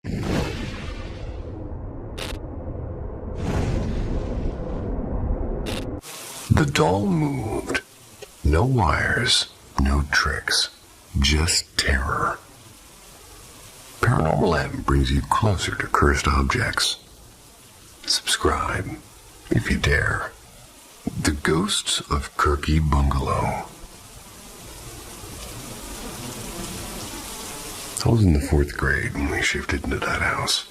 The doll moved. No wires, no tricks, just terror. Paranormal M brings you closer to cursed objects. Subscribe, if you dare. The Ghosts of Kirkee Bungalow. I was in the 4th grade when we shifted into that house.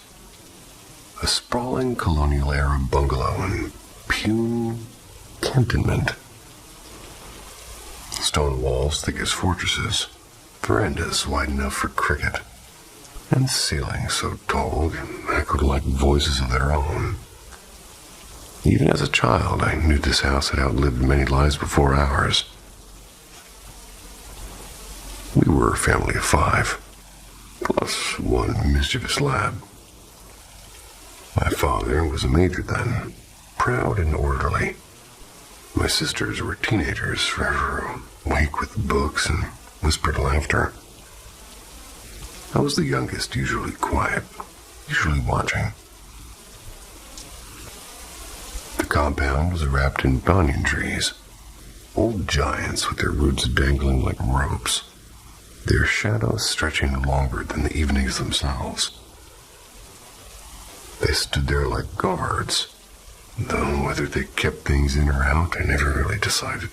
A sprawling colonial-era bungalow in Pune, Cantonment. Stone walls thick as fortresses, verandas wide enough for cricket, and ceilings so tall they echoed like voices of their own. Even as a child, I knew this house had outlived many lives before ours. We were a family of 5, plus one mischievous lad. My father was a major then, proud and orderly. My sisters were teenagers, forever awake with books and whispered laughter. I was the youngest, usually quiet, usually watching. The compound was wrapped in banyan trees, old giants with their roots dangling like ropes, their shadows stretching longer than the evenings themselves. They stood there like guards, though whether they kept things in or out, I never really decided.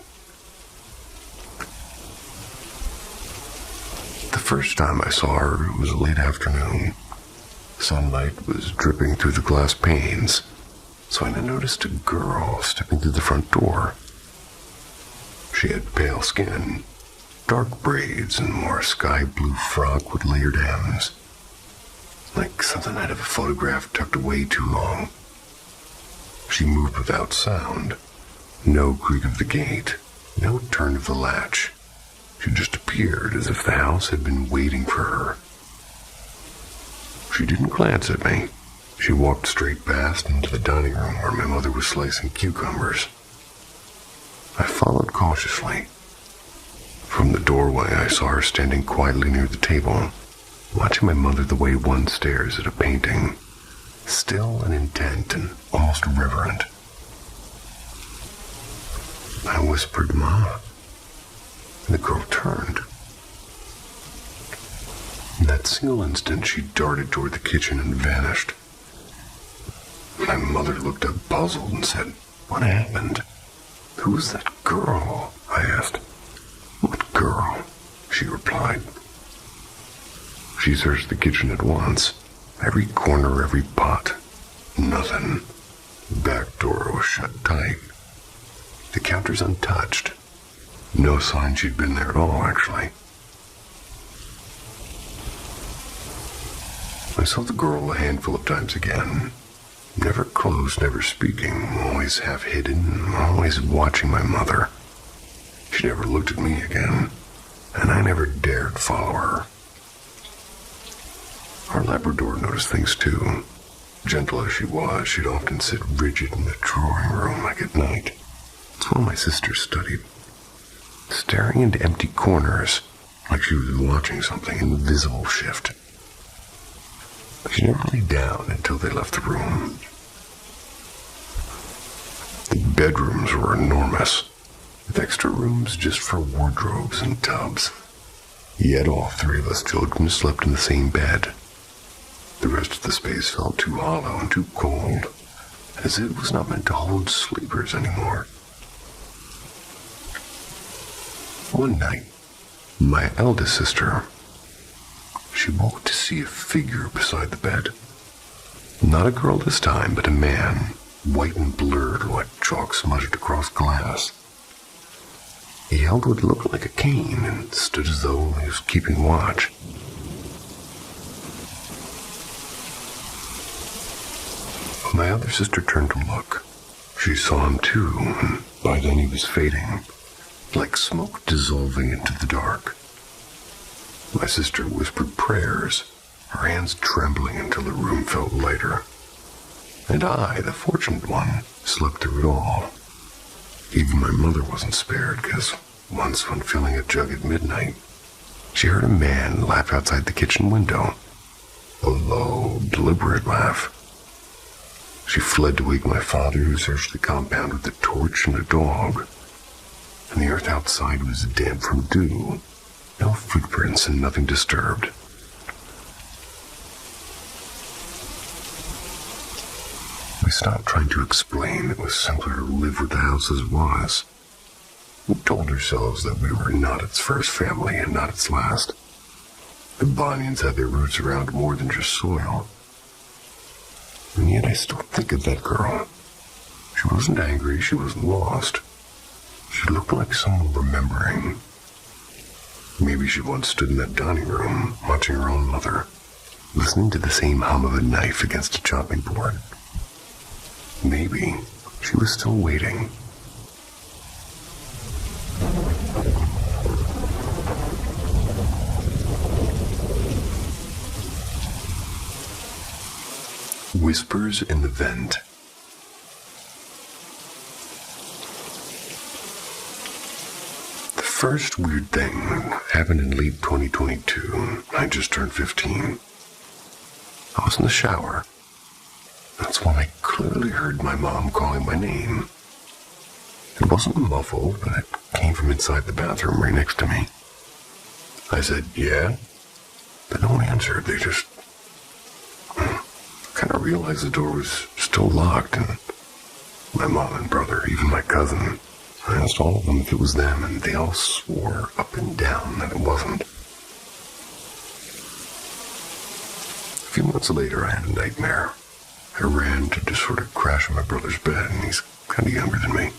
The first time I saw her, it was a late afternoon. Sunlight was dripping through the glass panes, so I noticed a girl stepping through the front door. She had pale skin, dark braids, and wore a sky blue frock with layered hems, like something out of a photograph tucked away too long. She moved without sound. No creak of the gate, no turn of the latch. She just appeared as if the house had been waiting for her. She didn't glance at me. She walked straight past into the dining room where my mother was slicing cucumbers. I followed cautiously. From the doorway, I saw her standing quietly near the table, watching my mother the way one stares at a painting, still and intent and almost reverent. I whispered, "Ma," and the girl turned. In that single instant, she darted toward the kitchen and vanished. My mother looked up puzzled and said, "What happened?" "Who was that girl?" I asked. "What girl?" she replied. She searched the kitchen at once. Every corner, every pot. Nothing. The back door was shut tight. The counters untouched. No sign she'd been there at all, actually. I saw the girl a handful of times again. Never close, never speaking, always half hidden, always watching my mother. She never looked at me again, and I never dared follow her. Our Labrador noticed things too. Gentle as she was, she'd often sit rigid in the drawing room like at night. It's where my sister studied, staring into empty corners like she was watching something invisible shift. She never lay down until they left the room. The bedrooms were enormous, with extra rooms just for wardrobes and tubs. Yet all 3 of us children slept in the same bed. The rest of the space felt too hollow and too cold, as it was not meant to hold sleepers anymore. One night, my eldest sister, she woke to see a figure beside the bed. Not a girl this time, but a man, white and blurred like chalk smudged across glass. He held what looked like a cane and stood as though he was keeping watch. My other sister turned to look. She saw him too, and by then he was fading, like smoke dissolving into the dark. My sister whispered prayers, her hands trembling until the room felt lighter. And I, the fortunate one, slept through it all. Even my mother wasn't spared, because once when filling a jug at midnight, she heard a man laugh outside the kitchen window. a low, deliberate laugh. She fled to wake my father, who searched the compound with a torch and a dog. And the earth outside was damp from dew. No footprints and nothing disturbed. We stopped trying to explain. It was simpler to live with the house as it was. We told ourselves that we were not its first family and not its last. The Banyans had their roots around more than just soil. And yet I still think of that girl. She wasn't angry, she wasn't lost. She looked like someone remembering. Maybe she once stood in that dining room, watching her own mother, listening to the same hum of a knife against a chopping board. Maybe she was still waiting. Whispers in the Vent. The first weird thing happened in late 2022. I just turned 15. I was in the shower. That's when I clearly heard my mom calling my name. It wasn't muffled, but it came from inside the bathroom right next to me. I said, "Yeah?" But no one answered. They just kind of realized the door was still locked, and my mom and brother, even my cousin, I asked all of them if it was them, and they all swore up and down that it wasn't. A few months later, I had a nightmare. I ran to just sort of crash on my brother's bed, and he's kind of younger than me.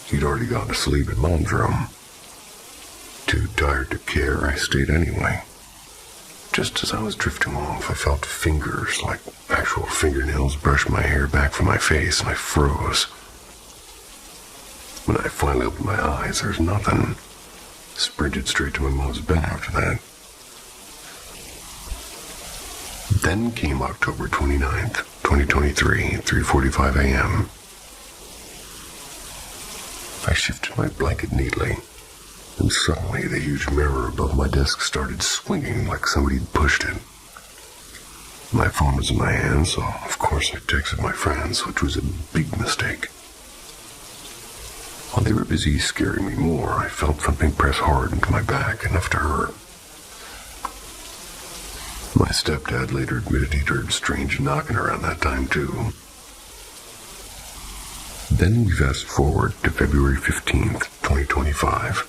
He'd already gone to sleep in Mom's room. Too tired to care, I stayed anyway. Just as I was drifting off, I felt fingers, like actual fingernails, brush my hair back from my face, and I froze. When I finally opened my eyes, there was nothing. Sprinted straight to my mom's bed after that. Then came October 29th, 2023, 3:45 a.m. I shifted my blanket neatly, and suddenly the huge mirror above my desk started swinging like somebody had pushed it. My phone was in my hand, so of course I texted my friends, which was a big mistake. While they were busy scaring me more, I felt something press hard into my back, enough to hurt. My stepdad later admitted he'd heard strange knocking around that time too. Then we fast forward to February 15th, 2025.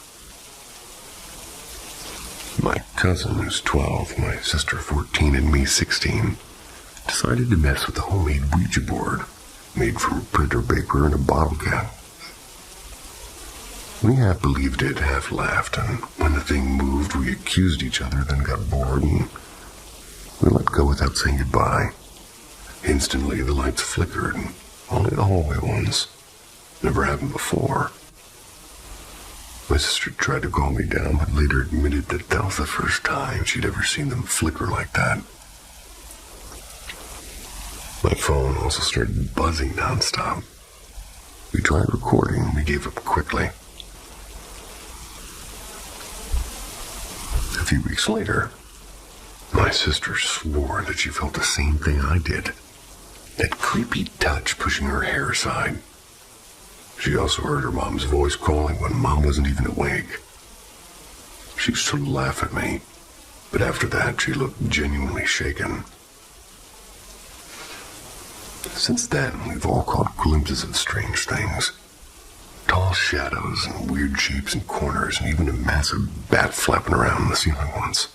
My cousin, who's 12, my sister 14, and me 16, decided to mess with the homemade Ouija board made from a printer paper and a bottle cap. We half believed it, half laughed, and when the thing moved, we accused each other, then got bored, and we let go without saying goodbye. Instantly, the lights flickered, and only the hallway ones. Never happened before. My sister tried to calm me down, but later admitted that that was the first time she'd ever seen them flicker like that. My phone also started buzzing nonstop. We tried recording, and we gave up quickly. A few weeks later, my sister swore that she felt the same thing I did. That creepy touch pushing her hair aside. She also heard her mom's voice calling when Mom wasn't even awake. She used to laugh at me, but after that she looked genuinely shaken. Since then, we've all caught glimpses of strange things. Tall shadows and weird shapes in corners, and even a massive bat flapping around the ceiling once.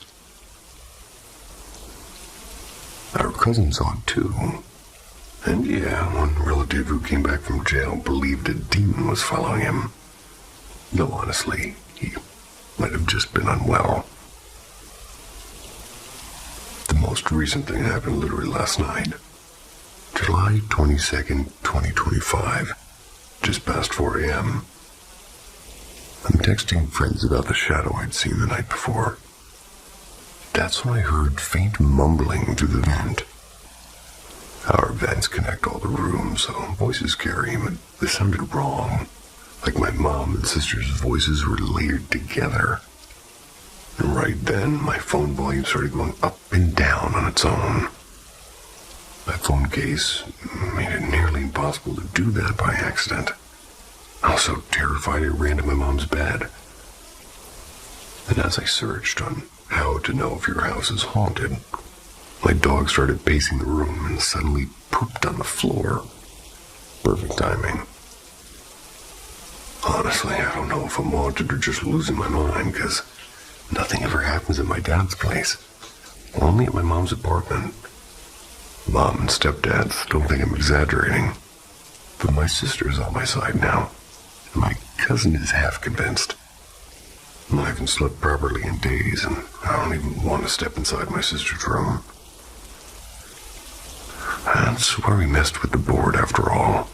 Our cousin saw it too. And yeah, one relative who came back from jail believed a demon was following him. Though honestly, he might have just been unwell. The most recent thing happened literally last night. July 22nd, 2025. Just past 4 a.m. I'm texting friends about the shadow I'd seen the night before. That's when I heard faint mumbling through the vent. Our vents connect all the rooms, so voices carry, but they sounded wrong. Like my mom and sister's voices were layered together. And right then, my phone volume started going up and down on its own. My phone case made it nearly impossible to do that by accident. I was so terrified I ran to my mom's bed. And as I searched on how to know if your house is haunted, my dog started pacing the room and suddenly pooped on the floor. Perfect timing. Honestly, I don't know if I'm haunted or just losing my mind, because nothing ever happens at my dad's place. Only at my mom's apartment. Mom and stepdad still think I'm exaggerating. But my sister's on my side now. And my cousin is half convinced. I haven't slept properly in days, and I don't even want to step inside my sister's room. That's where we messed with the board after all.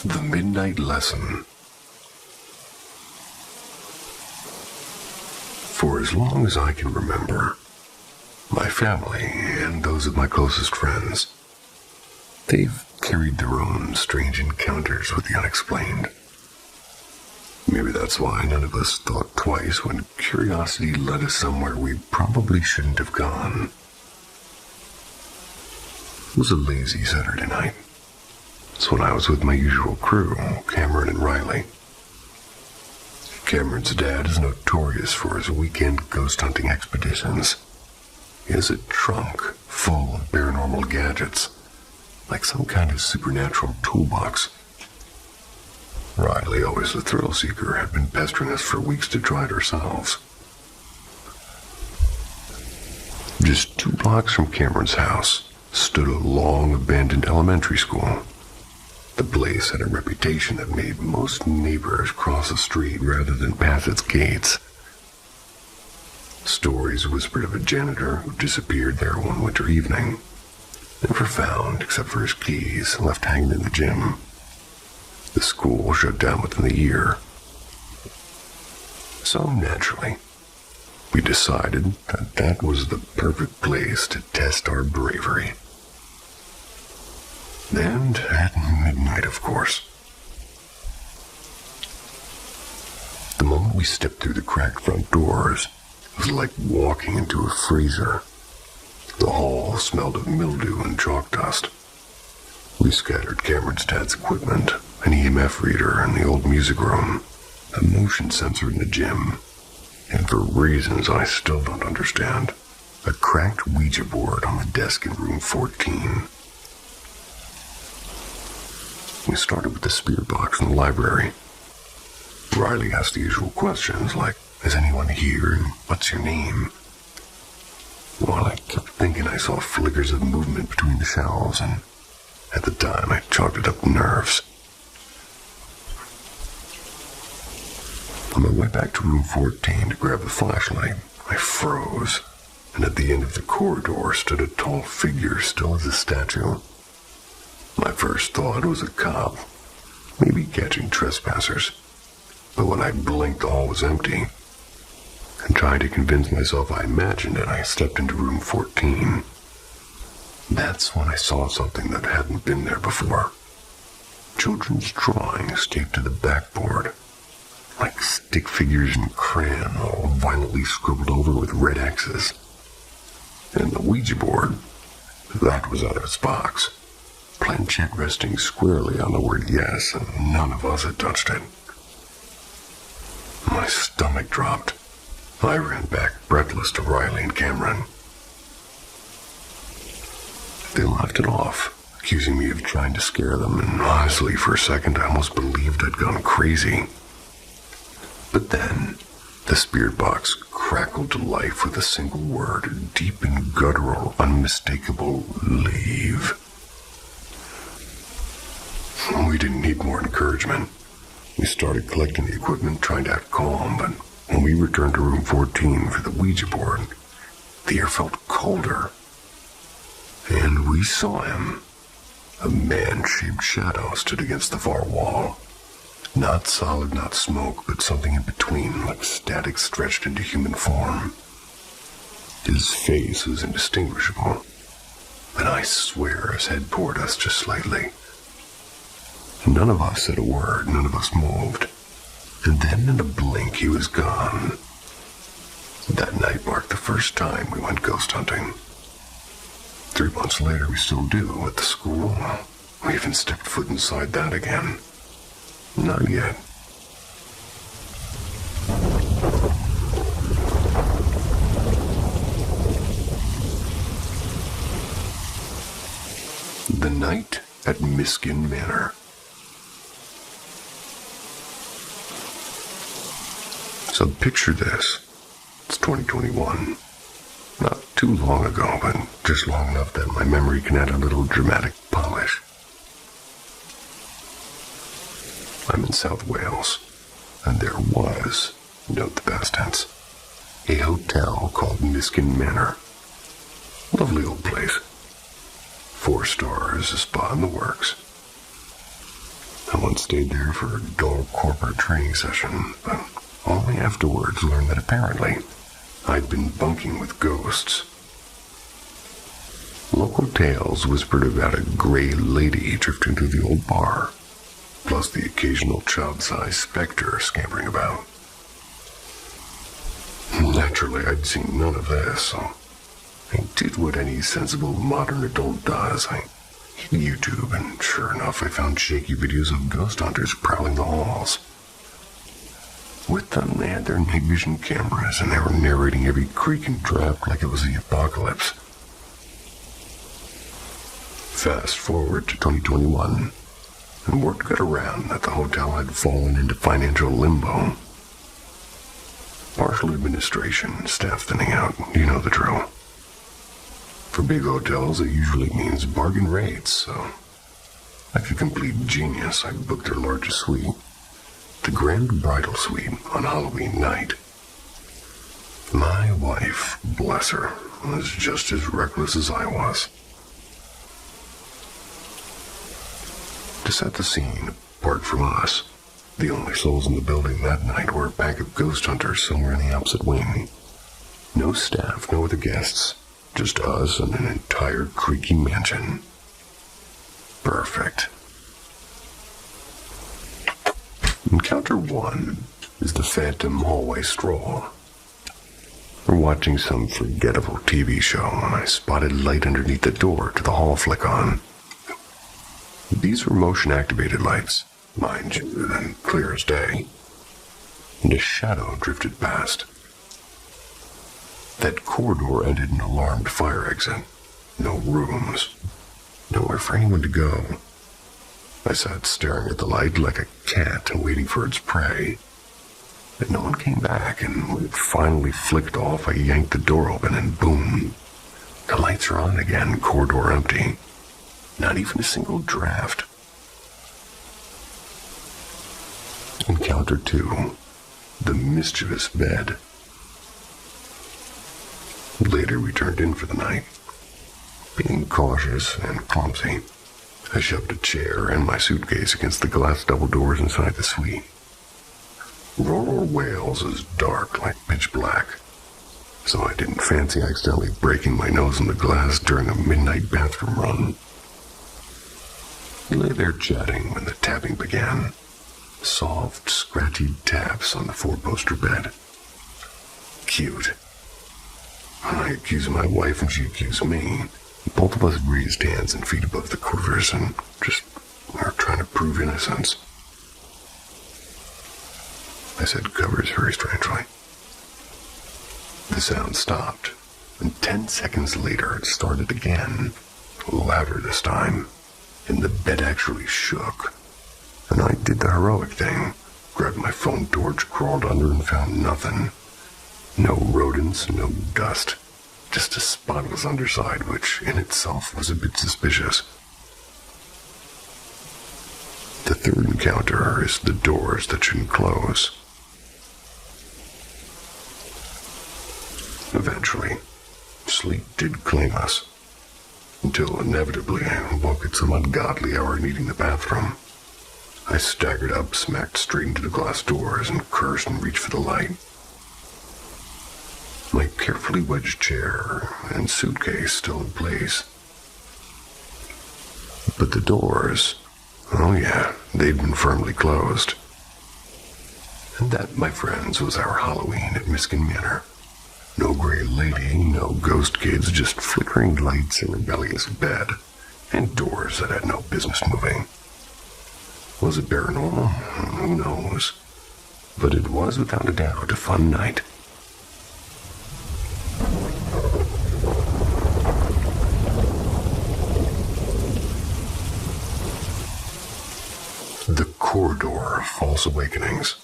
The Midnight Lesson. For as long as I can remember, my family and those of my closest friends, they've carried their own strange encounters with the unexplained. Maybe that's why none of us thought twice when curiosity led us somewhere we probably shouldn't have gone. It was a lazy Saturday night. It's when I was with my usual crew, Cameron and Riley. Cameron's dad is notorious for his weekend ghost hunting expeditions. He has a trunk full of paranormal gadgets, like some kind of supernatural toolbox. Riley, always the thrill seeker, had been pestering us for weeks to try it ourselves. Just 2 blocks from Cameron's house stood a long abandoned elementary school. The place had a reputation that made most neighbors cross the street rather than pass its gates. Stories whispered of a janitor who disappeared there one winter evening, never found except for his keys left hanging in the gym. The school shut down within the year. So naturally, we decided that that was the perfect place to test our bravery. And at midnight, of course. The moment we stepped through the cracked front doors, it was like walking into a freezer. The hall smelled of mildew and chalk dust. We scattered Cameron's dad's equipment, an EMF reader in the old music room, a motion sensor in the gym, and for reasons I still don't understand, a cracked Ouija board on the desk in room 14. We started with the spirit box in the library. Riley asked the usual questions like, is anyone here and what's your name? While I kept thinking I saw flickers of movement between the shelves, and at the time I chalked it up to nerves. On my way back to room 14 to grab the flashlight, I froze, and at the end of the corridor stood a tall figure still as a statue. My first thought was a cop, maybe catching trespassers. But when I blinked, the hall was empty. And trying to convince myself I imagined it, I stepped into room 14. That's when I saw something that hadn't been there before. Children's drawings taped to the backboard, like stick figures in crayon, all violently scribbled over with red X's. And the Ouija board, that was out of its box. Planchette resting squarely on the word yes, and none of us had touched it. My stomach dropped. I ran back, breathless, to Riley and Cameron. They laughed it off, accusing me of trying to scare them, and honestly, for a second, I almost believed I'd gone crazy. But then, the spirit box crackled to life with a single word, deep and guttural, unmistakable, leave. We didn't need more encouragement. We started collecting the equipment, trying to act calm, but when we returned to room 14 for the Ouija board, the air felt colder. And we saw him. A man-shaped shadow stood against the far wall. Not solid, not smoke, but something in between, like static stretched into human form. His face was indistinguishable. and I swear his head toward us just slightly. None of us said a word, none of us moved. And then in a blink, he was gone. That night marked the first time we went ghost hunting. 3 months later, we still do at the school. We haven't stepped foot inside that again. Not yet. The night at Miskin Manor. So picture this. It's 2021. Not too long ago, but just long enough that my memory can add a little dramatic polish. I'm in South Wales, and there was, note the past tense, a hotel called Miskin Manor. Lovely old place. 4 stars, a spa in the works. I once stayed there for a dull corporate training session, but only afterwards learned that apparently I'd been bunking with ghosts. Local tales whispered about a gray lady drifting through the old bar, plus the occasional child-sized specter scampering about. Naturally, I'd seen none of this, so I did what any sensible modern adult does. I hit YouTube, and sure enough, I found shaky videos of ghost hunters prowling the halls. With them, they had their night vision cameras, and they were narrating every creak and draft like it was the apocalypse. Fast forward to 2021, and word got around that the hotel had fallen into financial limbo. Partial administration, staff thinning out, you know the drill. For big hotels, it usually means bargain rates, so like a complete genius, I booked their largest suite. The Grand Bridal Suite on Halloween night. My wife, bless her, was just as reckless as I was. To set the scene, apart from us, the only souls in the building that night were a pack of ghost hunters somewhere in the opposite wing. No staff, no other guests, just us and an entire creaky mansion. Perfect. Encounter 1 is the phantom hallway stroll. We're watching some forgettable TV show, and I spotted light underneath the door to the hall flick on. These were motion-activated lights, mind you, and clear as day. And a shadow drifted past. That corridor ended in an alarmed fire exit. No rooms. Nowhere for anyone to go. I sat staring at the light like a cat and waiting for its prey. But no one came back, and when it finally flicked off, I yanked the door open and boom. The lights are on again, corridor empty. Not even a single draft. Encounter 2. The mischievous bed. Later we turned in for the night. Being cautious and clumsy, I shoved a chair and my suitcase against the glass double doors inside the suite. Rural Wales is dark like pitch black, so I didn't fancy accidentally breaking my nose in the glass during a midnight bathroom run. We lay there chatting when the tapping began. Soft, scratchy taps on the 4-poster bed. Cute. I accused my wife and she accused me. Both of us raised hands and feet above the quivers and just were trying to prove innocence. I said covers very strangely. The sound stopped, and 10 seconds later it started again, louder this time, and the bed actually shook. And I did the heroic thing, grabbed my phone torch, crawled under and found nothing. No rodents, no dust. Just a spotless underside, which in itself was a bit suspicious. The third encounter is the doors that shouldn't close. Eventually, sleep did claim us, until inevitably I woke at some ungodly hour needing the bathroom. I staggered up, smacked straight into the glass doors, and cursed and reached for the light. My carefully wedged chair and suitcase still in place, But the doors, oh yeah, they'd been firmly closed. And that, my friends, was our Halloween at Miskin Manor. No gray lady, no ghost kids, just flickering lights, a rebellious bed, and doors that had no business moving. Was it paranormal? Who knows? But it was without a doubt a fun night. The corridor of false awakenings.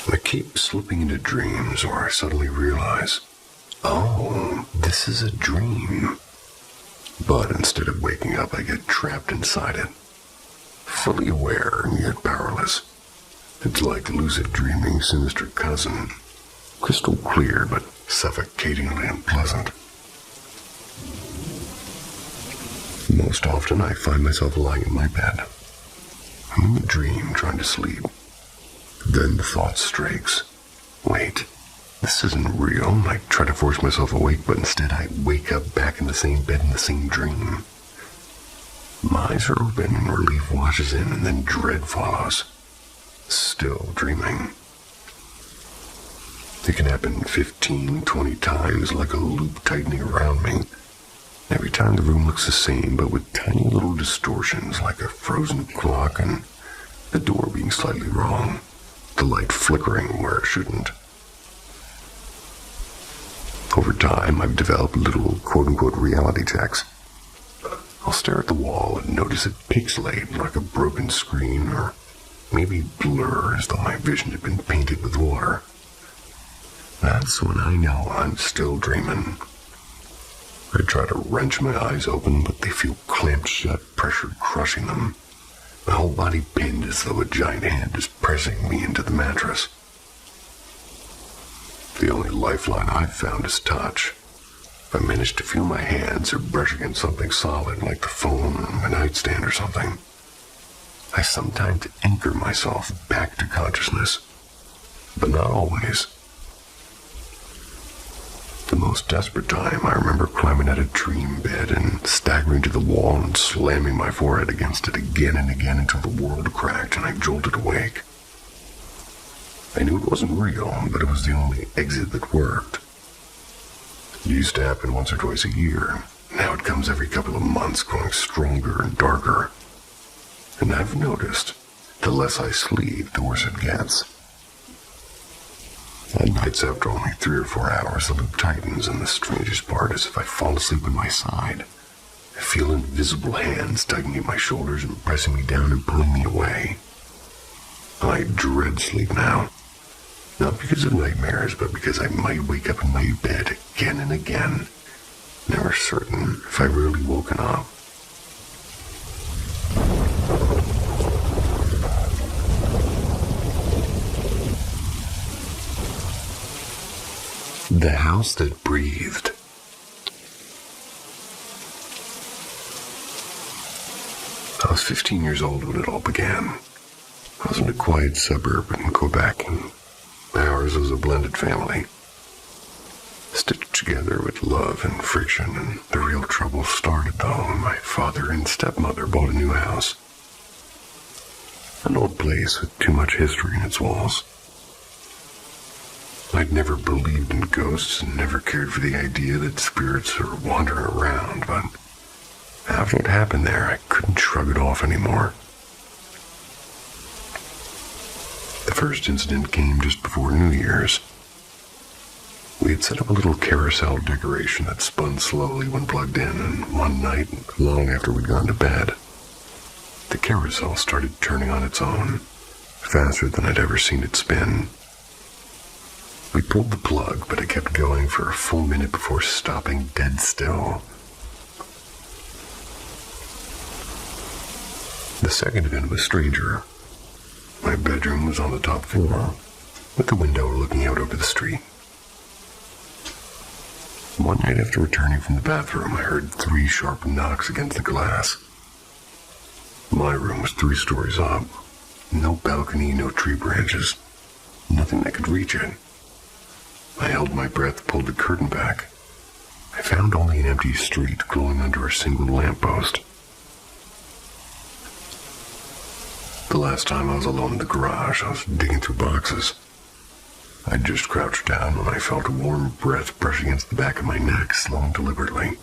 I keep slipping into dreams where I suddenly realize, oh, this is a dream. But instead of waking up, I get trapped inside it, fully aware and yet powerless. It's like lucid dreaming's sinister cousin, crystal clear but suffocatingly unpleasant. Most often I find myself lying in my bed. I'm in a dream trying to sleep. Then the thought strikes. Wait, this isn't real. I try to force myself awake, but instead I wake up back in the same bed in the same dream. My eyes are open and relief washes in, and then dread follows. Still dreaming. It can happen 15, 20 times, like a loop tightening around me. Every time the room looks the same, but with tiny little distortions, like a frozen clock and the door being slightly wrong. The light flickering where it shouldn't. Over time, I've developed little quote-unquote reality checks. I'll stare at the wall and notice it pixelate like a broken screen, or maybe blur as though my vision had been painted with water. That's when I know I'm still dreaming. I try to wrench my eyes open, but they feel clamped shut, pressure crushing them. My whole body pinned as though a giant hand is pressing me into the mattress. The only lifeline I've found is touch. If I manage to feel my hands or brush against something solid like the phone or my nightstand or something, I sometimes anchor myself back to consciousness, but not always. The most desperate time, I remember climbing out of a dream bed and staggering to the wall and slamming my forehead against it again and again until the world cracked and I jolted awake. I knew it wasn't real, but it was the only exit that worked. It used to happen once or twice a year. Now it comes every couple of months, growing stronger and darker. And I've noticed, the less I sleep, the worse it gets. At nights after only 3 or 4 hours, the loop tightens, and the strangest part is if I fall asleep at my side, I feel invisible hands tugging at my shoulders and pressing me down and pulling me away. I dread sleep now. Not because of nightmares, but because I might wake up in my bed again and again, never certain if I've really woken up. The house that breathed. I was 15 years old when it all began. I was in a quiet suburb in Quebec, and ours was a blended family. Stitched together with love and friction, and the real trouble started, though, when my father and stepmother bought a new house. An old place with too much history in its walls. I'd never believed in ghosts and never cared for the idea that spirits are wandering around, but after what happened there, I couldn't shrug it off anymore. The first incident came just before New Year's. We had set up a little carousel decoration that spun slowly when plugged in, and one night, long after we'd gone to bed, the carousel started turning on its own, faster than I'd ever seen it spin. We pulled the plug, but it kept going for a full minute before stopping dead still. The second event was stranger. My bedroom was on the top floor, with the window looking out over the street. One night after returning from the bathroom, I heard 3 sharp knocks against the glass. My room was 3 stories up. No balcony, no tree branches. Nothing that could reach it. I held my breath, pulled the curtain back. I found only an empty street glowing under a single lamppost. The last time I was alone in the garage, I was digging through boxes. I just crouched down when I felt a warm breath brush against the back of my neck, slow and deliberately.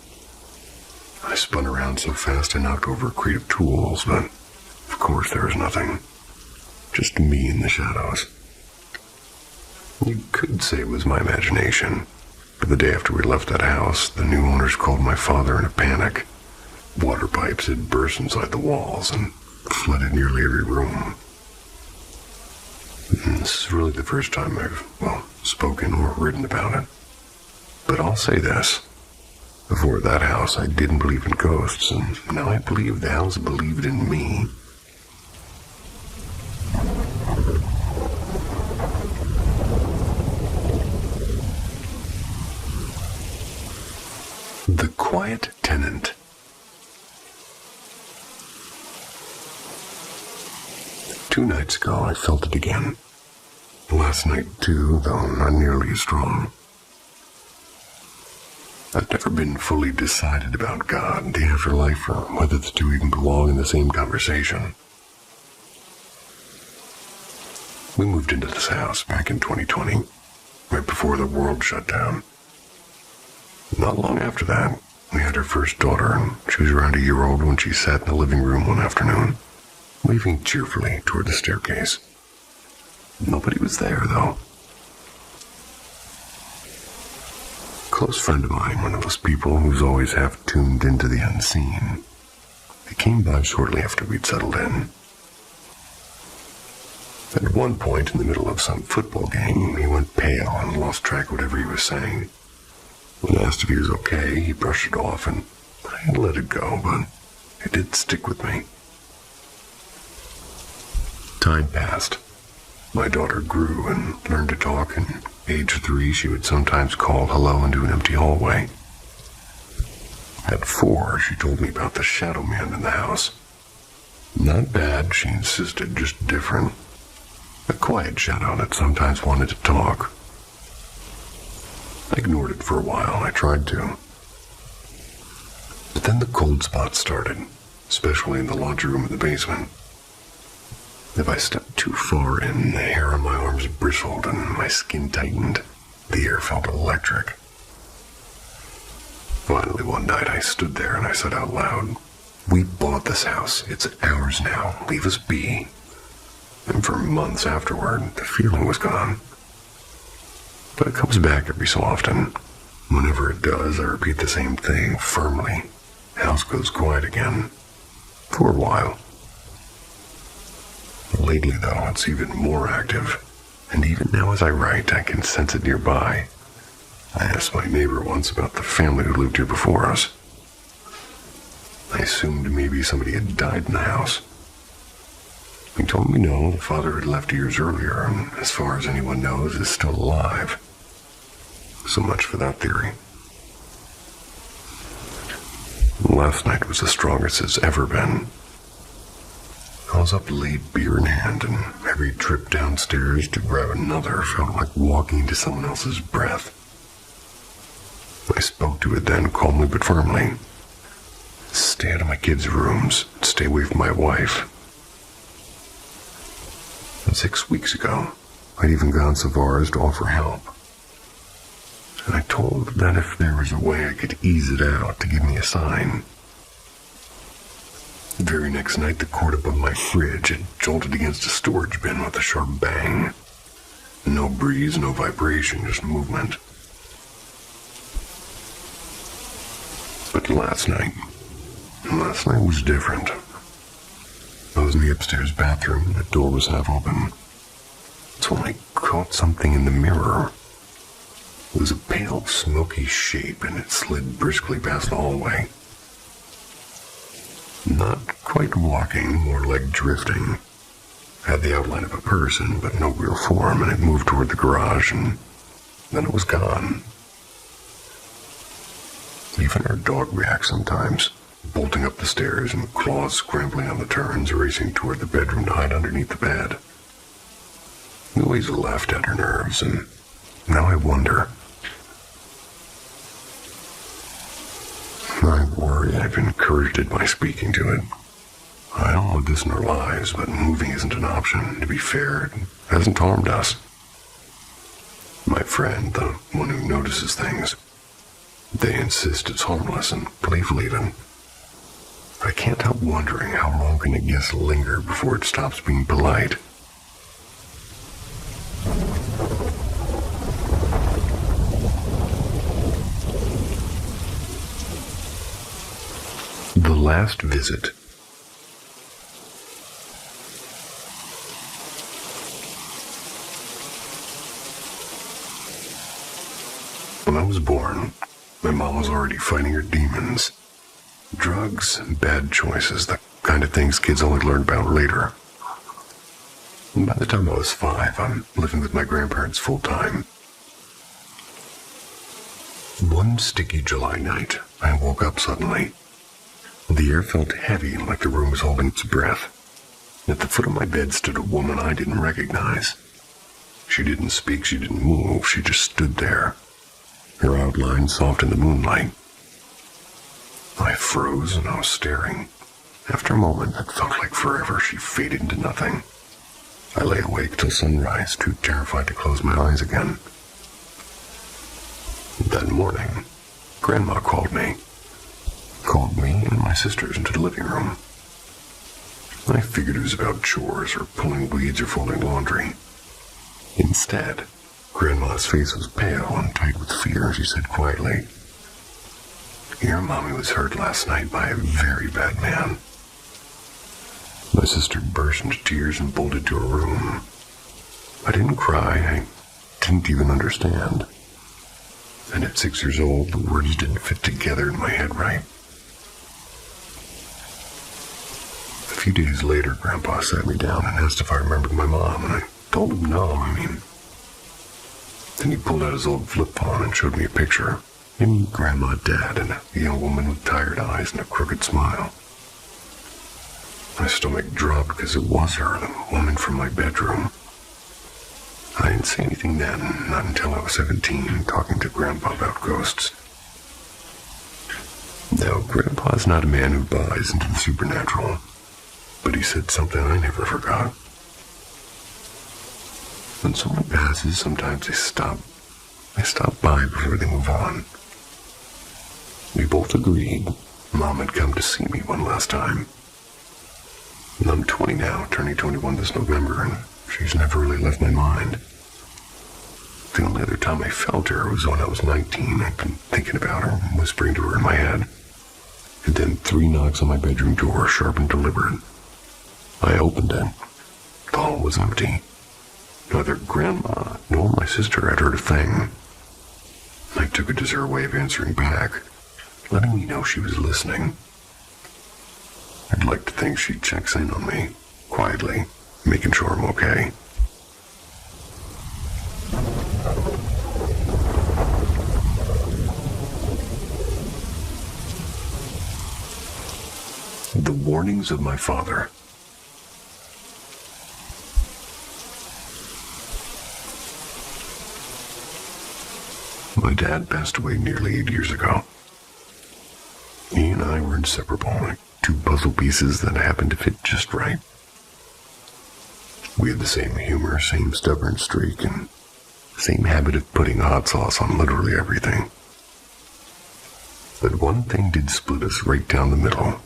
I spun around so fast I knocked over a crate of tools, but of course there was nothing. Just me in the shadows. You could say it was my imagination, but the day after we left that house, the new owners called my father in a panic. Water pipes had burst inside the walls and flooded nearly every room. And this is really the first time I've, spoken or written about it. But I'll say this. Before that house, I didn't believe in ghosts, and now I believe the house believed in me. The Quiet Tenant. Two nights ago, I felt it again. Last night, too, though not nearly as strong. I've never been fully decided about God, the afterlife, or whether the two even belong in the same conversation. We moved into this house back in 2020, right before the world shut down. Not long after that, we had our first daughter, and she was around a year old when she sat in the living room one afternoon, waving cheerfully toward the staircase. Nobody was there, though. A close friend of mine, one of those people who's always half tuned into the unseen, he came by shortly after we'd settled in. At one point in the middle of some football game, he went pale and lost track of whatever he was saying. When asked if he was okay, he brushed it off, and I let it go, but it did stick with me. Time passed. My daughter grew and learned to talk, and at age 3, she would sometimes call hello into an empty hallway. At 4, she told me about the shadow man in the house. Not bad, she insisted, just different. A quiet shadow that sometimes wanted to talk. I ignored it for a while. I tried to. But then the cold spots started, especially in the laundry room in the basement. If I stepped too far in, the hair on my arms bristled and my skin tightened. The air felt electric. Finally, one night I stood there and I said out loud, "We bought this house. It's ours now. Leave us be." And for months afterward, the feeling was gone. But it comes back every so often. Whenever it does, I repeat the same thing firmly. House goes quiet again. For a while. Lately, though, it's even more active. And even now as I write, I can sense it nearby. I asked my neighbor once about the family who lived here before us. I assumed maybe somebody had died in the house. He told me no, the father had left years earlier, and as far as anyone knows, is still alive. So much for that theory. Last night was the strongest it's ever been. I was up late, beer in hand, and every trip downstairs to grab another felt like walking into someone else's breath. I spoke to it then, calmly but firmly. Stay out of my kids' rooms. Stay away from my wife. 6 weeks ago, I'd even gone so far as to offer help. And I told that if there was a way I could ease it out, to give me a sign. The very next night, the cord above my fridge had jolted against a storage bin with a sharp bang. No breeze, no vibration, just movement. But last night was different. I was in the upstairs bathroom and the door was half open. That's when I caught something in the mirror. It was a pale, smoky shape and it slid briskly past the hallway. Not quite walking, more like drifting. Had the outline of a person, but no real form, and it moved toward the garage, and then it was gone. Even our dog reacts sometimes, bolting up the stairs and claws scrambling on the turns, racing toward the bedroom to hide underneath the bed. We always laughed at her nerves, and Now I wonder. I worry I've encouraged it by speaking to it. I don't want this in our lives, but moving isn't an option. To be fair, it hasn't harmed us. My friend, the one who notices things, they insist it's harmless and playful even. I can't help wondering how long can a guest linger before it stops being polite. The last visit. When I was born, my mom was already fighting her demons. Drugs, bad choices, the kind of things kids only learn about later. And by the time I was 5, I'm living with my grandparents full-time. One sticky July night, I woke up suddenly. The air felt heavy, like the room was holding its breath. At the foot of my bed stood a woman I didn't recognize. She didn't speak, she didn't move, she just stood there, her outline soft in the moonlight. I froze and I was staring. After a moment that felt like forever, she faded into nothing. I lay awake till sunrise, too terrified to close my eyes again. That morning, Grandma called me and my sisters into the living room. I figured it was about chores or pulling weeds or folding laundry. Instead, Grandma's face was pale and tight with fear, and she said quietly, "Your mommy was hurt last night by a very bad man." My sister burst into tears and bolted to her room. I didn't cry, I didn't even understand. And at 6 years old, the words didn't fit together in my head right. A few days later, Grandpa sat me down and asked if I remembered my mom, and I told him no, Then he pulled out his old flip phone and showed me a picture. Him, Grandma, Dad, and a young woman with tired eyes and a crooked smile. My stomach dropped because it was her, the woman from my bedroom. I didn't say anything then, not until I was 17, talking to Grandpa about ghosts. Now, Grandpa's not a man who buys into the supernatural, but he said something I never forgot. When someone passes, sometimes they stop by before they move on. We both agreed Mom had come to see me one last time. And I'm 20 now, turning 21 this November, and she's never really left my mind. The only other time I felt her was when I was 19. I'd been thinking about her, whispering to her in my head. And then 3 knocks on my bedroom door, sharp and deliberate. I opened it. The hall was empty. Neither Grandma nor my sister had heard a thing. I took it as her way of answering back, letting me know she was listening. I'd like to think she checks in on me, quietly, making sure I'm okay. The warnings of my father. My dad passed away nearly 8 years ago. He and I were inseparable, like 2 puzzle pieces that happened to fit just right. We had the same humor, same stubborn streak, and same habit of putting hot sauce on literally everything. But one thing did split us right down the middle.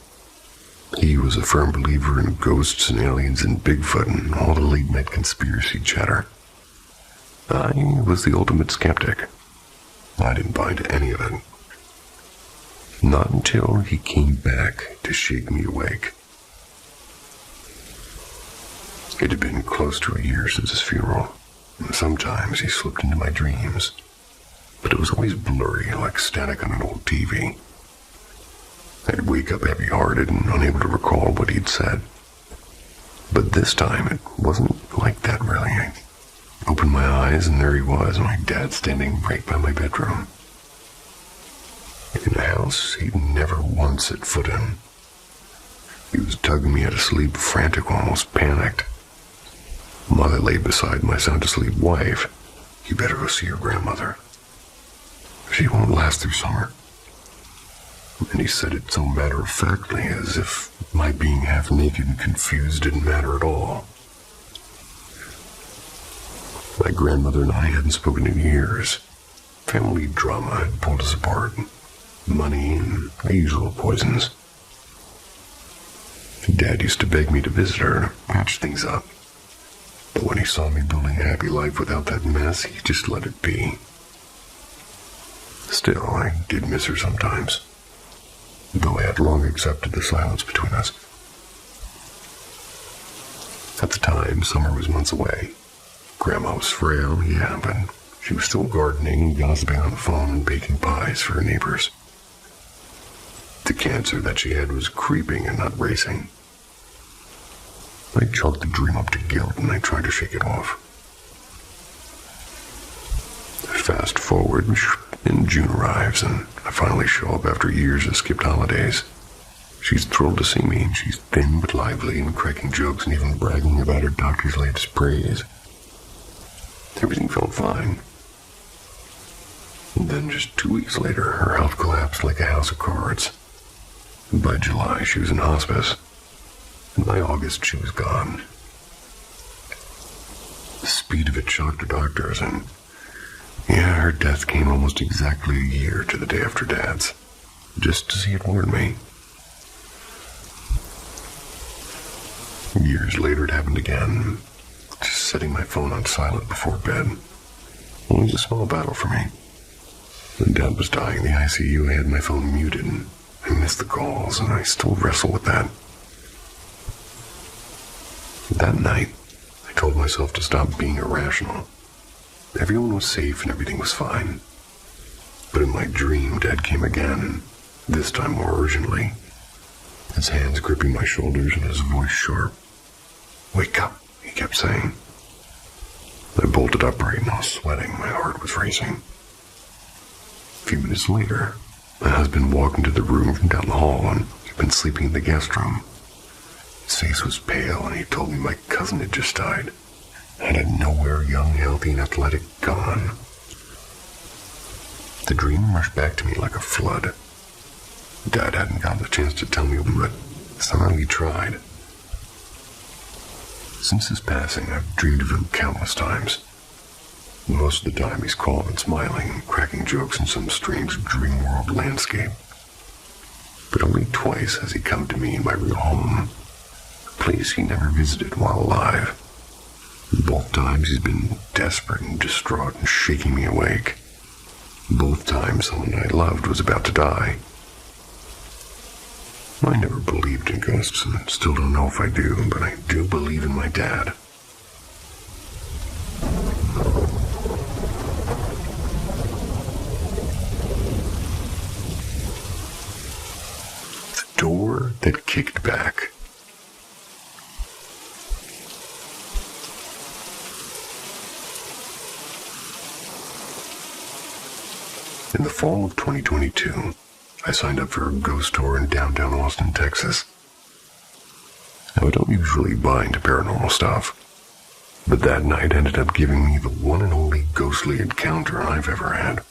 He was a firm believer in ghosts and aliens and Bigfoot and all the late-night conspiracy chatter. I was the ultimate skeptic. I didn't buy into any of it. Not until he came back to shake me awake. It had been close to a year since his funeral. Sometimes he slipped into my dreams, but it was always blurry, like static on an old TV. I'd wake up heavy-hearted and unable to recall what he'd said. But this time, it wasn't like that, really. I opened my eyes, and there he was, my dad standing right by my bedroom. In a house he'd never once set foot in. He was tugging me out of sleep, frantic, almost panicked. While I lay beside my sound-asleep wife, "You better go see your grandmother. She won't last through summer." And he said it so matter-of-factly, as if my being half naked and confused didn't matter at all. My grandmother and I hadn't spoken in years. Family drama had pulled us apart. Money and the usual poisons. Dad used to beg me to visit her to patch things up. But when he saw me building a happy life without that mess, he just let it be. Still, I did miss her sometimes, though I had long accepted the silence between us. At the time, summer was months away. Grandma was frail, yeah, but she was still gardening, gossiping on the phone, and baking pies for her neighbors. The cancer that she had was creeping and not racing. I chalked the dream up to guilt, and I tried to shake it off. Fast forward, and June arrives, and I finally show up after years of skipped holidays. She's thrilled to see me. She's thin but lively and cracking jokes and even bragging about her doctor's latest praise. Everything felt fine. And then just 2 weeks later, her health collapsed like a house of cards. By July, she was in hospice. And by August, she was gone. The speed of it shocked her doctors, and yeah, her death came almost exactly a year to the day after Dad's, just to see it warn me. Years later, it happened again, just setting my phone on silent before bed. It was a small battle for me. When Dad was dying in the ICU, I had my phone muted, and I missed the calls, and I still wrestle with that. That night, I told myself to stop being irrational. Everyone was safe and everything was fine. But in my dream, Dad came again, and this time more urgently. His hands gripping my shoulders and his voice sharp. "Wake up," he kept saying. I bolted upright and I was sweating. My heart was racing. A few minutes later, my husband walked into the room from down the hall, and he'd been sleeping in the guest room. His face was pale, and he told me my cousin had just died. Out of nowhere, young, healthy, and athletic, gone. The dream rushed back to me like a flood. Dad hadn't gotten the chance to tell me, but somehow he tried. Since his passing, I've dreamed of him countless times. Most of the time, he's calm and smiling, cracking jokes in some strange dream world landscape. But only twice has he come to me in my real home, a place he never visited while alive. Both times he's been desperate and distraught and shaking me awake. Both times someone I loved was about to die. I never believed in ghosts and still don't know if I do, but I do believe in my dad. The door that kicked back. In the fall of 2022, I signed up for a ghost tour in downtown Austin, Texas. Now, I don't usually buy into paranormal stuff, but that night ended up giving me the one and only ghostly encounter I've ever had.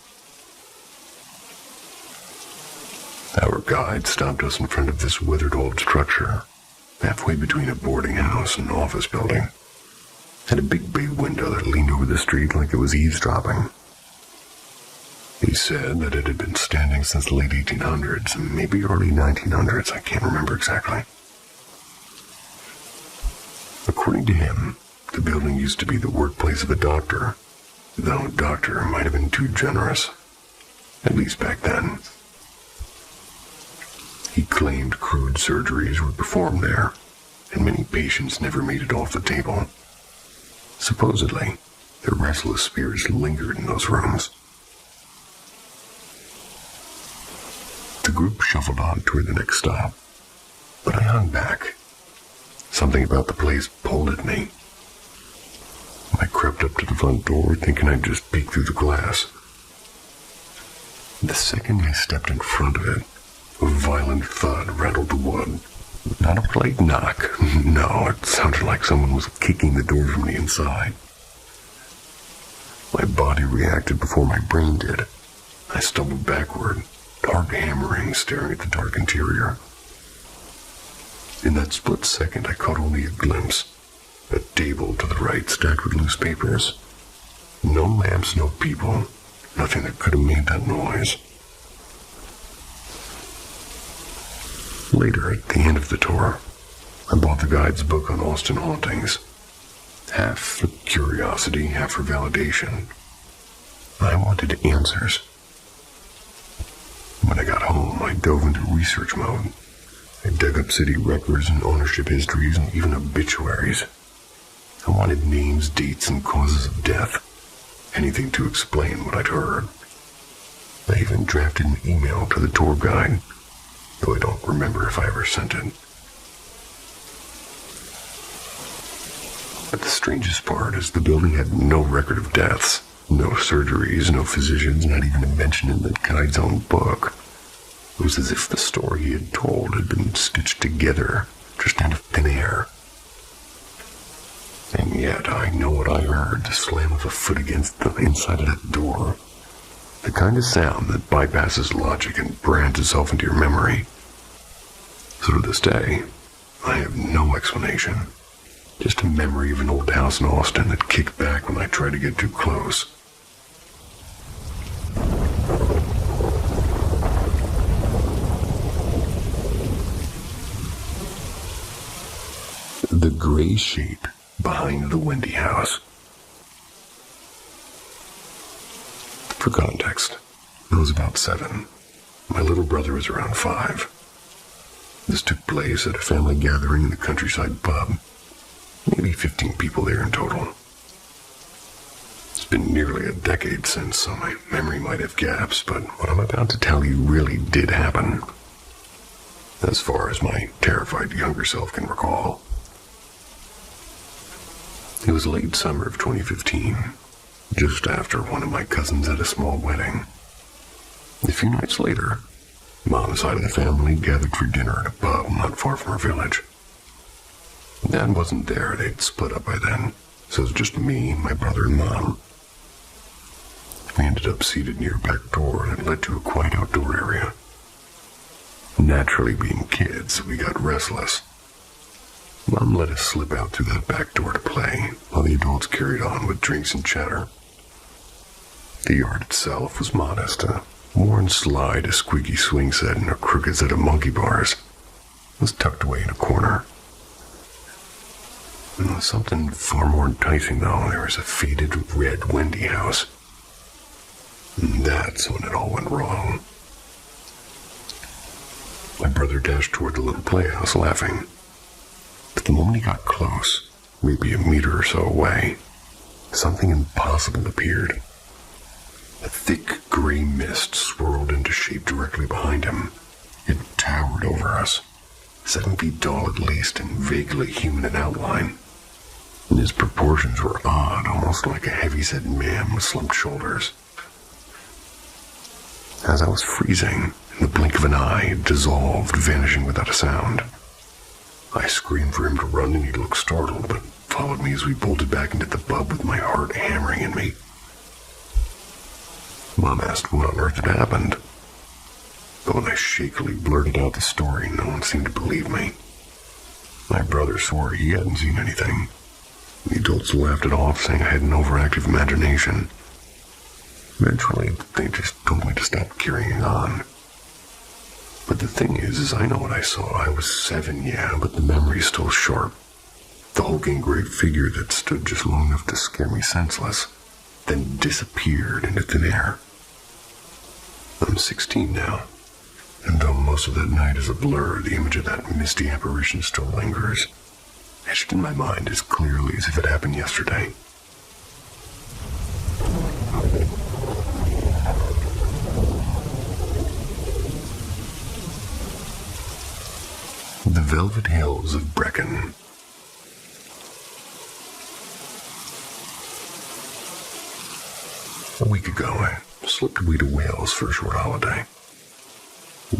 Our guide stopped us in front of this withered old structure, halfway between a boarding house and an office building. It had a big bay window that leaned over the street like it was eavesdropping. He said that it had been standing since the late 1800s, maybe early 1900s, I can't remember exactly. According to him, the building used to be the workplace of a doctor, though a doctor might have been too generous, at least back then. He claimed crude surgeries were performed there, and many patients never made it off the table. Supposedly, their restless spirits lingered in those rooms. The group shuffled on toward the next stop, but I hung back. Something about the place pulled at me. I crept up to the front door, thinking I'd just peek through the glass. The second I stepped in front of it, a violent thud rattled the wood. Not a polite knock. No, it sounded like someone was kicking the door from the inside. My body reacted before my brain did. I stumbled backward, heart hammering, staring at the dark interior. In that split second, I caught only a glimpse. A table to the right stacked with loose papers. No lamps, no people. Nothing that could have made that noise. Later, at the end of the tour, I bought the guide's book on Austin hauntings. Half for curiosity, half for validation. I wanted answers. When I got home, I dove into research mode. I dug up city records and ownership histories and even obituaries. I wanted names, dates, and causes of death. Anything to explain what I'd heard. I even drafted an email to the tour guide, though I don't remember if I ever sent it. But the strangest part is the building had no record of deaths, no surgeries, no physicians, not even a mention in the guide's own book. It was as if the story he had told had been stitched together, just out of thin air. And yet I know what I heard, the slam of a foot against the inside of that door. The kind of sound that bypasses logic and brands itself into your memory. So to this day, I have no explanation. Just a memory of an old house in Austin that kicked back when I tried to get too close. The gray shape behind the Wendy house. For context, I was about 7. My little brother was around 5. This took place at a family gathering in the countryside pub. Maybe 15 people there in total. It's been nearly a decade since, so my memory might have gaps, but what I'm about to tell you really did happen. As far as my terrified younger self can recall. It was late summer of 2015, just after one of my cousins had a small wedding. A few nights later, Mom's side of the family gathered for dinner at a pub not far from our village. Dad wasn't there, they'd split up by then, so it was just me, my brother, and Mom. We ended up seated near a back door that led to a quiet outdoor area. Naturally, being kids, we got restless. Mom let us slip out through that back door to play, while the adults carried on with drinks and chatter. The yard itself was modest, a worn slide, a squeaky swing set, and a crooked set of monkey bars. It was tucked away in a corner. Something far more enticing, though. There was a faded red Wendy house. And that's when it all went wrong. My brother dashed toward the little playhouse, laughing. But the moment he got close, maybe a meter or so away, something impossible appeared. A thick gray mist swirled into shape directly behind him. It towered over us, 7 feet tall at least, and vaguely human in outline. And his proportions were odd, almost like a heavy-set man with slumped shoulders. As I was freezing, in the blink of an eye, it dissolved, vanishing without a sound. I screamed for him to run, and he looked startled, but followed me as we bolted back into the pub with my heart hammering in me. Mom asked what on earth had happened. But when I shakily blurted out the story, no one seemed to believe me. My brother swore he hadn't seen anything. The adults laughed it off, saying I had an overactive imagination. Eventually, they just told me to stop carrying on. But the thing is I know what I saw. I was 7, yeah, but the memory's still sharp. The hulking gray figure that stood just long enough to scare me senseless, then disappeared into thin air. I'm 16 now, and though most of that night is a blur, the image of that misty apparition still lingers, etched in my mind as clearly as if it happened yesterday. The Velvet Hills of Brecon. A week ago, I slipped away to Wales for a short holiday.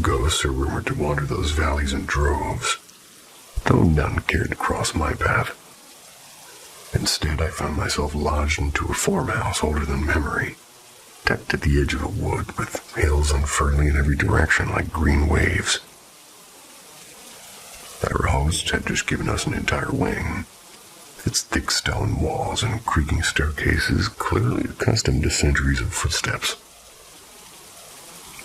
Ghosts are rumored to wander those valleys in droves, though none cared to cross my path. Instead, I found myself lodged into a farmhouse older than memory, tucked at the edge of a wood with hills unfurling in every direction like green waves. Our host had just given us an entire wing, its thick stone walls and creaking staircases clearly accustomed to centuries of footsteps.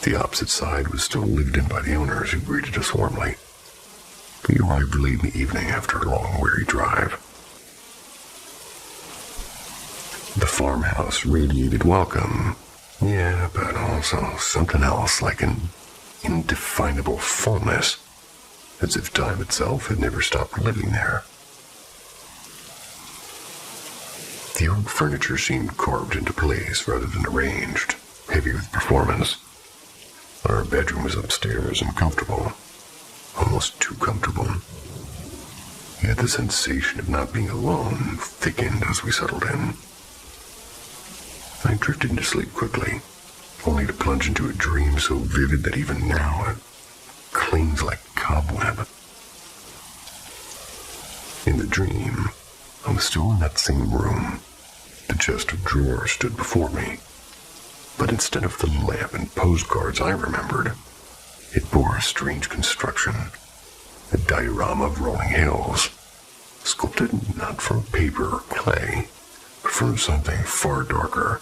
The opposite side was still lived in by the owners, who greeted us warmly. We arrived late in the evening after a long, weary drive. The farmhouse radiated welcome, yeah, but also something else, like an indefinable fullness, as if time itself had never stopped living there. The old furniture seemed carved into place rather than arranged, heavy with performance. Our bedroom was upstairs and comfortable, almost too comfortable. Yet the sensation of not being alone thickened as we settled in. I drifted into sleep quickly, only to plunge into a dream so vivid that even now it clings like cobweb. In the dream, I was still in that same room. The chest of drawers stood before me, but instead of the lamp and postcards I remembered, it bore a strange construction, a diorama of rolling hills, sculpted not from paper or clay, but from something far darker.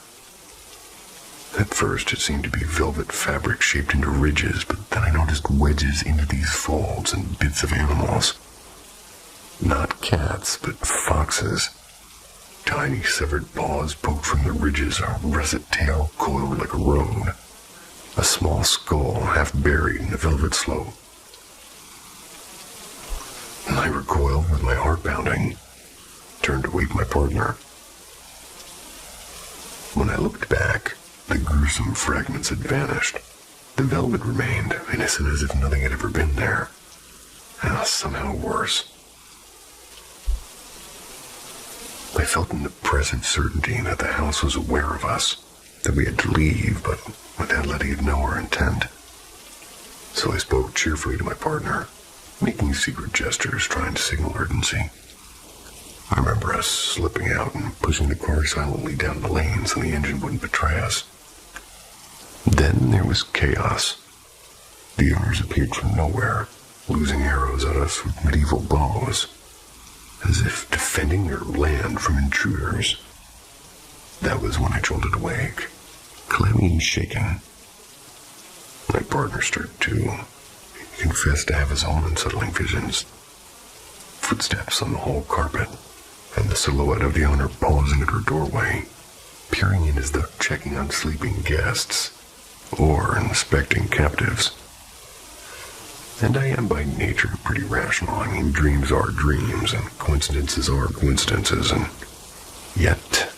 At first it seemed to be velvet fabric shaped into ridges, but then I noticed wedges into these folds and bits of animals. Not cats, but foxes. Tiny severed paws poked from the ridges, a russet tail coiled like a robe, a small skull half buried in a velvet slope. I recoiled with my heart pounding, turned to wake my partner. When I looked back, the gruesome fragments had vanished. The velvet remained, innocent as if nothing had ever been there. And somehow worse. I felt an oppressive certainty that the house was aware of us, that we had to leave, but without letting it know our intent. So I spoke cheerfully to my partner, making secret gestures trying to signal urgency. I remember us slipping out and pushing the car silently down the lane so the engine wouldn't betray us. Then there was chaos. The owners appeared from nowhere, losing arrows at us with medieval bows, as if defending their land from intruders. That was when I jolted awake, clammy and shaken. My partner stirred too. He confessed to have his own unsettling visions. Footsteps on the hall carpet, and the silhouette of the owner pausing at her doorway, peering in as though checking on sleeping guests, or inspecting captives. And I am by nature pretty rational. I mean, dreams are dreams, and coincidences are coincidences, and yet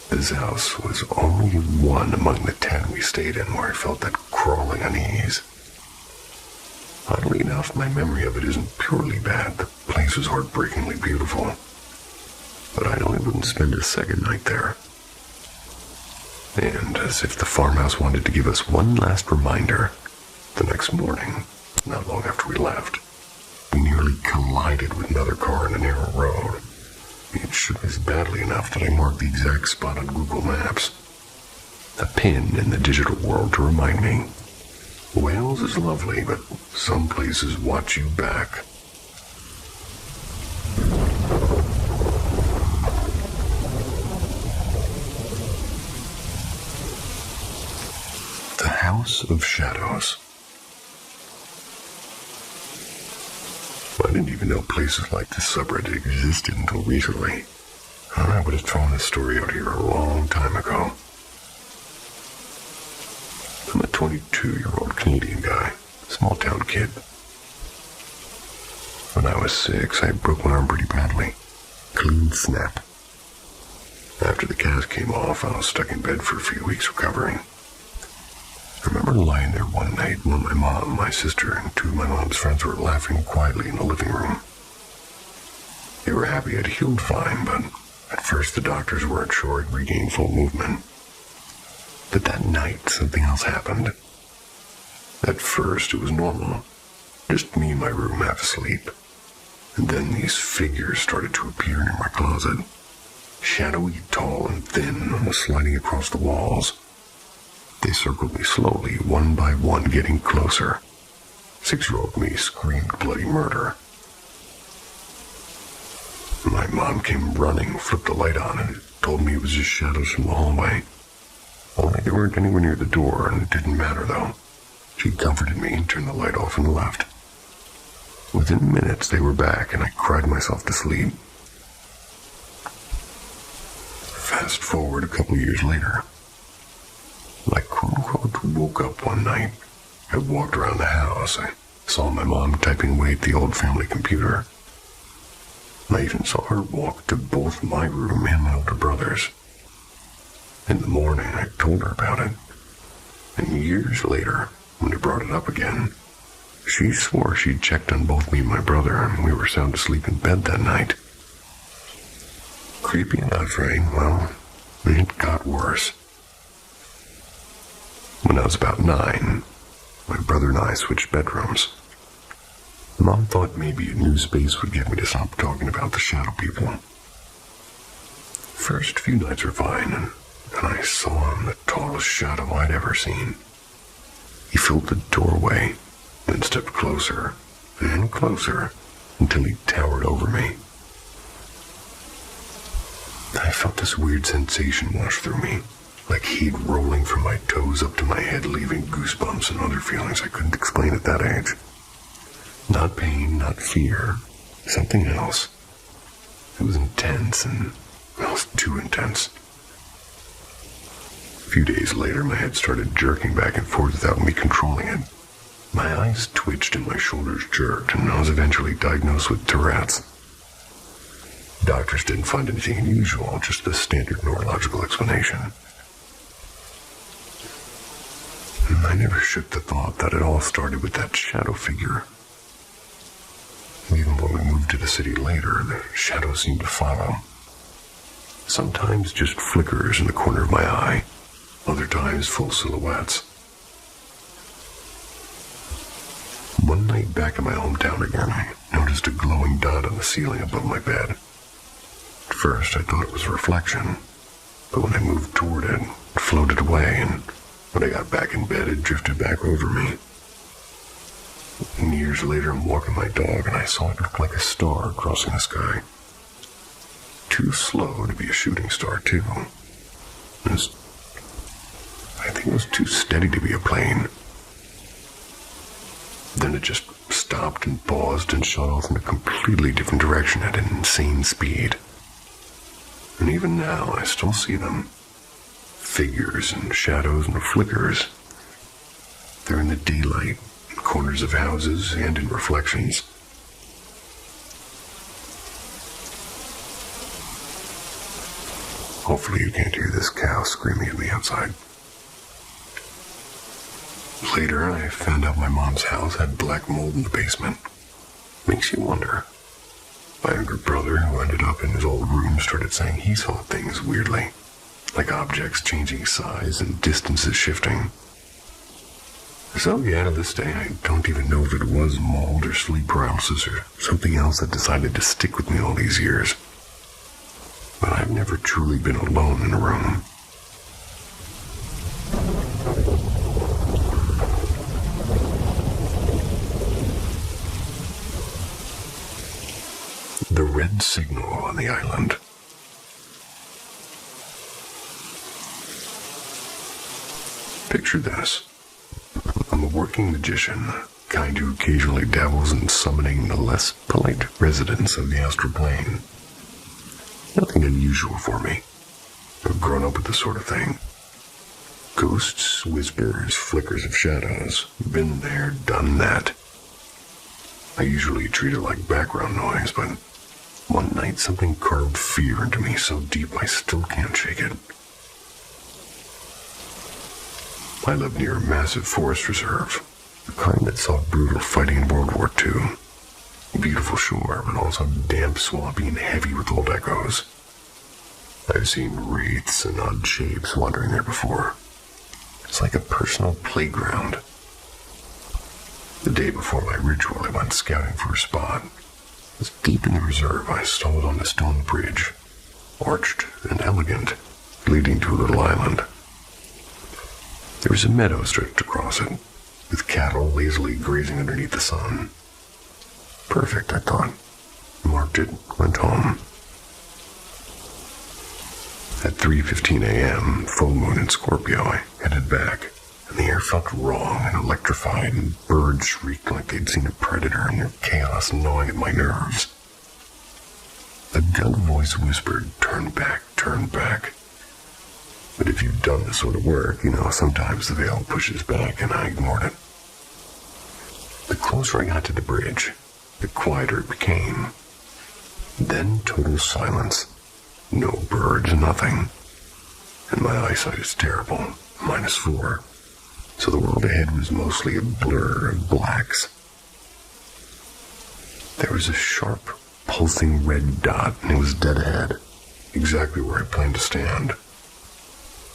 this house was only one among the 10 we stayed in where I felt that crawling unease. Oddly enough, my memory of it isn't purely bad. The place was heartbreakingly beautiful, but I know I wouldn't spend a second night there. And as if the farmhouse wanted to give us one last reminder, the next morning, not long after we left, we nearly collided with another car in a narrow road. It shook us badly enough that I marked the exact spot on Google Maps. A pin in the digital world to remind me. Wales is lovely, but some places watch you back. The House of Shadows. I didn't even know places like this subreddit existed until recently. I would have thrown this story out here a long time ago. I'm a 22-year-old Canadian guy, small town kid. When I was 6, I broke my arm pretty badly. Clean snap. After the cast came off, I was stuck in bed for a few weeks recovering. I remember lying there one night when my mom, my sister, and 2 of my mom's friends were laughing quietly in the living room. They were happy I'd healed fine, but at first the doctors weren't sure I'd regained full movement. But that night, something else happened. At first, it was normal. Just me in my room half asleep. And then these figures started to appear near my closet, shadowy, tall, and thin, was sliding across the walls. They circled me slowly, one by one, getting closer. 6-year-old me screamed bloody murder. My mom came running, flipped the light on, and told me it was just shadows from the hallway. Only they weren't anywhere near the door, and it didn't matter, though. She comforted me and turned the light off and left. Within minutes, they were back, and I cried myself to sleep. Fast forward a couple years later. I quote-unquote woke up one night. I walked around the house. I saw my mom typing away at the old family computer. I even saw her walk to both my room and my older brother's. In the morning, I told her about it. And years later, when I brought it up again, she swore she'd checked on both me and my brother, and we were sound asleep in bed that night. Creepy enough, right? Well, it got worse. When I was about 9, my brother and I switched bedrooms. Mom thought maybe a new space would get me to stop talking about the shadow people. First few nights were fine, and I saw him, the tallest shadow I'd ever seen. He filled the doorway, then stepped closer and closer until he towered over me. I felt this weird sensation wash through me, like heat rolling from my toes up to my head, leaving goosebumps and other feelings I couldn't explain at that age. Not pain, not fear, something else. It was intense, and it was too intense. A few days later, my head started jerking back and forth without me controlling it. My eyes twitched and my shoulders jerked, and I was eventually diagnosed with Tourette's. Doctors didn't find anything unusual, just the standard neurological explanation. And I never shook the thought that it all started with that shadow figure. Even when we moved to the city later, the shadows seemed to follow. Sometimes just flickers in the corner of my eye, other times full silhouettes. One night back in my hometown again, I noticed a glowing dot on the ceiling above my bed. At first, I thought it was a reflection, but when I moved toward it, it floated away, and when I got back in bed, it drifted back over me. And years later, I'm walking my dog, and I saw it look like a star crossing the sky. Too slow to be a shooting star, too. I think it was too steady to be a plane. Then it just stopped and paused and shot off in a completely different direction at an insane speed. And even now, I still see them. Figures and shadows and flickers. They're in the daylight, in corners of houses, and in reflections. Hopefully you can't hear this cow screaming at me outside. Later, I found out my mom's house had black mold in the basement. Makes you wonder. My younger brother, who ended up in his old room, started saying he saw things weirdly, like objects changing size and distances shifting. So yeah, to this day, I don't even know if it was mold or sleep paralysis or something else that decided to stick with me all these years. But I've never truly been alone in a room. The red signal on the island. Picture this. I'm a working magician, the kind who occasionally dabbles in summoning the less polite residents of the astral plane. Nothing unusual for me. I've grown up with this sort of thing. Ghosts, whispers, flickers of shadows. Been there, done that. I usually treat it like background noise, but one night something carved fear into me so deep I still can't shake it. I live near a massive forest reserve, the kind that saw brutal fighting in World War II. Beautiful shore, but also damp, swampy, and heavy with old echoes. I've seen wraiths and odd shapes wandering there before. It's like a personal playground. The day before my ritual, I went scouting for a spot. It was deep in the reserve. I stumbled on a stone bridge. arched and elegant, leading to a little island. There was a meadow stretched across it, with cattle lazily grazing underneath the sun. Perfect, I thought. Marked it, went home. At 3:15 a.m., full moon in Scorpio, I headed back, and the air felt raw and electrified, and birds shrieked like they'd seen a predator, and their chaos gnawing at my nerves. A gut voice whispered, turn back, turn back. But if you've done this sort of work, you know, sometimes the veil pushes back, and I ignored it. The closer I got to the bridge, the quieter it became. Then total silence. No birds, nothing. And my eyesight is terrible, -4. So the world ahead was mostly a blur of blacks. There was a sharp, pulsing red dot, and it was dead ahead, exactly where I planned to stand.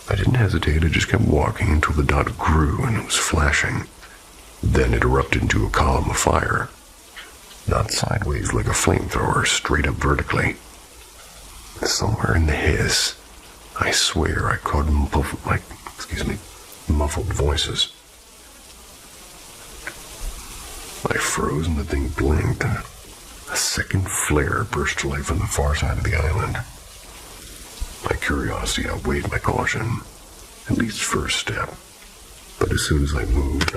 I didn't hesitate, I just kept walking until the dot grew and it was flashing. Then it erupted into a column of fire. Not sideways like a flamethrower, straight up vertically. Somewhere in the hiss, I swear I caught muffled voices. I froze and the thing blinked, and a second flare burst to life on the far side of the island. My curiosity outweighed my caution, at least first step, but as soon as I moved,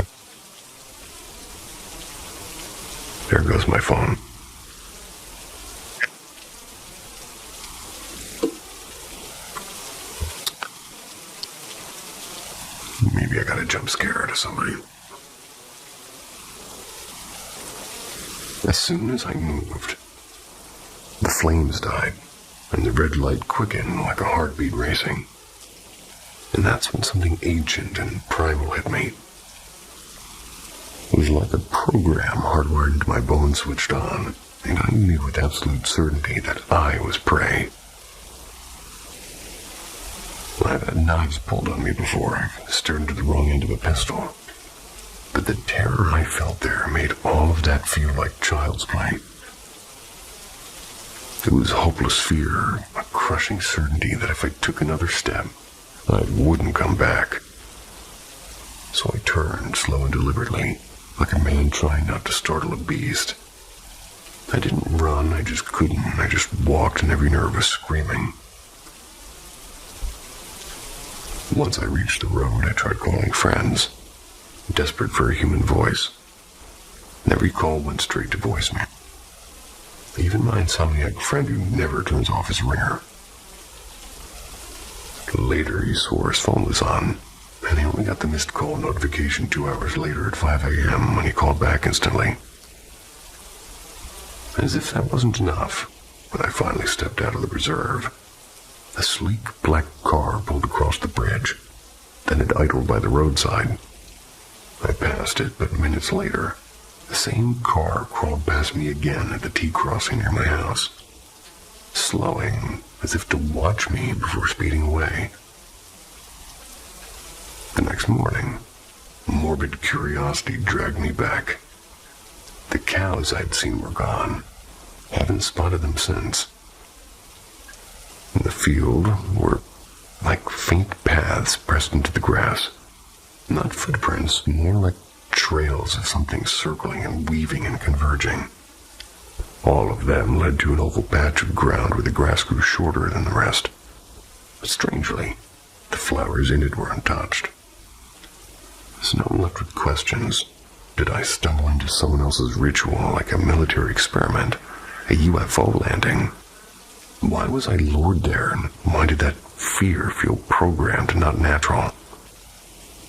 there goes my phone. Maybe I got a jump scare out of somebody. As soon as I moved, the flames died, and the red light quickened like a heartbeat racing. And that's when something ancient and primal hit me. It was like a program hardwired into my bones switched on, and I knew with absolute certainty that I was prey. I've had knives pulled on me before. I've stared into the wrong end of a pistol. But the terror I felt there made all of that feel like child's play. It was hopeless fear, a crushing certainty that if I took another step, I wouldn't come back. So I turned, slow and deliberately, like a man trying not to startle a beast. I didn't run, I just couldn't. I just walked and every nerve was screaming. Once I reached the road, I tried calling friends, desperate for a human voice. And every call went straight to voicemail. Even my insomniac friend who never turns off his ringer. Later, he swore his phone was on, and he only got the missed call notification 2 hours later at 5 a.m. when he called back instantly. As if that wasn't enough, when I finally stepped out of the reserve, a sleek black car pulled across the bridge, then it idled by the roadside. I passed it, but minutes later, the same car crawled past me again at the T-crossing near my house, slowing as if to watch me before speeding away. The next morning, morbid curiosity dragged me back. The cows I'd seen were gone. Haven't spotted them since. In the field were like faint paths pressed into the grass. Not footprints, more like trails of something circling and weaving and converging. All of them led to an oval patch of ground where the grass grew shorter than the rest. But strangely, the flowers in it were untouched. So now I'm left with questions. Did I stumble into someone else's ritual like a military experiment? A UFO landing? Why was I lured there, and why did that fear feel programmed, not natural?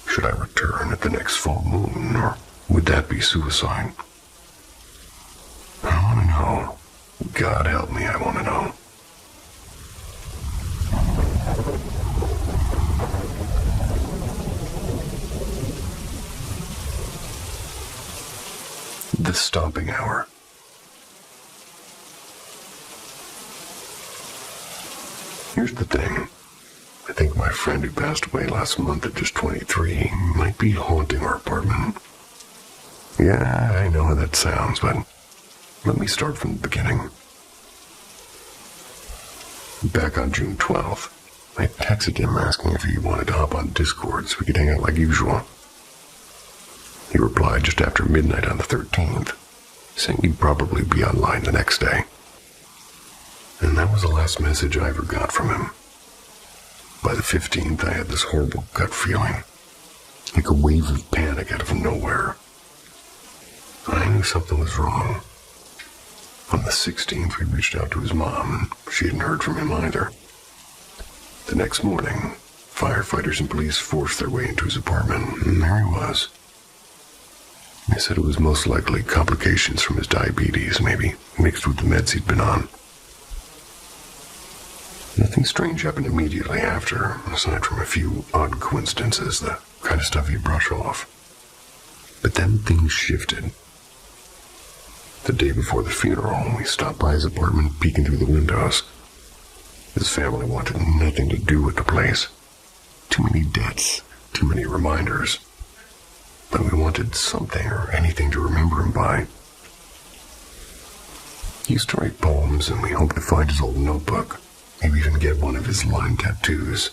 Should I return at the next full moon, or would that be suicide? I want to know. God help me, I want to know. The stomping hour. Here's the thing. I think my friend who passed away last month at just 23 might be haunting our apartment. Yeah, I know how that sounds, but let me start from the beginning. Back on June 12th, I texted him asking if he wanted to hop on Discord so we could hang out like usual. He replied just after midnight on the 13th, saying he'd probably be online the next day. And that was the last message I ever got from him. By the 15th, I had this horrible gut feeling, like a wave of panic out of nowhere. I knew something was wrong. On the 16th, we reached out to his mom, and she hadn't heard from him either. The next morning, firefighters and police forced their way into his apartment, and there he was. They said it was most likely complications from his diabetes, maybe mixed with the meds he'd been on. Nothing strange happened immediately after, aside from a few odd coincidences, the kind of stuff you brush off. But then things shifted. The day before the funeral, we stopped by his apartment, peeking through the windows. His family wanted nothing to do with the place. Too many debts, too many reminders. But we wanted something or anything to remember him by. He used to write poems, and we hoped to find his old notebook. Maybe even get one of his line tattoos.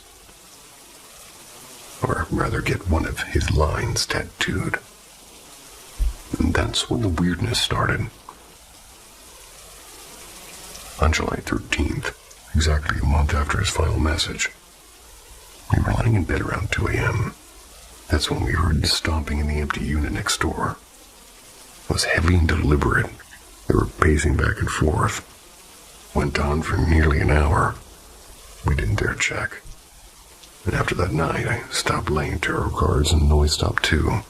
Or rather, get one of his lines tattooed. And that's when the weirdness started. On July 13th, exactly a month after his final message, we were lying in bed around 2 a.m. That's when we heard the stomping in the empty unit next door. It was heavy and deliberate. They were pacing back and forth. Went on for nearly an hour. We didn't dare check. And after that night, I stopped laying tarot cards and the noise stopped too.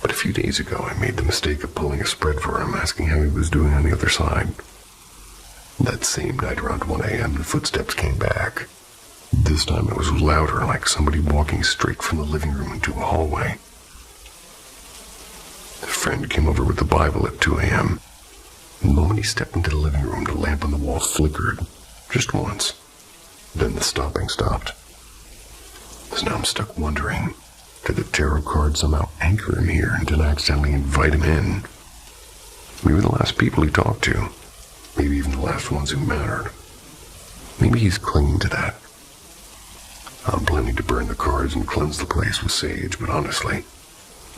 But a few days ago, I made the mistake of pulling a spread for him, asking how he was doing on the other side. That same night around 1 a.m., the footsteps came back. This time it was louder, like somebody walking straight from the living room into a hallway. A friend came over with the Bible at 2 a.m. The moment he stepped into the living room, the lamp on the wall flickered, just once. Then the stomping stopped. So now I'm stuck wondering, did the tarot card somehow anchor him here and did I accidentally invite him in? We were the last people he talked to. Maybe even the last ones who mattered. Maybe he's clinging to that. I'm planning to burn the cards and cleanse the place with sage, but honestly,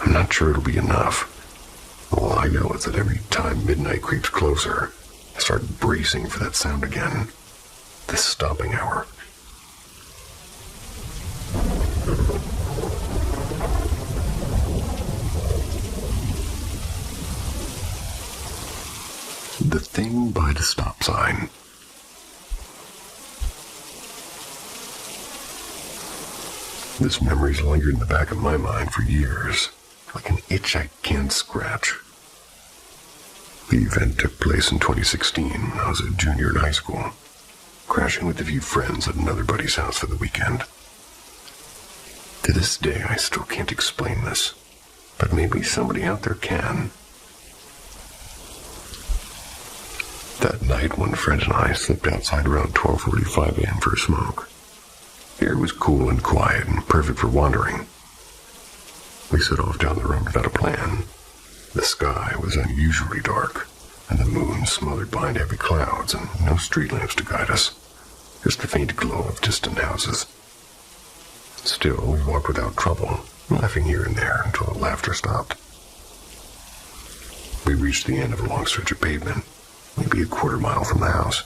I'm not sure it'll be enough. All I know is that every time midnight creeps closer, I start bracing for that sound again. This stopping hour. The thing by the stop sign. This memory's lingered in the back of my mind for years, like an itch I can't scratch. The event took place in 2016 when I was a junior in high school, crashing with a few friends at another buddy's house for the weekend. To this day, I still can't explain this, but maybe somebody out there can. That night, one friend and I slipped outside around 12:45 a.m. for a smoke. The air was cool and quiet and perfect for wandering. We set off down the road without a plan. The sky was unusually dark, and the moon smothered behind heavy clouds, and no street lamps to guide us, just the faint glow of distant houses. Still, we walked without trouble, laughing here and there until the laughter stopped. We reached the end of a long stretch of pavement, maybe a quarter mile from the house.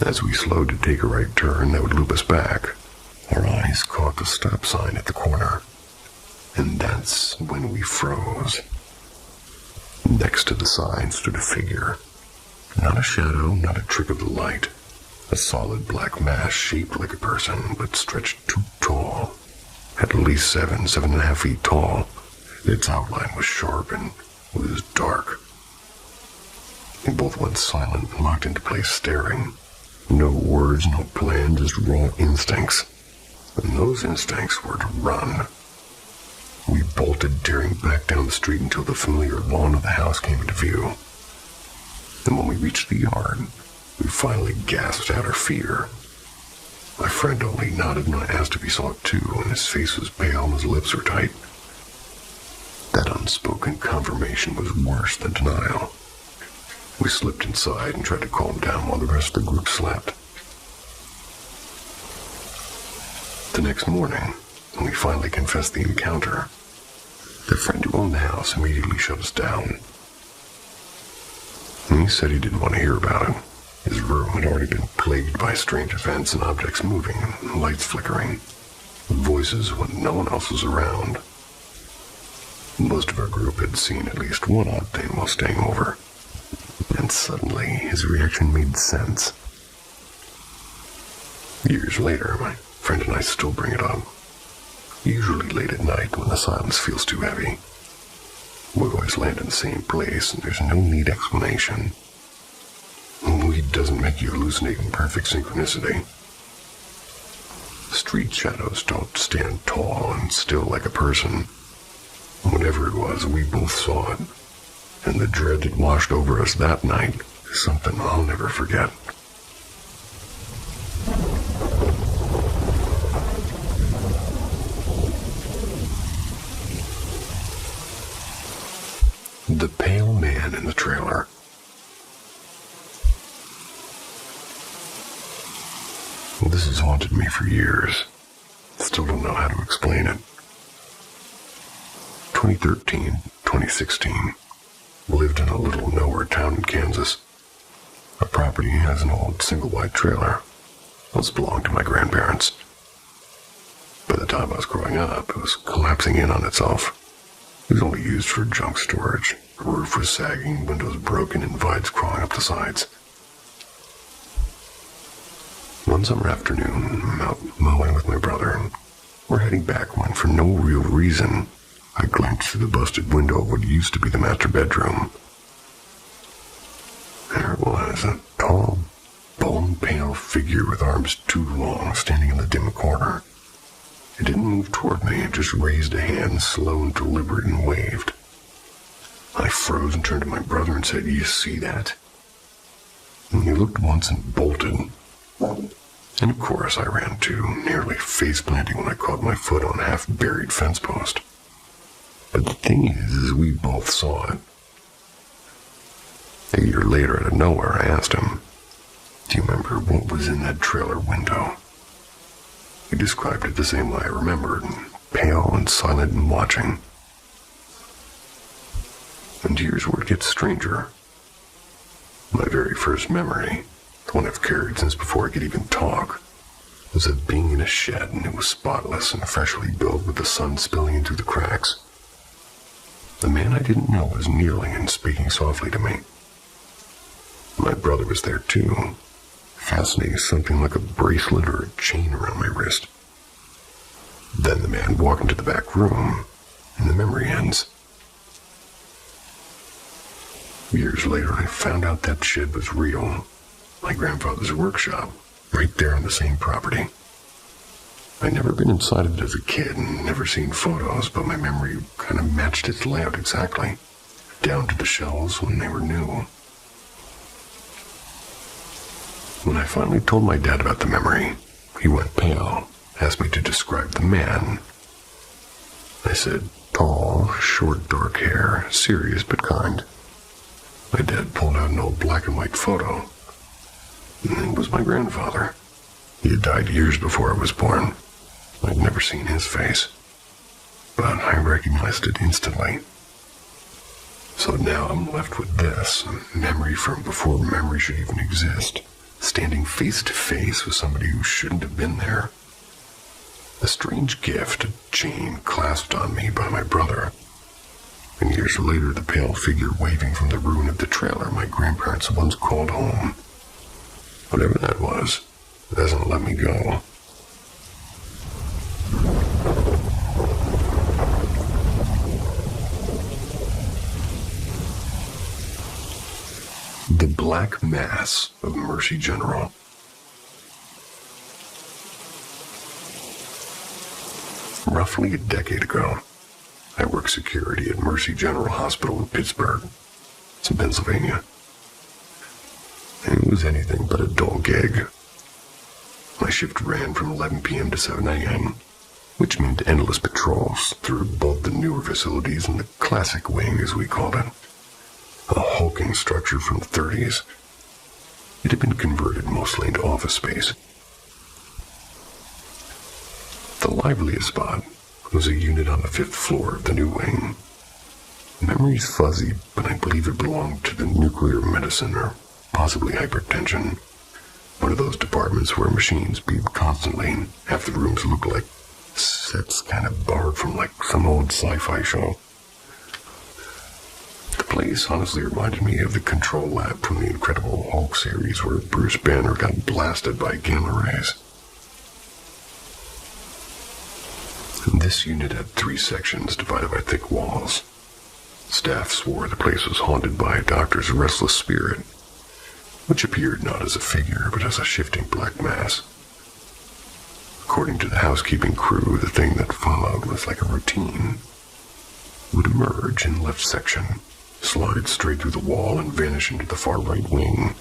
As we slowed to take a right turn that would loop us back, our eyes caught the stop sign at the corner. And that's when we froze. Next to the sign stood a figure. Not a shadow, not a trick of the light. A solid black mass shaped like a person, but stretched too tall. At least 7.5 feet tall. Its outline was sharp and was dark. We both went silent and locked into place staring. No words, no plan, just raw instincts. And those instincts were to run. We bolted, tearing back down the street until the familiar lawn of the house came into view. And when we reached the yard, we finally gasped out our fear. My friend only nodded when I asked if he saw it too, and his face was pale and his lips were tight. That unspoken confirmation was worse than denial. We slipped inside and tried to calm down while the rest of the group slept. The next morning, when we finally confessed the encounter, the friend who owned the house immediately shut us down. He said he didn't want to hear about it. His room had already been plagued by strange events and objects moving and lights flickering, voices when no one else was around. Most of our group had seen at least one odd thing while staying over, and suddenly his reaction made sense. Years later, my friend and I still bring it up, usually late at night when the silence feels too heavy. We always land in the same place, and there's no neat explanation. Weed doesn't make you hallucinate in perfect synchronicity. Street shadows don't stand tall and still like a person. Whatever it was, we both saw it, and the dread that washed over us that night is something I'll never forget. The pale man in the trailer. This has haunted me for years. Still don't know how to explain it. 2013, 2016. Lived in a little nowhere town in Kansas. Our property has an old single-wide trailer. Once belonged to my grandparents. By the time I was growing up, it was collapsing in on itself. It was only used for junk storage. The roof was sagging, windows broken, and vines crawling up the sides. One summer afternoon, I'm out mowing with my brother, and we're heading back when, for no real reason, I glanced through the busted window of what used to be the master bedroom. There it was, a tall, bone-pale figure with arms too long, standing in the dim corner. It didn't move toward me, it just raised a hand, slow and deliberate, and waved. I froze and turned to my brother and said, "You see that?" And he looked once and bolted. And of course I ran too, nearly face-planting when I caught my foot on a half-buried fence post. But the thing is we both saw it. A year later, out of nowhere, I asked him, "Do you remember what was in that trailer window?" He described it the same way I remembered, pale and silent and watching. And here's where it gets stranger. My very first memory, the one I've carried since before I could even talk, was of being in a shed, and it was spotless and freshly built with the sun spilling in through the cracks. The man I didn't know was kneeling and speaking softly to me. My brother was there too, fastening something like a bracelet or a chain around my wrist. Then the man walked into the back room, and the memory ends. Years later, I found out that shed was real. My grandfather's workshop, right there on the same property. I'd never been inside of it as a kid and never seen photos, but my memory kind of matched its layout exactly, down to the shelves when they were new. When I finally told my dad about the memory, he went pale, asked me to describe the man. I said, tall, short, dark hair, serious but kind. My dad pulled out an old black and white photo. It was my grandfather. He had died years before I was born. I'd never seen his face, but I recognized it instantly. So now I'm left with this, a memory from before memory should even exist, standing face to face with somebody who shouldn't have been there. A strange gift, a chain clasped on me by my brother. And years later, the pale figure waving from the ruin of the trailer my grandparents once called home. Whatever that was, it hasn't let me go. The Black Mass of Mercy General. Roughly a decade ago, I worked security at Mercy General Hospital in Pittsburgh. It's in Pennsylvania. And it was anything but a dull gig. My shift ran from 11 p.m. to 7 a.m., which meant endless patrols through both the newer facilities and the classic wing, as we called it. a hulking structure from the 30s. It had been converted mostly into office space. The liveliest spot was a unit on the 5th floor of the new wing. Memory's fuzzy, but I believe it belonged to the nuclear medicine or possibly hypertension. One of those departments where machines beep constantly and half the rooms look like sets kind of borrowed from like some old sci-fi show. The place honestly reminded me of the control lab from the Incredible Hulk series where Bruce Banner got blasted by gamma rays. This unit had 3 sections divided by thick walls. Staff swore the place was haunted by a doctor's restless spirit, which appeared not as a figure but as a shifting black mass. According to the housekeeping crew, the thing that followed was like a routine. Would emerge in the left section, slide straight through the wall, and vanish into the far right wing.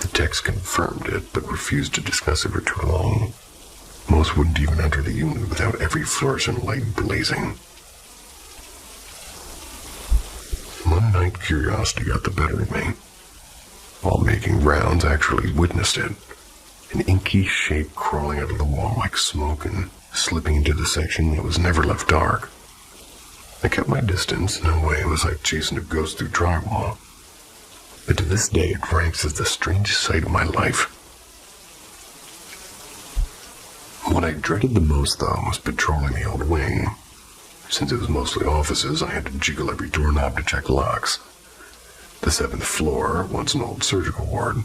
The techs confirmed it, but refused to discuss it for too long. Most wouldn't even enter the unit without every fluorescent light blazing. One night, curiosity got the better of me. While making rounds, I actually witnessed it. An inky shape crawling out of the wall like smoke and slipping into the section that was never left dark. I kept my distance. In a way, it was like chasing a ghost through drywall. But to this day, it ranks as the strangest sight of my life. What I dreaded the most, though, was patrolling the old wing. Since it was mostly offices, I had to jiggle every doorknob to check locks. The 7th floor, once an old surgical ward,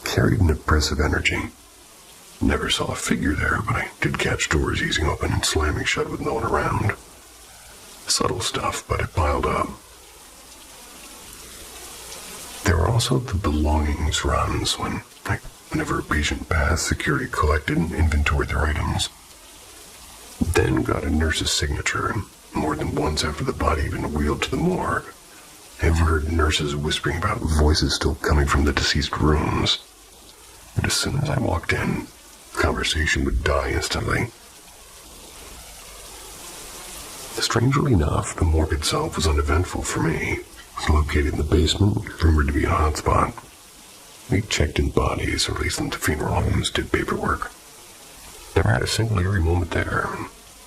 carried an oppressive energy. Never saw a figure there, but I did catch doors easing open and slamming shut with no one around. Subtle stuff, but it piled up. There were also the belongings runs whenever a patient passed, security collected and inventoried their items. Then got a nurse's signature, more than once after the body had been wheeled to the morgue. I've heard nurses whispering about voices still coming from the deceased rooms. And as soon as I walked in, conversation would die instantly. Strangely enough, the morgue itself was uneventful for me. It was located in the basement, rumored to be a hotspot. We checked in bodies, or released them to funeral homes, did paperwork. Never had a single eerie moment there.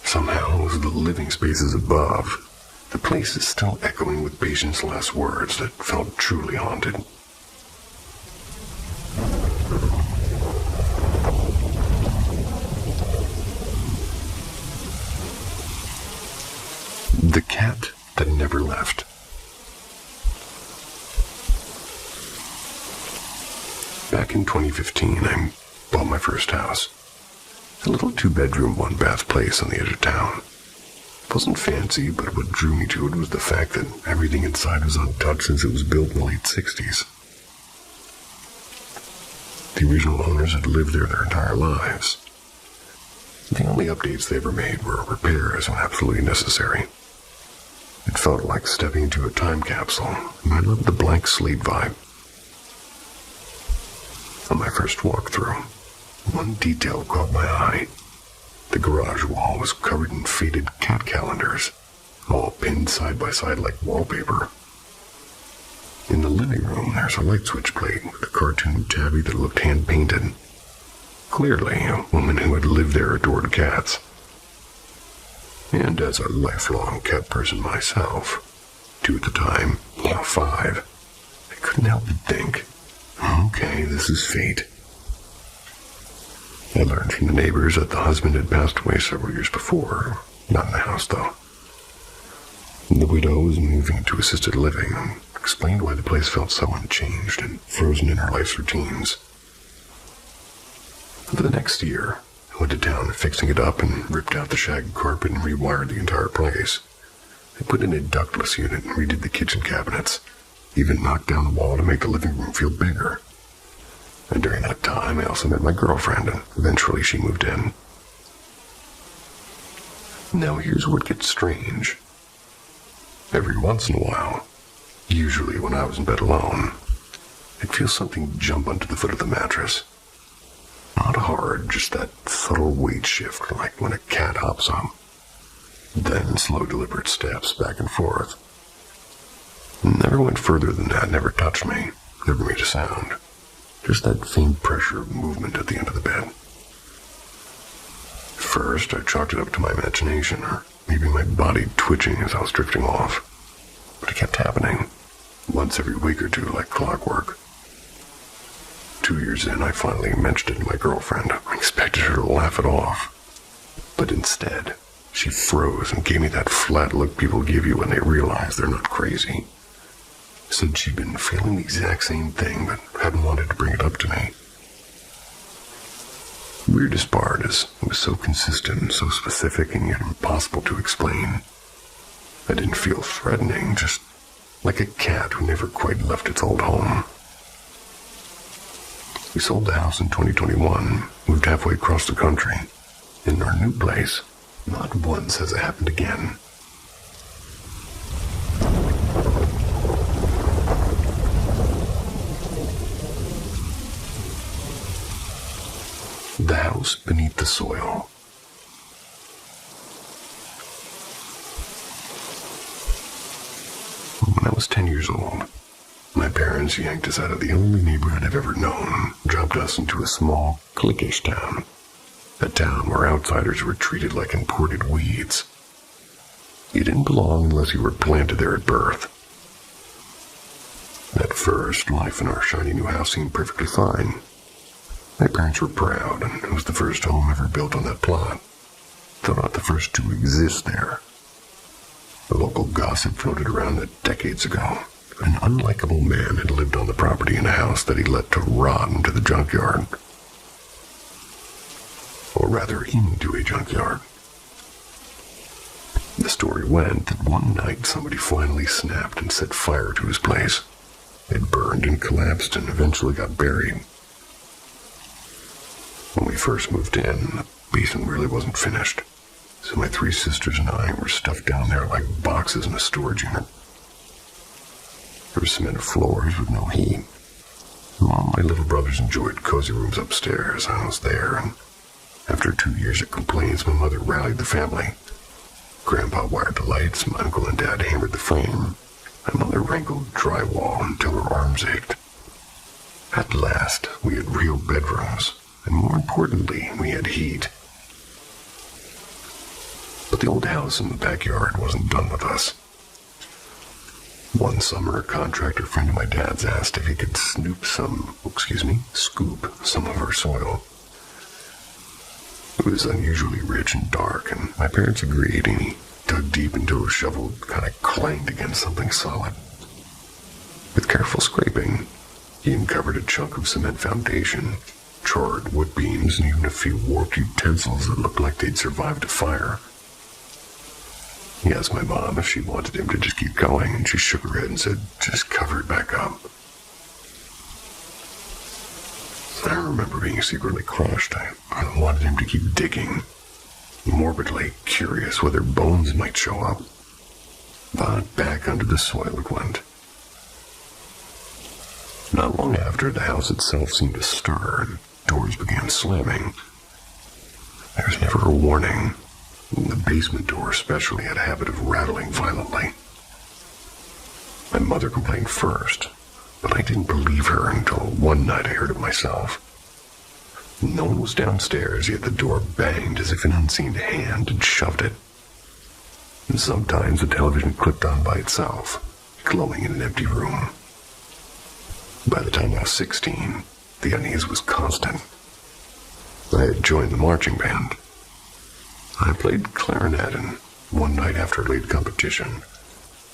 Somehow, with the living spaces above, the place is still echoing with patients' last words that felt truly haunted. The cat that never left. Back in 2015, I bought my first house. A little 2-bedroom, 1-bath place on the edge of town. It wasn't fancy, but what drew me to it was the fact that everything inside was untouched since it was built in the late 60s. The original owners had lived there their entire lives. The only updates they ever made were repairs when absolutely necessary. It felt like stepping into a time capsule, and I loved the blank slate vibe. On my first walkthrough, one detail caught my eye. The garage wall was covered in faded cat calendars, all pinned side by side like wallpaper. In the living room, there's a light switch plate with a cartoon tabby that looked hand-painted. Clearly, a woman who had lived there adored cats. And as a lifelong cat person myself, 2 at the time, now 5, I couldn't help but think, okay, this is fate. I learned from the neighbors that the husband had passed away several years before, not in the house though. The widow was moving into assisted living and explained why the place felt so unchanged and frozen in her life's routines. For the next year, I went to town fixing it up and ripped out the shag carpet and rewired the entire place. I put in a ductless unit and redid the kitchen cabinets, even knocked down the wall to make the living room feel bigger. And during that time, I also met my girlfriend, and eventually she moved in. Now here's what gets strange. Every once in a while, usually when I was in bed alone, I'd feel something jump onto the foot of the mattress. Not hard, just that subtle weight shift, like when a cat hops up. Then slow, deliberate steps back and forth. Never went further than that, never touched me, never made a sound. Just that faint pressure of movement at the end of the bed. First, I chalked it up to my imagination, or maybe my body twitching as I was drifting off. But it kept happening, once every week or two, like clockwork. 2 years in, I finally mentioned it to my girlfriend. I expected her to laugh it off. But instead, she froze and gave me that flat look people give you when they realize they're not crazy. Said she'd been feeling the exact same thing, but hadn't wanted to bring it up to me. Weirdest part is it was so consistent, so specific, and yet impossible to explain. I didn't feel threatening, just like a cat who never quite left its old home. We sold the house in 2021, moved halfway across the country. In our new place, not once has it happened again. The house beneath the soil. When I was 10 years old, my parents yanked us out of the only neighborhood I've ever known, dropped us into a small, cliquish town. A town where outsiders were treated like imported weeds. You didn't belong unless you were planted there at birth. At first, life in our shiny new house seemed perfectly fine. My parents were proud, and it was the first home ever built on that plot, though not the first to exist there. The local gossip floated around that decades ago. An unlikable man had lived on the property in a house that he let to rot into the junkyard. Or rather, into a junkyard. The story went that one night somebody finally snapped and set fire to his place. It burned and collapsed and eventually got buried. When we first moved in, the basement really wasn't finished, so my 3 sisters and I were stuffed down there like boxes in a storage unit. There were cement floors with no heat. While my little brothers enjoyed cozy rooms upstairs, I was there, and after 2 years of complaints, my mother rallied the family. Grandpa wired the lights, my uncle and dad hammered the frame. My mother wrangled drywall until her arms ached. At last, we had real bedrooms, and more importantly, we had heat. But the old house in the backyard wasn't done with us. One summer, a contractor friend of my dad's asked if he could scoop some of our soil. It was unusually rich and dark, and my parents agreed, and he dug deep until a shovel kind of clanged against something solid. With careful scraping, he uncovered a chunk of cement foundation, charred wood beams, and even a few warped utensils that looked like they'd survived a fire. He asked my mom if she wanted him to just keep going, and she shook her head and said, "Just cover it back up." I remember being secretly crushed. I wanted him to keep digging, morbidly curious whether bones might show up. But back under the soil it went. Not long after, the house itself seemed to stir, and doors began slamming. There was never a warning. The basement door especially had a habit of rattling violently. My mother complained first, but I didn't believe her until one night I heard it myself. No one was downstairs, yet the door banged as if an unseen hand had shoved it. And sometimes the television clicked on by itself, glowing in an empty room. By the time I was 16, the unease was constant. I had joined the marching band. I played clarinet, and one night after a late competition,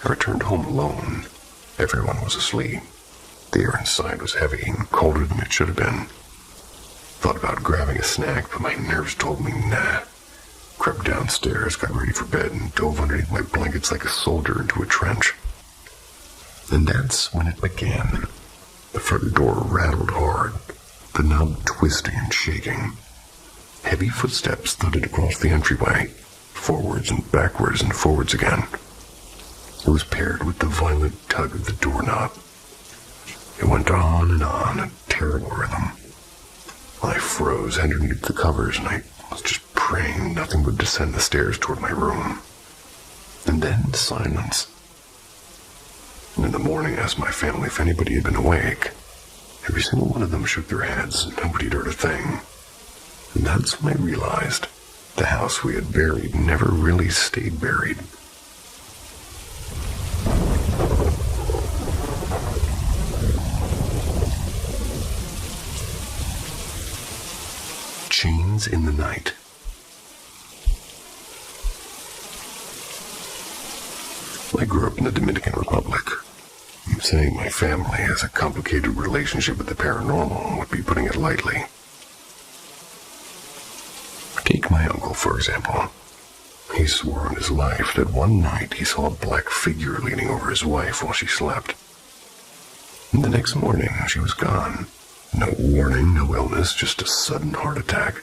I returned home alone. Everyone was asleep. The air inside was heavy and colder than it should have been. Thought about grabbing a snack, but my nerves told me nah. Crept downstairs, got ready for bed, and dove underneath my blankets like a soldier into a trench. And that's when it began. The front door rattled hard, the knob twisting and shaking. Heavy footsteps thudded across the entryway, forwards and backwards and forwards again. It was paired with the violent tug of the doorknob. It went on, a terrible rhythm. I froze underneath the covers, and I was just praying nothing would descend the stairs toward my room. And then silence. And in the morning, I asked my family if anybody had been awake. Every single one of them shook their heads, and nobody had heard a thing. And that's when I realized the house we had buried never really stayed buried. Chains in the night. I grew up in the Dominican Republic. Saying my family has a complicated relationship with the paranormal would be putting it lightly. Take my uncle, for example. He swore on his life that one night he saw a black figure leaning over his wife while she slept. And the next morning, she was gone. No warning, no illness, just a sudden heart attack.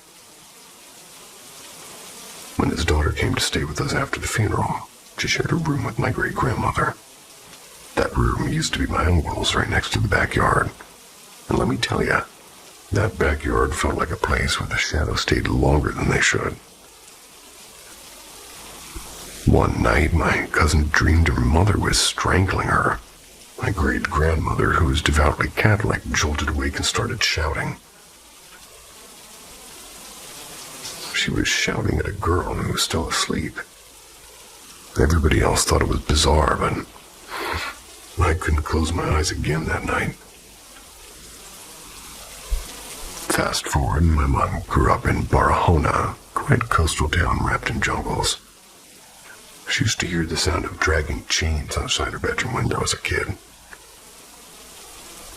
When his daughter came to stay with us after the funeral, she shared a room with my great-grandmother. That room used to be my uncle's, right next to the backyard. And let me tell you, that backyard felt like a place where the shadows stayed longer than they should. One night, my cousin dreamed her mother was strangling her. My great-grandmother, who was devoutly Catholic, jolted awake and started shouting. She was shouting at a girl who was still asleep. Everybody else thought it was bizarre, but I couldn't close my eyes again that night. Fast forward, my mom grew up in Barahona, quite a coastal town wrapped in jungles. She used to hear the sound of dragging chains outside her bedroom window as a kid.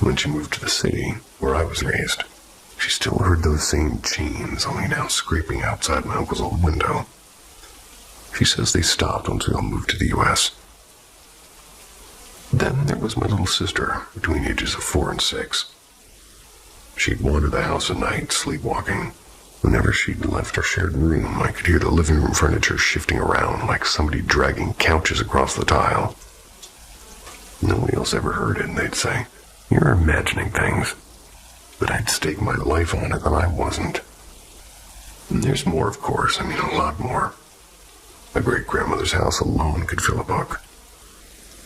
When she moved to the city, where I was raised, she still heard those same chains, only now scraping outside my uncle's old window. She says they stopped once we all moved to the U.S. Then there was my little sister, between ages of 4 and 6. She'd wander the house at night, sleepwalking. Whenever she'd left our shared room, I could hear the living room furniture shifting around like somebody dragging couches across the tile. Nobody else ever heard it, and they'd say, "You're imagining things." But I'd stake my life on it that I wasn't. And there's more, of course, a lot more. My great-grandmother's house alone could fill a book.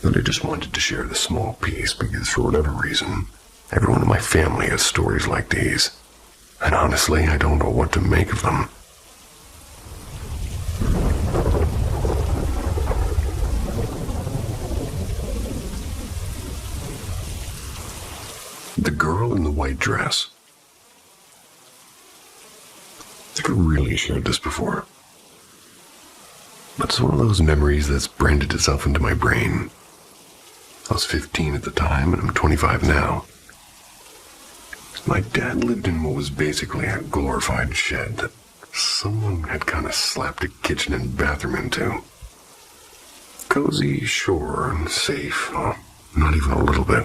But I just wanted to share this small piece because, for whatever reason, everyone in my family has stories like these. And honestly, I don't know what to make of them. The girl in the white dress. I've never really shared this before. But it's one of those memories that's branded itself into my brain. I was 15 at the time, and I'm 25 now. My dad lived in what was basically a glorified shed that someone had kind of slapped a kitchen and bathroom into. Cozy, sure, and safe. Not even a little bit.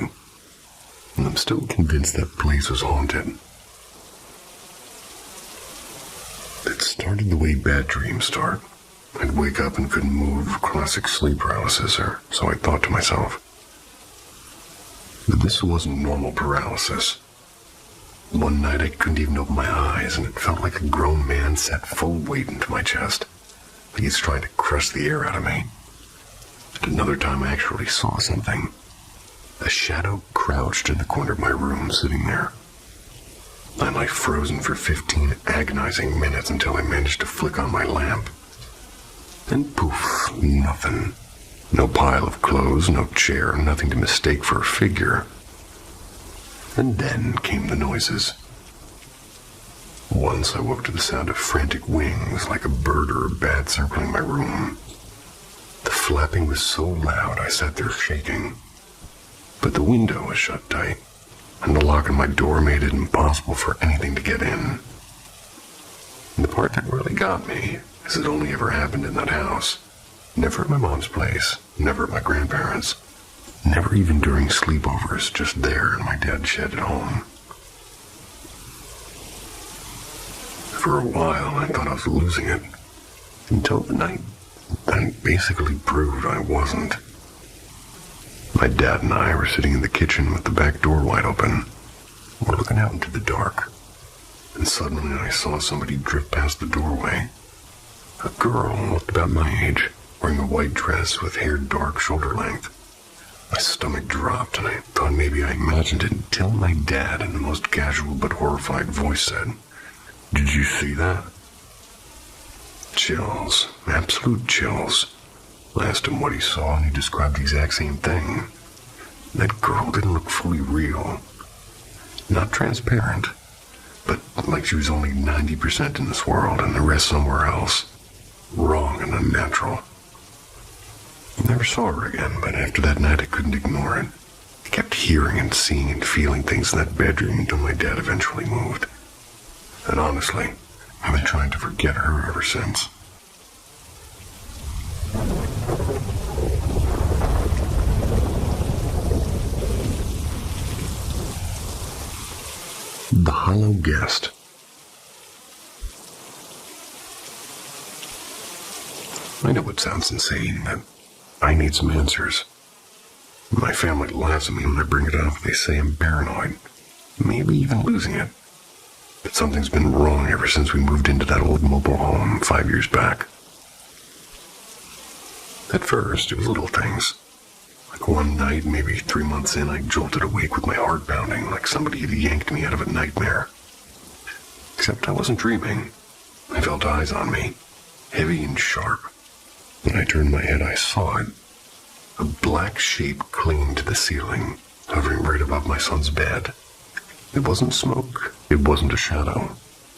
And I'm still convinced that place was haunted. It started the way bad dreams start. I'd wake up and couldn't move, classic sleep paralysis, or so I thought to myself. But this wasn't normal paralysis. One night I couldn't even open my eyes, and it felt like a grown man sat full weight into my chest, like he's trying to crush the air out of me. At another time I actually saw something. A shadow crouched in the corner of my room, sitting there. I lay frozen for 15 agonizing minutes until I managed to flick on my lamp. And poof, nothing. No pile of clothes, no chair, nothing to mistake for a figure. And then came the noises. Once I woke to the sound of frantic wings, like a bird or a bat circling my room. The flapping was so loud I sat there shaking. But the window was shut tight, and the lock on my door made it impossible for anything to get in. And the part that really got me is it only ever happened in that house. Never at my mom's place, never at my grandparents'. Never even during sleepovers, just there in my dad's shed at home. For a while, I thought I was losing it. Until the night that basically proved I wasn't. My dad and I were sitting in the kitchen with the back door wide open. We're looking out into the dark. And suddenly I saw somebody drift past the doorway. A girl looked about my age, wearing a white dress with hair dark shoulder length. My stomach dropped, and I thought maybe I imagined it until my dad, in the most casual but horrified voice, said, "Did you see that?" Chills. Absolute chills. I asked him what he saw, and he described the exact same thing. That girl didn't look fully real. Not transparent, but like she was only 90% in this world and the rest somewhere else. Wrong and unnatural. I never saw her again, but after that night I couldn't ignore it. I kept hearing and seeing and feeling things in that bedroom until my dad eventually moved. And honestly, I've been trying to forget her ever since. The Hollow Guest. I know it sounds insane, but I need some answers. My family laughs at me when I bring it up. They say I'm paranoid, maybe even losing it. But something's been wrong ever since we moved into that old mobile home 5 years back. At first, it was little things. Like one night, maybe 3 months in, I jolted awake with my heart pounding, like somebody had yanked me out of a nightmare. Except I wasn't dreaming. I felt eyes on me, heavy and sharp. When I turned my head, I saw it. A black shape clinging to the ceiling, hovering right above my son's bed. It wasn't smoke. It wasn't a shadow.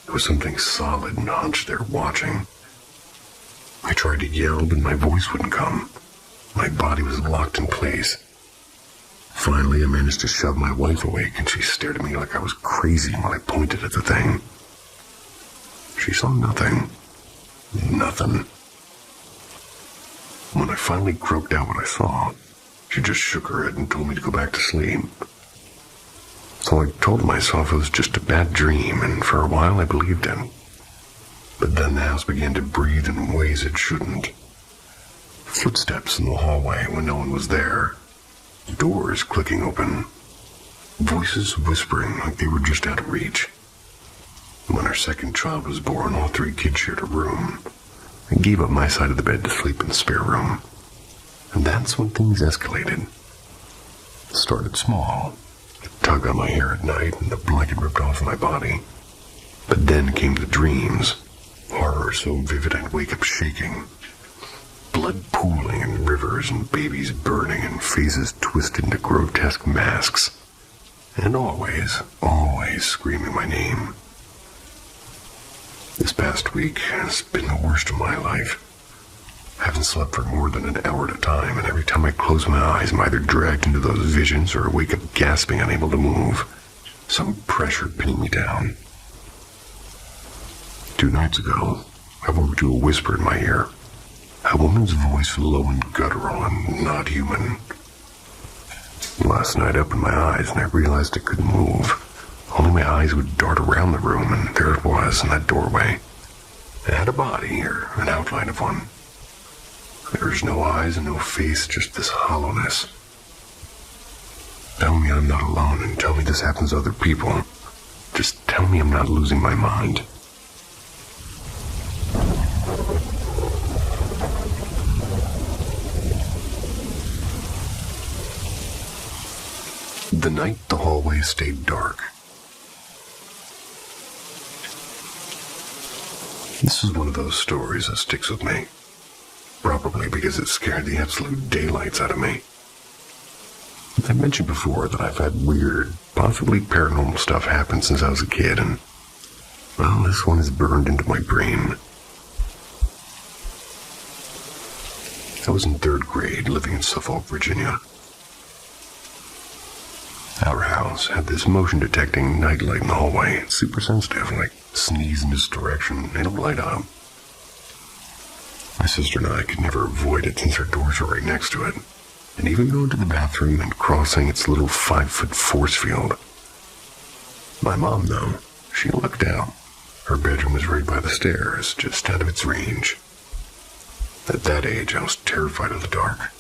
It was something solid and hunched there watching. I tried to yell, but my voice wouldn't come. My body was locked in place. Finally, I managed to shove my wife awake, and she stared at me like I was crazy while I pointed at the thing. She saw nothing. Nothing. When I finally croaked out what I saw, she just shook her head and told me to go back to sleep. So I told myself it was just a bad dream, and for a while I believed it. But then the house began to breathe in ways it shouldn't. Footsteps in the hallway when no one was there. Doors clicking open. Voices whispering like they were just out of reach. When our second child was born, all 3 kids shared a room. I gave up my side of the bed to sleep in the spare room. And that's when things escalated. It started small. A tug on my hair at night and the blanket ripped off my body. But then came the dreams. Horror so vivid I'd wake up shaking. Blood pooling in rivers and babies burning and faces twisted into grotesque masks. And always screaming my name. This past week has been the worst of my life. I haven't slept for more than an hour at a time, and every time I close my eyes, I'm either dragged into those visions or wake up gasping, unable to move. Some pressure pinning me down. 2 nights ago, I woke to a whisper in my ear. A woman's voice, low and guttural and not human. Last night I opened my eyes and I realized I couldn't move. Only my eyes would dart around the room, and there it was in that doorway. It had a body, or an outline of one. There was no eyes and no face, just this hollowness. Tell me I'm not alone, and tell me this happens to other people. Just tell me I'm not losing my mind. The night the hallway stayed dark. This is one of those stories that sticks with me. Probably because it scared the absolute daylights out of me. I've mentioned before that I've had weird, possibly paranormal stuff happen since I was a kid, and, well, this one is burned into my brain. I was in 3rd grade, living in Suffolk, Virginia. Our house had this motion-detecting nightlight in the hallway. It's super sensitive, like sneeze in this direction, and it'll light up. My sister and I could never avoid it since our doors were right next to it, and even go into the bathroom and crossing its little 5-foot force field. My mom, though, she lucked out. Her bedroom was right by the stairs, just out of its range. At that age, I was terrified of the dark.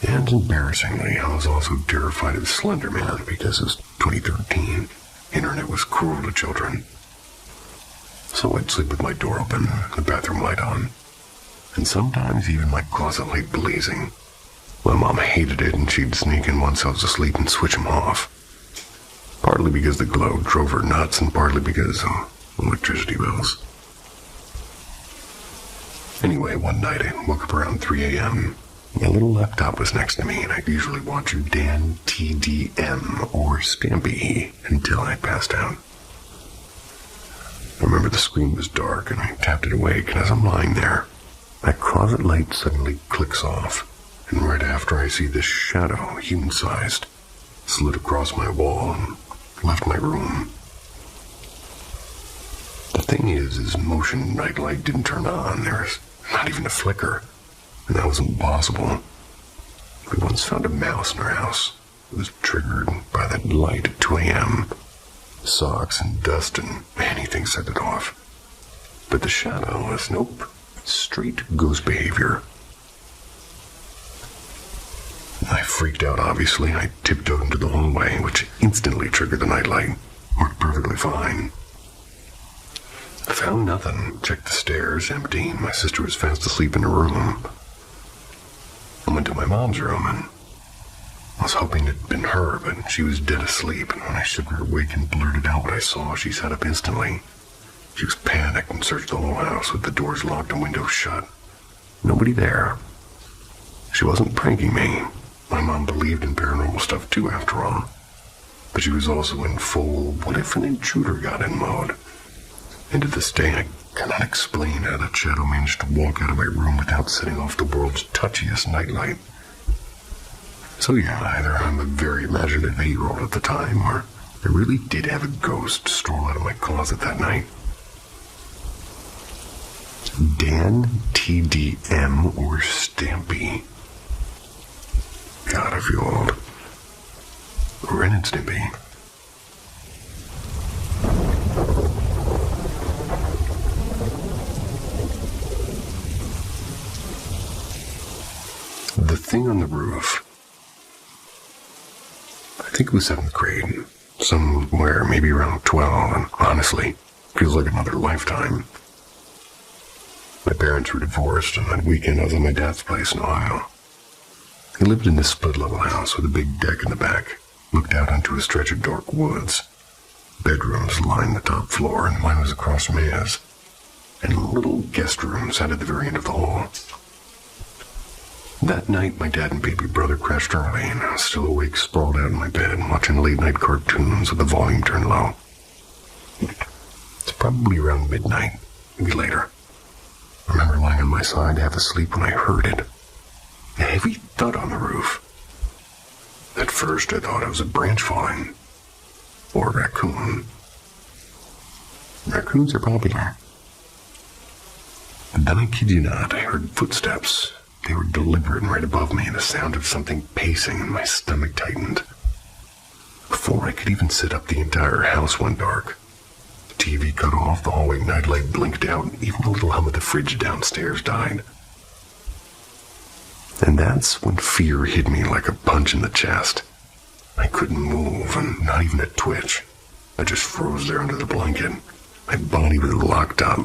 And embarrassingly, I was also terrified of Slender Man because it was 2013. Internet was cruel to children. So I'd sleep with my door open, the bathroom light on, and sometimes even my closet light blazing. My mom hated it, and she'd sneak in once I was asleep and switch them off. Partly because the glow drove her nuts, and partly because of electricity bills. Anyway, one night I woke up around 3 a.m. My little laptop was next to me, and I'd usually watch Dan TDM or Stampy until I passed out. I remember the screen was dark, and I tapped it awake, and as I'm lying there, that closet light suddenly clicks off, and right after I see this shadow, human-sized, slid across my wall and left my room. The thing is motion nightlight didn't turn on. There's not even a flicker, and that was impossible. We once found a mouse in our house. It was triggered by that light at 2 a.m. Socks and dust and anything set it off. But the shadow was nope, straight ghost behavior. I freaked out, obviously. I tiptoed into the hallway, which instantly triggered the nightlight. Worked perfectly fine. I found nothing. Checked the stairs, empty. My sister was fast asleep in her room. I went to my mom's room, and I was hoping it'd been her, but she was dead asleep, and when I shook her awake and blurted out what I saw, she sat up instantly. She was panicked and searched the whole house with the doors locked and windows shut. Nobody there. She wasn't pranking me. My mom believed in paranormal stuff too, after all. But she was also in full what if an intruder got in mode. And to this day, I cannot explain how that shadow managed to walk out of my room without setting off the world's touchiest nightlight. So yeah, either I'm a very imaginative 8-year-old at the time, or I really did have a ghost stroll out of my closet that night. Dan TDM or Stampy. God, I feel old. Ren and Stimpy. The thing on the roof. I think it was 7th grade. Somewhere, maybe around 12, and honestly, feels like another lifetime. My parents were divorced, and that weekend I was at my dad's place in Ohio. He lived in this split-level house with a big deck in the back, looked out onto a stretch of dark woods. Bedrooms lined the top floor, and mine was across from his, and little guest rooms sat at the very end of the hall. That night, my dad and baby brother crashed early, and I was still awake, sprawled out in my bed, watching late-night cartoons with the volume turned low. It's probably around midnight, maybe later. I remember lying on my side, half asleep, when I heard it. A heavy thud on the roof. At first, I thought it was a branch falling. Or a raccoon. Raccoons are popular. But then, I kid you not, I heard footsteps. They were deliberate and right above me, and the sound of something pacing, and my stomach tightened. Before I could even sit up, the entire house went dark. The TV cut off, the hallway nightlight blinked out, and even the little hum of the fridge downstairs died. And that's when fear hit me like a punch in the chest. I couldn't move, and not even a twitch. I just froze there under the blanket. My body was locked up.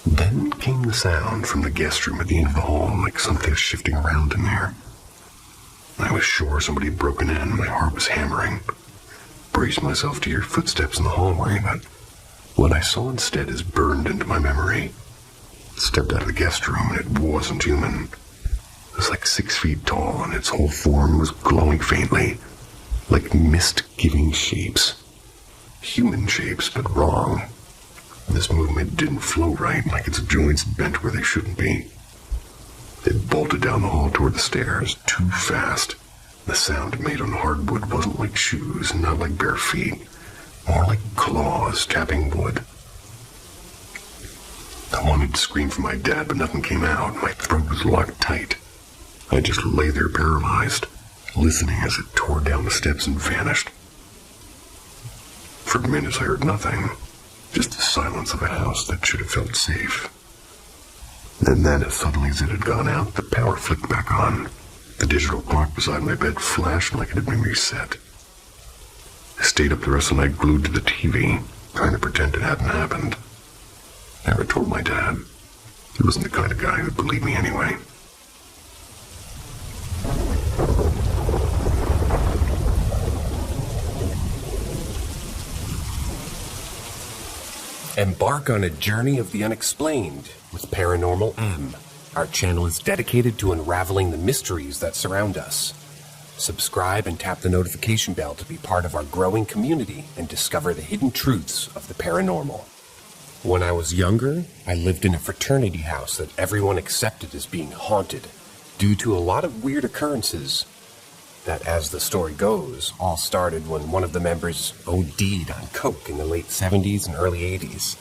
Then came the sound from the guest room at the end of the hall, like something was shifting around in there. I was sure somebody had broken in. My heart was hammering. Braced myself to hear footsteps in the hallway, but what I saw instead is burned into my memory. Stepped out of the guest room, and it wasn't human. It was like 6 feet tall, and its whole form was glowing faintly, like mist-giving shapes. Human shapes, but wrong. This movement didn't flow right, like its joints bent where they shouldn't be. It bolted down the hall toward the stairs, too fast. The sound it made on hardwood wasn't like shoes, not like bare feet, more like claws tapping wood. I wanted to scream for my dad, but nothing came out. My throat was locked tight. I just lay there paralyzed, listening as it tore down the steps and vanished. For minutes I heard nothing, just the silence of a house that should have felt safe. And then, as suddenly as it had gone out, the power flicked back on. The digital clock beside my bed flashed like it had been reset. I stayed up the rest of the night glued to the TV, trying to pretend it hadn't happened. I never told my dad. He wasn't the kind of guy who'd believe me anyway. Embark on a journey of the unexplained with Paranormal M. Our channel is dedicated to unraveling the mysteries that surround us. Subscribe and tap the notification bell to be part of our growing community and discover the hidden truths of the paranormal. When I was younger, I lived in a fraternity house that everyone accepted as being haunted due to a lot of weird occurrences that, as the story goes, all started when one of the members OD'd on coke in the late 70s and early 80s.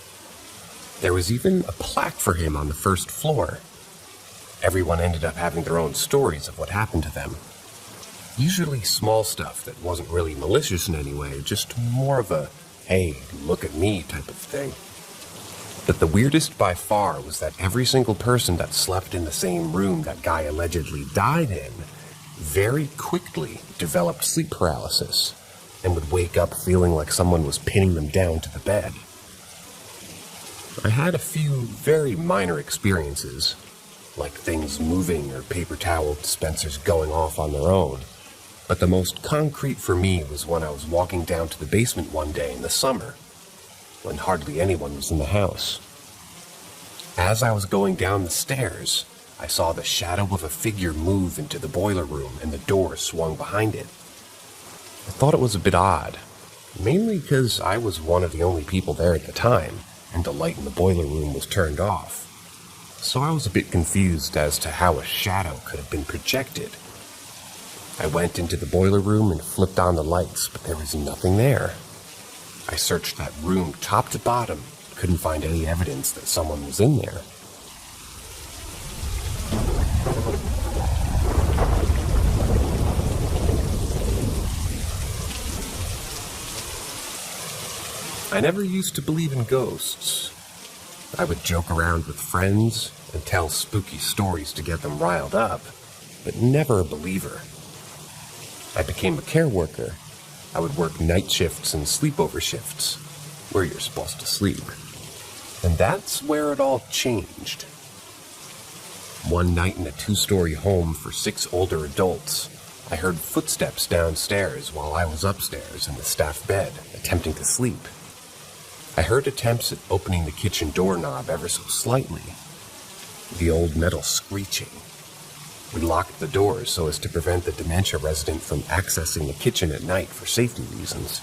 There was even a plaque for him on the first floor. Everyone ended up having their own stories of what happened to them. Usually small stuff that wasn't really malicious in any way, just more of a, hey, look at me type of thing. But the weirdest by far was that every single person that slept in the same room that guy allegedly died in very quickly developed sleep paralysis and would wake up feeling like someone was pinning them down to the bed. I had a few very minor experiences, like things moving or paper towel dispensers going off on their own, but the most concrete for me was when I was walking down to the basement one day in the summer, when hardly anyone was in the house. As I was going down the stairs, I saw the shadow of a figure move into the boiler room and the door swung behind it. I thought it was a bit odd, mainly because I was one of the only people there at the time, and the light in the boiler room was turned off. So I was a bit confused as to how a shadow could have been projected. I went into the boiler room and flipped on the lights, but there was nothing there. I searched that room top to bottom, couldn't find any evidence that someone was in there. I never used to believe in ghosts. I would joke around with friends and tell spooky stories to get them riled up, but never a believer. I became a care worker. I would work night shifts and sleepover shifts, where you're supposed to sleep. And that's where it all changed. One night in a 2-story home for 6 older adults, I heard footsteps downstairs while I was upstairs in the staff bed, attempting to sleep. I heard attempts at opening the kitchen doorknob ever so slightly, the old metal screeching. We locked the doors so as to prevent the dementia resident from accessing the kitchen at night for safety reasons.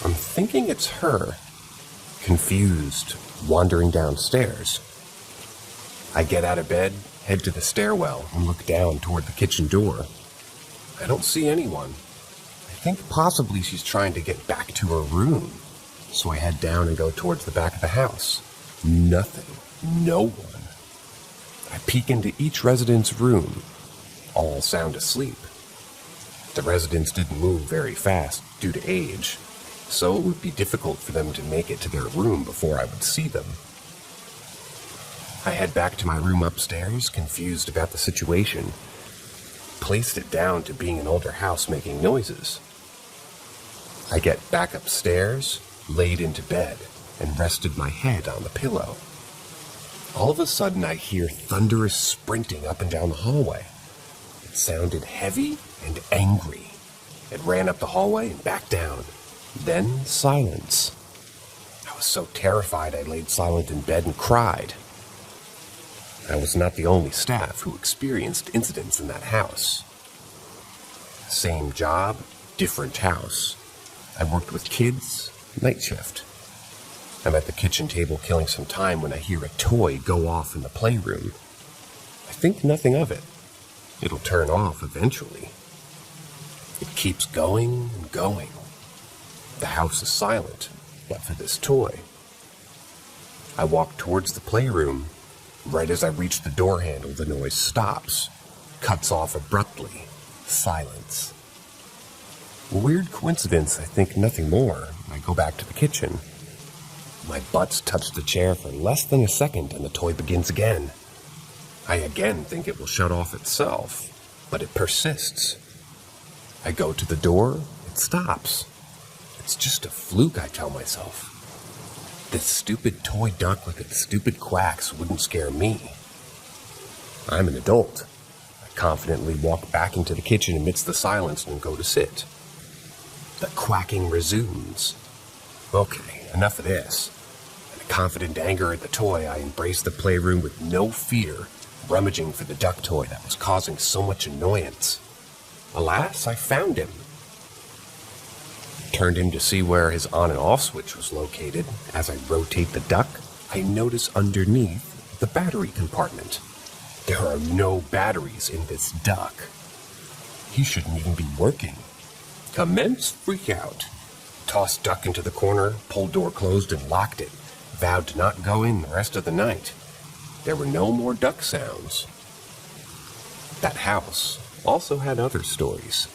I'm thinking it's her, confused, wandering downstairs. I get out of bed, head to the stairwell, and look down toward the kitchen door. I don't see anyone. I think possibly she's trying to get back to her room. So I head down and go towards the back of the house. Nothing. No one. I peek into each resident's room. All sound asleep. The residents didn't move very fast due to age, so it would be difficult for them to make it to their room before I would see them. I head back to my room upstairs, confused about the situation. Placed it down to being an older house making noises. I get back upstairs, laid into bed, and rested my head on the pillow. All of a sudden, I hear thunderous sprinting up and down the hallway. It sounded heavy and angry. It ran up the hallway and back down. Then silence. I was so terrified I laid silent in bed and cried. I was not the only staff who experienced incidents in that house. Same job, different house. I worked with kids, night shift. I'm at the kitchen table killing some time when I hear a toy go off in the playroom. I think nothing of it. It'll turn off eventually. It keeps going and going. The house is silent, but for this toy. I walk towards the playroom. Right as I reach the door handle, the noise stops, cuts off abruptly. Silence. Weird coincidence, I think nothing more. I go back to the kitchen. My butts touch the chair for less than a second and the toy begins again. I again think it will shut off itself, but it persists. I go to the door, it stops. It's just a fluke, I tell myself. This stupid toy duck with its stupid quacks wouldn't scare me. I'm an adult. I confidently walk back into the kitchen amidst the silence and go to sit. The quacking resumes. Okay, enough of this. In a confident anger at the toy, I embraced the playroom with no fear, rummaging for the duck toy that was causing so much annoyance. Alas, I found him. Turned him to see where his on and off switch was located. As I rotate the duck, I notice underneath the battery compartment. There are no batteries in this duck. He shouldn't even be working. Immense freak out. Tossed duck into the corner, pulled door closed and locked it. Vowed to not go in the rest of the night. There were no more duck sounds. That house also had other stories.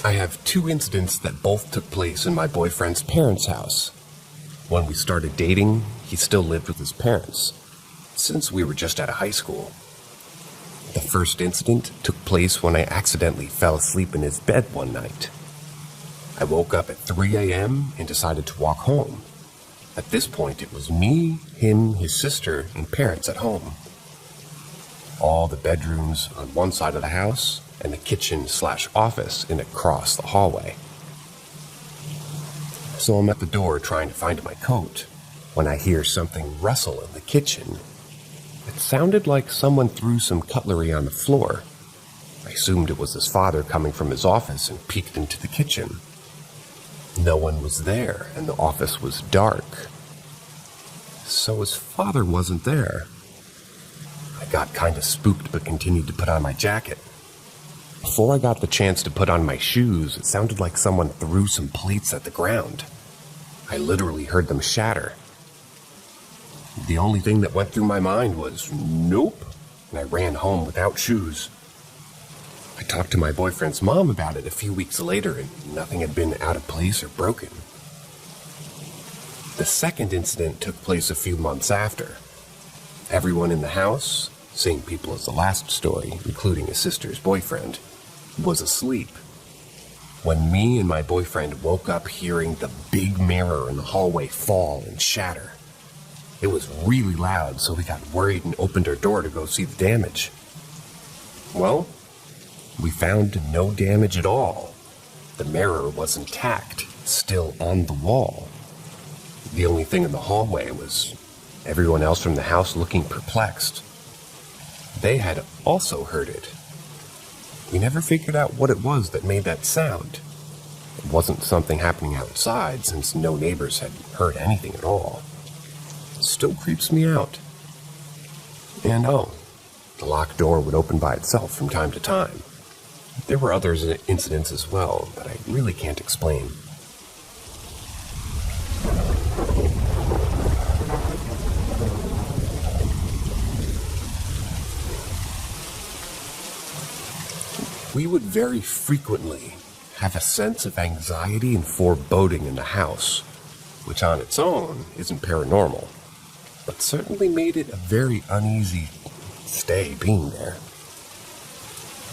I have two incidents that both took place in my boyfriend's parents' house. When we started dating, he still lived with his parents, since we were just out of high school. The first incident took place when I accidentally fell asleep in his bed one night. I woke up at 3 a.m. and decided to walk home. At this point, it was me, him, his sister, and parents at home. All the bedrooms on one side of the house, and the kitchen/office in across the hallway. So I'm at the door trying to find my coat when I hear something rustle in the kitchen. It sounded like someone threw some cutlery on the floor. I assumed it was his father coming from his office and peeked into the kitchen. No one was there, and the office was dark. So his father wasn't there. I got kind of spooked but continued to put on my jacket. Before I got the chance to put on my shoes, it sounded like someone threw some plates at the ground. I literally heard them shatter. The only thing that went through my mind was, nope, and I ran home without shoes. I talked to my boyfriend's mom about it a few weeks later, and nothing had been out of place or broken. The second incident took place a few months after. Everyone in the house, same people as the last story, including his sister's boyfriend, was asleep. When me and my boyfriend woke up hearing the big mirror in the hallway fall and shatter. It was really loud, so we got worried and opened our door to go see the damage. Well, we found no damage at all. The mirror was intact, still on the wall. The only thing in the hallway was everyone else from the house looking perplexed. They had also heard it. We never figured out what it was that made that sound. It wasn't something happening outside, since no neighbors had heard anything at all. It still creeps me out. And the locked door would open by itself from time to time. There were other incidents as well that I really can't explain. We would very frequently have a sense of anxiety and foreboding in the house, which on its own isn't paranormal, but certainly made it a very uneasy stay being there.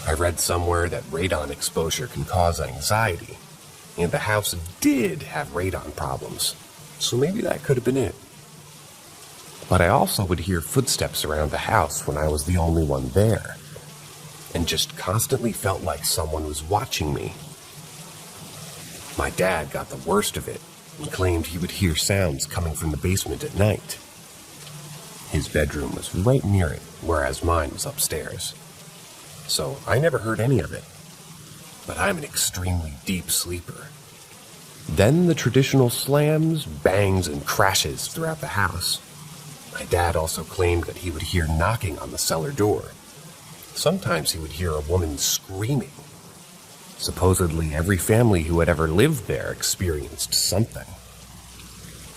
I read somewhere that radon exposure can cause anxiety, and the house did have radon problems, so maybe that could have been it. But I also would hear footsteps around the house when I was the only one there, and just constantly felt like someone was watching me. My dad got the worst of it and claimed he would hear sounds coming from the basement at night. His bedroom was right near it, whereas mine was upstairs. So I never heard any of it, but I'm an extremely deep sleeper. Then the traditional slams, bangs, and crashes throughout the house. My dad also claimed that he would hear knocking on the cellar door. Sometimes he would hear a woman screaming. Supposedly every family who had ever lived there experienced something.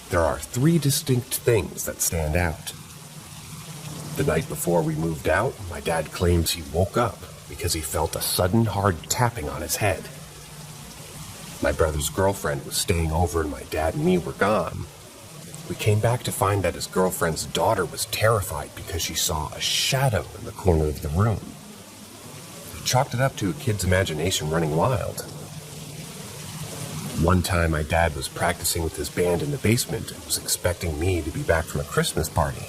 There are 3 distinct things that stand out. The night before we moved out, my dad claims he woke up because he felt a sudden hard tapping on his head. My brother's girlfriend was staying over and my dad and me were gone. We came back to find that his girlfriend's daughter was terrified because she saw a shadow in the corner of the room. We chalked it up to a kid's imagination running wild. One time my dad was practicing with his band in the basement and was expecting me to be back from a Christmas party.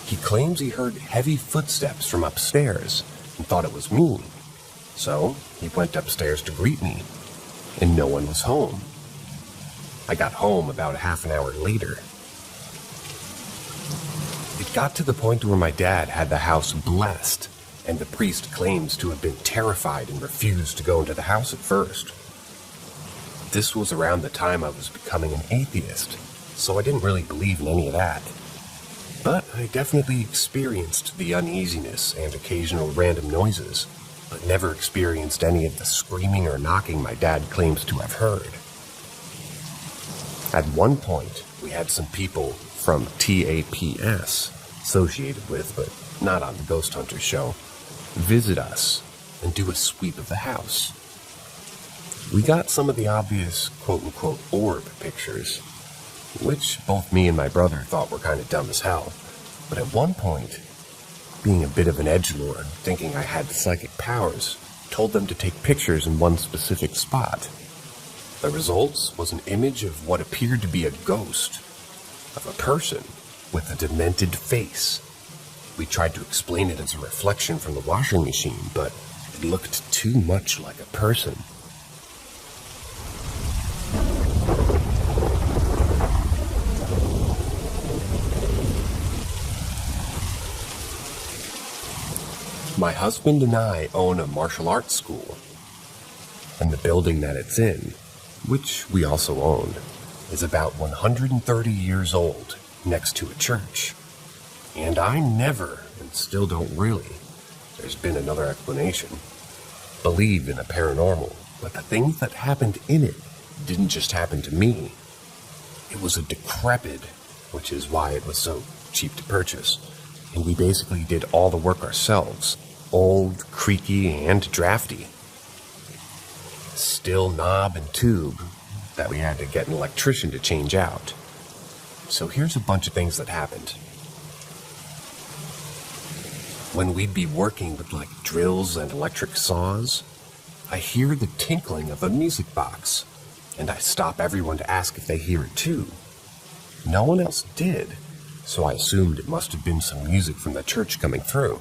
He claims he heard heavy footsteps from upstairs and thought it was me. So he went upstairs to greet me, and no one was home. I got home about a half an hour later. It got to the point where my dad had the house blessed, and the priest claims to have been terrified and refused to go into the house at first. This was around the time I was becoming an atheist, so I didn't really believe in any of that. But I definitely experienced the uneasiness and occasional random noises, but never experienced any of the screaming or knocking my dad claims to have heard. At one point, we had some people from TAPS, associated with, but not on the Ghost Hunters show, visit us and do a sweep of the house. We got some of the obvious quote-unquote orb pictures, which both me and my brother thought were kind of dumb as hell. But at one point, being a bit of an edgelord, thinking I had psychic powers, told them to take pictures in one specific spot. The results was an image of what appeared to be a ghost, of a person with a demented face. We tried to explain it as a reflection from the washing machine, but it looked too much like a person. My husband and I own a martial arts school, and the building that it's in, which we also own, is about 130 years old, next to a church. And I never, and still don't really, there's been another explanation, believe in a paranormal, but the things that happened in it didn't just happen to me. It was a decrepit, which is why it was so cheap to purchase, and we basically did all the work ourselves, old, creaky, and drafty. Still knob and tube that we had to get an electrician to change out. So here's a bunch of things that happened. When we'd be working with like drills and electric saws, I hear the tinkling of a music box, and I stop everyone to ask if they hear it too. No one else did, so I assumed it must have been some music from the church coming through.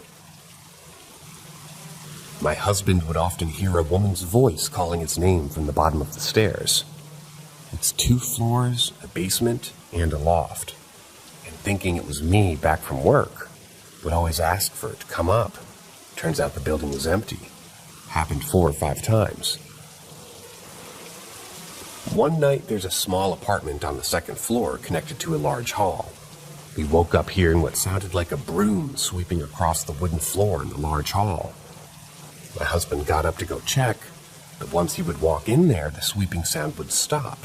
My husband would often hear a woman's voice calling his name from the bottom of the stairs. It's 2 floors, a basement, and a loft. And thinking it was me back from work, would always ask for it to come up. Turns out the building was empty. Happened 4 or 5 times. One night there's a small apartment on the 2nd floor connected to a large hall. We woke up hearing what sounded like a broom sweeping across the wooden floor in the large hall. My husband got up to go check, but once he would walk in there, the sweeping sound would stop.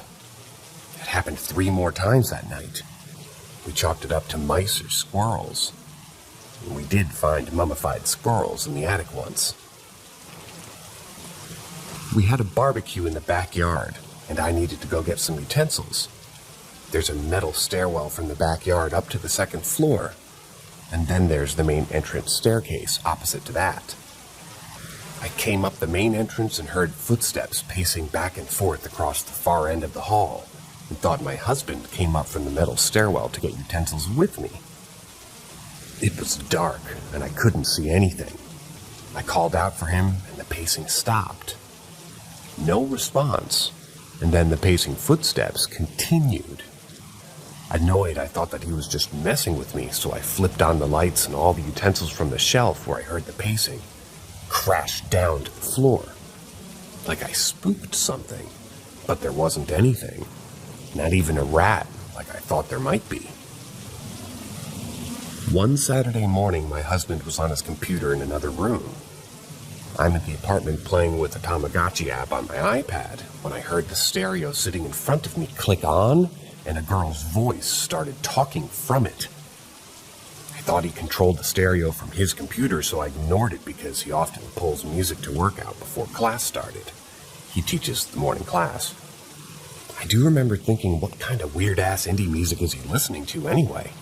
It happened 3 more times that night. We chalked it up to mice or squirrels. And we did find mummified squirrels in the attic once. We had a barbecue in the backyard, and I needed to go get some utensils. There's a metal stairwell from the backyard up to the 2nd floor, and then there's the main entrance staircase opposite to that. I came up the main entrance and heard footsteps pacing back and forth across the far end of the hall, and thought my husband came up from the metal stairwell to get utensils with me. It was dark, and I couldn't see anything. I called out for him, and the pacing stopped. No response, and then the pacing footsteps continued. Annoyed, I thought that he was just messing with me, so I flipped on the lights, and all the utensils from the shelf where I heard the pacing crashed down to the floor. Like I spooked something, but there wasn't anything. Not even a rat, like I thought there might be. One Saturday morning, my husband was on his computer in another room. I'm at the apartment playing with the Tamagotchi app on my iPad when I heard the stereo sitting in front of me click on, and a girl's voice started talking from it. I thought he controlled the stereo from his computer, so I ignored it because he often pulls music to work out before class started. He teaches the morning class. I do remember thinking, what kind of weird-ass indie music is he listening to anyway?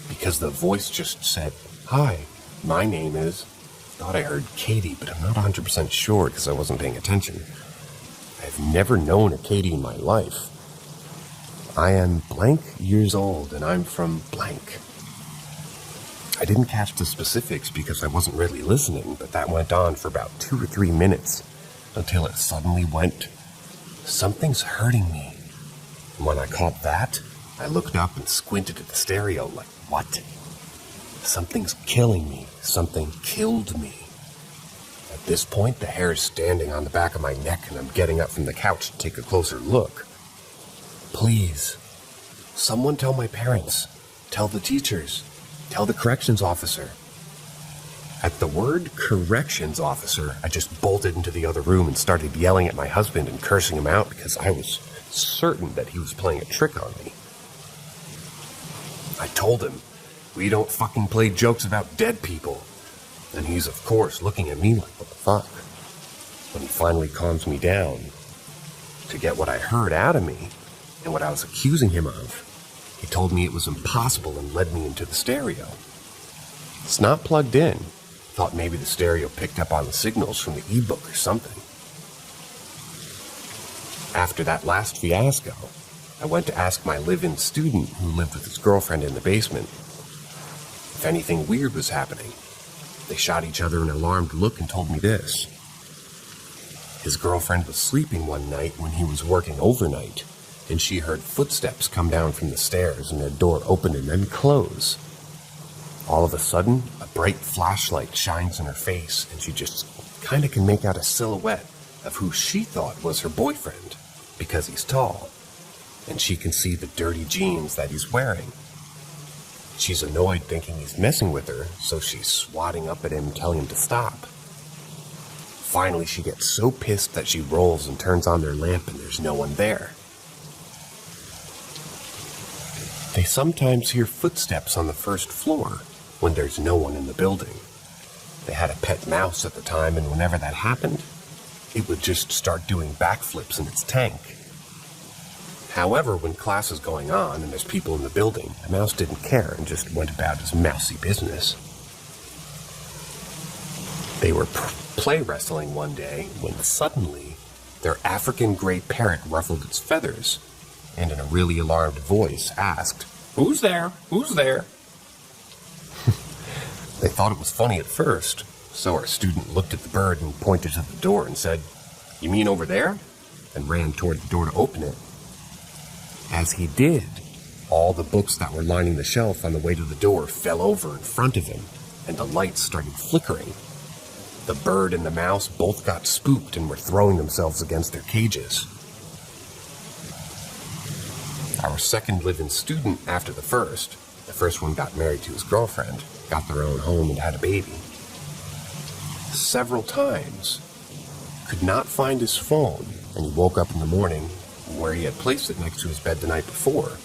Because the voice just said, "Hi, my name is..." Thought I heard Katie, but I'm not 100% sure because I wasn't paying attention. I've never known a Katie in my life. I am blank years old, and I'm from blank. I didn't catch the specifics because I wasn't really listening, but that went on for about 2 or 3 minutes until it suddenly went, "Something's hurting me." And when I caught that, I looked up and squinted at the stereo like, what? Something's killing me. Something killed me. At this point, the hair is standing on the back of my neck and I'm getting up from the couch to take a closer look. Please, someone tell my parents. Tell the teachers. Tell the corrections officer. At the word corrections officer, I just bolted into the other room and started yelling at my husband and cursing him out because I was certain that he was playing a trick on me. I told him, we don't fucking play jokes about dead people. And he's, of course, looking at me like, what the fuck? When he finally calms me down to get what I heard out of me and what I was accusing him of, he told me it was impossible and led me into the stereo. It's not plugged in. Thought maybe the stereo picked up on the signals from the ebook or something. After that last fiasco, I went to ask my live-in student who lived with his girlfriend in the basement if anything weird was happening. They shot each other an alarmed look and told me this. His girlfriend was sleeping one night when he was working overnight, and she heard footsteps come down from the stairs and a door open and then close. All of a sudden, a bright flashlight shines in her face, and she just kind of can make out a silhouette of who she thought was her boyfriend, because he's tall, and she can see the dirty jeans that he's wearing. She's annoyed thinking he's messing with her, so she's swatting up at him, telling him to stop. Finally, she gets so pissed that she rolls and turns on their lamp and there's no one there. They sometimes hear footsteps on the first floor when there's no one in the building. They had a pet mouse at the time, and whenever that happened, it would just start doing backflips in its tank. However, when class is going on and there's people in the building, the mouse didn't care and just went about his mousy business. They were play wrestling one day when suddenly their African gray parrot ruffled its feathers and in a really alarmed voice asked, "Who's there? Who's there?" They thought it was funny at first, so our student looked at the bird and pointed to the door and said, "You mean over there?" and ran toward the door to open it. As he did, all the books that were lining the shelf on the way to the door fell over in front of him, and the lights started flickering. The bird and the mouse both got spooked and were throwing themselves against their cages. Our second live-in student after the first one got married to his girlfriend, got their own home and had a baby. Several times, could not find his phone, and he woke up in the morning where he had placed it next to his bed the night before.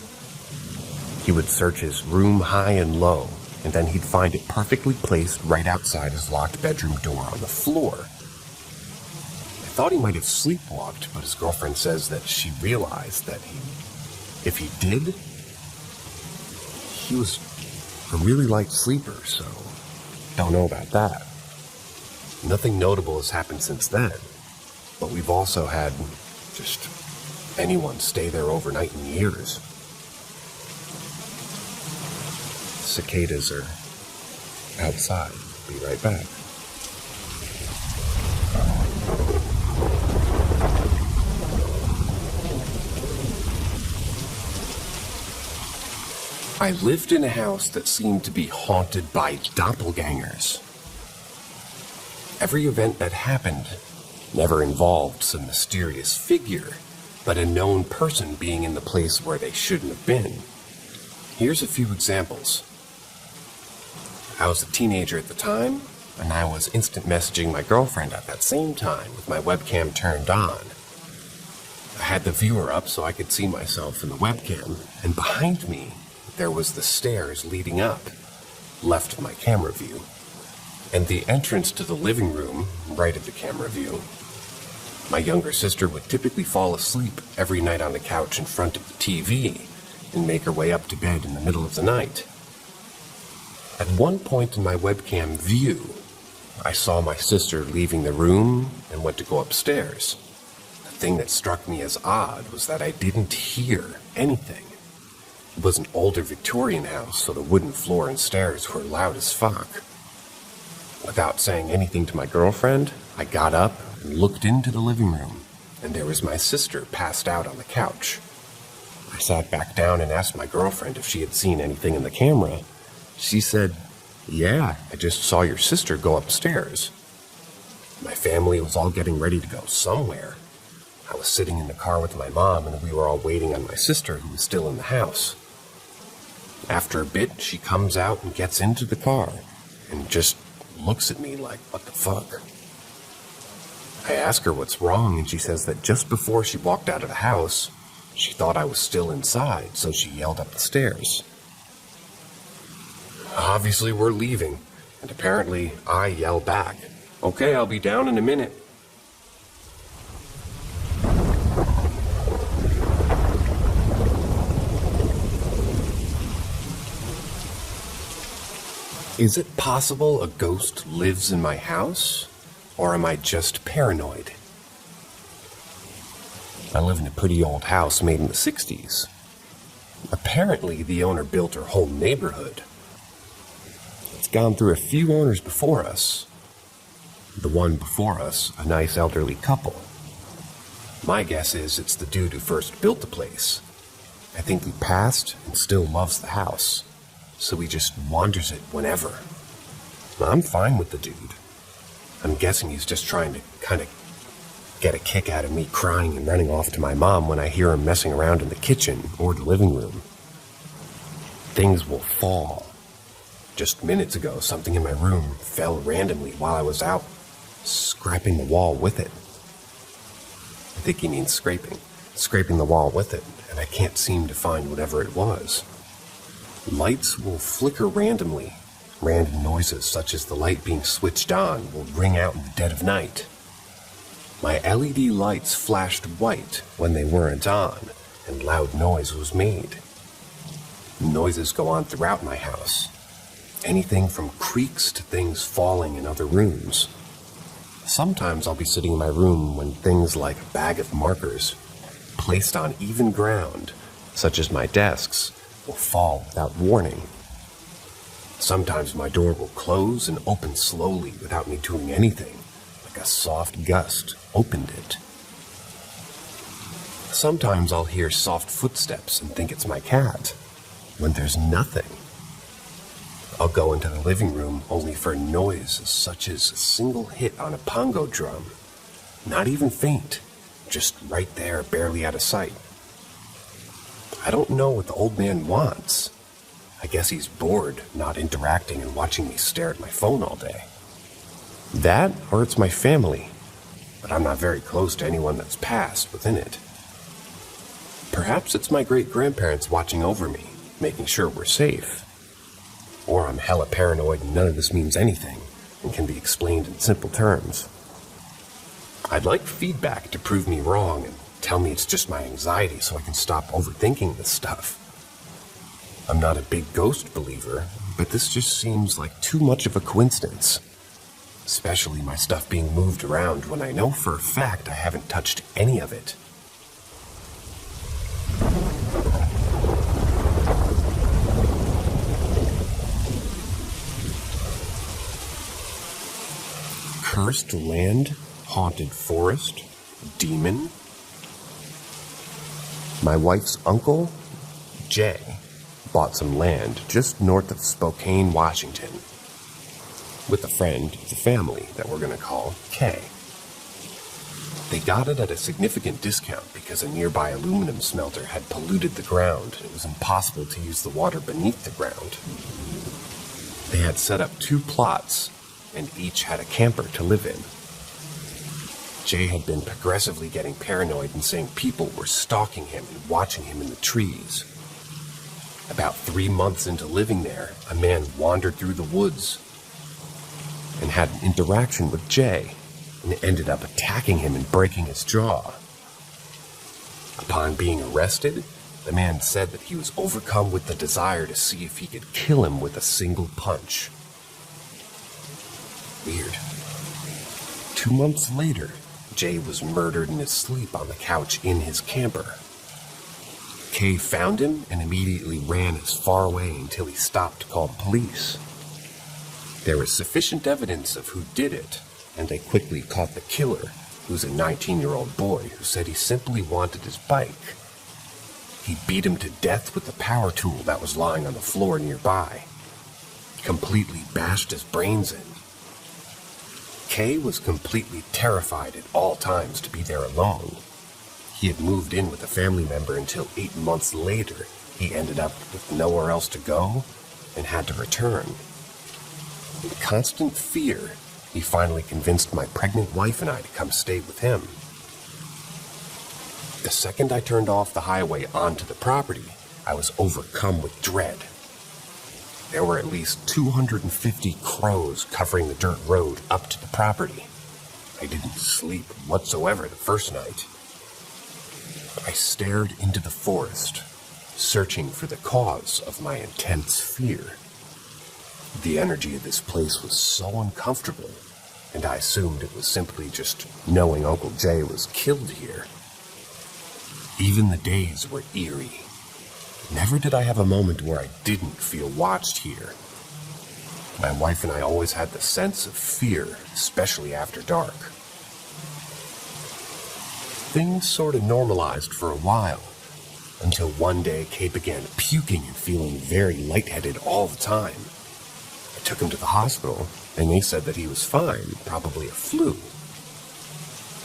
He would search his room high and low, and then he'd find it perfectly placed right outside his locked bedroom door on the floor. I thought he might have sleepwalked, but his girlfriend says that she realized that if he did, he was a really light sleeper, so don't know about that. Nothing notable has happened since then, but we've also had just anyone stay there overnight in years. Cicadas are outside. Be right back. I lived in a house that seemed to be haunted by doppelgangers. Every event that happened never involved some mysterious figure, but a known person being in the place where they shouldn't have been. Here's a few examples. I was a teenager at the time, and I was instant messaging my girlfriend at that same time with my webcam turned on. I had the viewer up so I could see myself in the webcam, and behind me, there was the stairs leading up, left of my camera view, and the entrance to the living room, right of the camera view. My younger sister would typically fall asleep every night on the couch in front of the TV and make her way up to bed in the middle of the night. At one point in my webcam view, I saw my sister leaving the room and went to go upstairs. The thing that struck me as odd was that I didn't hear anything. It was an older Victorian house, so the wooden floor and stairs were loud as fuck. Without saying anything to my girlfriend, I got up and looked into the living room, and there was my sister passed out on the couch. I sat back down and asked my girlfriend if she had seen anything in the camera. She said, "Yeah, I just saw your sister go upstairs." My family was all getting ready to go somewhere. I was sitting in the car with my mom, and we were all waiting on my sister, who was still in the house. After a bit, she comes out and gets into the car and just looks at me like, "What the fuck?" I ask her what's wrong, and she says that just before she walked out of the house, she thought I was still inside, so she yelled up the stairs. Obviously, we're leaving, and apparently I yell back, "Okay, I'll be down in a minute." Is it possible a ghost lives in my house? Or am I just paranoid? I live in a pretty old house made in the 60s. Apparently, the owner built her whole neighborhood. It's gone through a few owners before us. The one before us, a nice elderly couple. My guess is it's the dude who first built the place. I think he passed and still loves the house, so he just wanders it whenever. I'm fine with the dude. I'm guessing he's just trying to kind of get a kick out of me crying and running off to my mom when I hear him messing around in the kitchen or the living room. Things will fall. Just minutes ago, something in my room fell randomly while I was out scraping the wall with it. I think he means scraping the wall with it, and I can't seem to find whatever it was. Lights will flicker randomly. Random noises, such as the light being switched on, will ring out in the dead of night. My LED lights flashed white when they weren't on, and loud noise was made. Noises go on throughout my house. Anything from creaks to things falling in other rooms. Sometimes I'll be sitting in my room when things like a bag of markers, placed on even ground, such as my desks, will fall without warning. Sometimes my door will close and open slowly without me doing anything, like a soft gust opened it. Sometimes I'll hear soft footsteps and think it's my cat, when there's nothing. I'll go into the living room only for noise such as a single hit on a pongo drum. Not even faint, just right there, barely out of sight. I don't know what the old man wants. I guess he's bored, not interacting and watching me stare at my phone all day. That, or it's my family, but I'm not very close to anyone that's passed within it. Perhaps it's my great-grandparents watching over me, making sure we're safe. Or I'm hella paranoid and none of this means anything, and can be explained in simple terms. I'd like feedback to prove me wrong and tell me it's just my anxiety so I can stop overthinking this stuff. I'm not a big ghost believer, but this just seems like too much of a coincidence. Especially my stuff being moved around when I know for a fact I haven't touched any of it. Cursed land, haunted forest, demon. My wife's uncle, Jay, bought some land just north of Spokane, Washington, with a friend of the family that we're going to call Kay. They got it at a significant discount because a nearby aluminum smelter had polluted the ground and it was impossible to use the water beneath the ground. They had set up 2 plots and each had a camper to live in. Jay had been progressively getting paranoid and saying people were stalking him and watching him in the trees. About 3 months into living there, a man wandered through the woods and had an interaction with Jay and ended up attacking him and breaking his jaw. Upon being arrested, the man said that he was overcome with the desire to see if he could kill him with a single punch. Weird. 2 months later, Jay was murdered in his sleep on the couch in his camper. Kay found him and immediately ran as far away until he stopped to call the police. There was sufficient evidence of who did it, and they quickly caught the killer, who's a 19-year-old boy who said he simply wanted his bike. He beat him to death with the power tool that was lying on the floor nearby. Completely bashed his brains in. Kay was completely terrified at all times to be there alone. He had moved in with a family member until 8 months later. He ended up with nowhere else to go and had to return. In constant fear, he finally convinced my pregnant wife and I to come stay with him. The second I turned off the highway onto the property, I was overcome with dread. There were at least 250 crows covering the dirt road up to the property. I didn't sleep whatsoever the first night. I stared into the forest, searching for the cause of my intense fear. The energy of this place was so uncomfortable, and I assumed it was simply just knowing Uncle Jay was killed here. Even the days were eerie. Never did I have a moment where I didn't feel watched here. My wife and I always had the sense of fear, especially after dark. Things sort of normalized for a while, until one day Kay began puking and feeling very lightheaded all the time. I took him to the hospital, and they said that he was fine, probably a flu.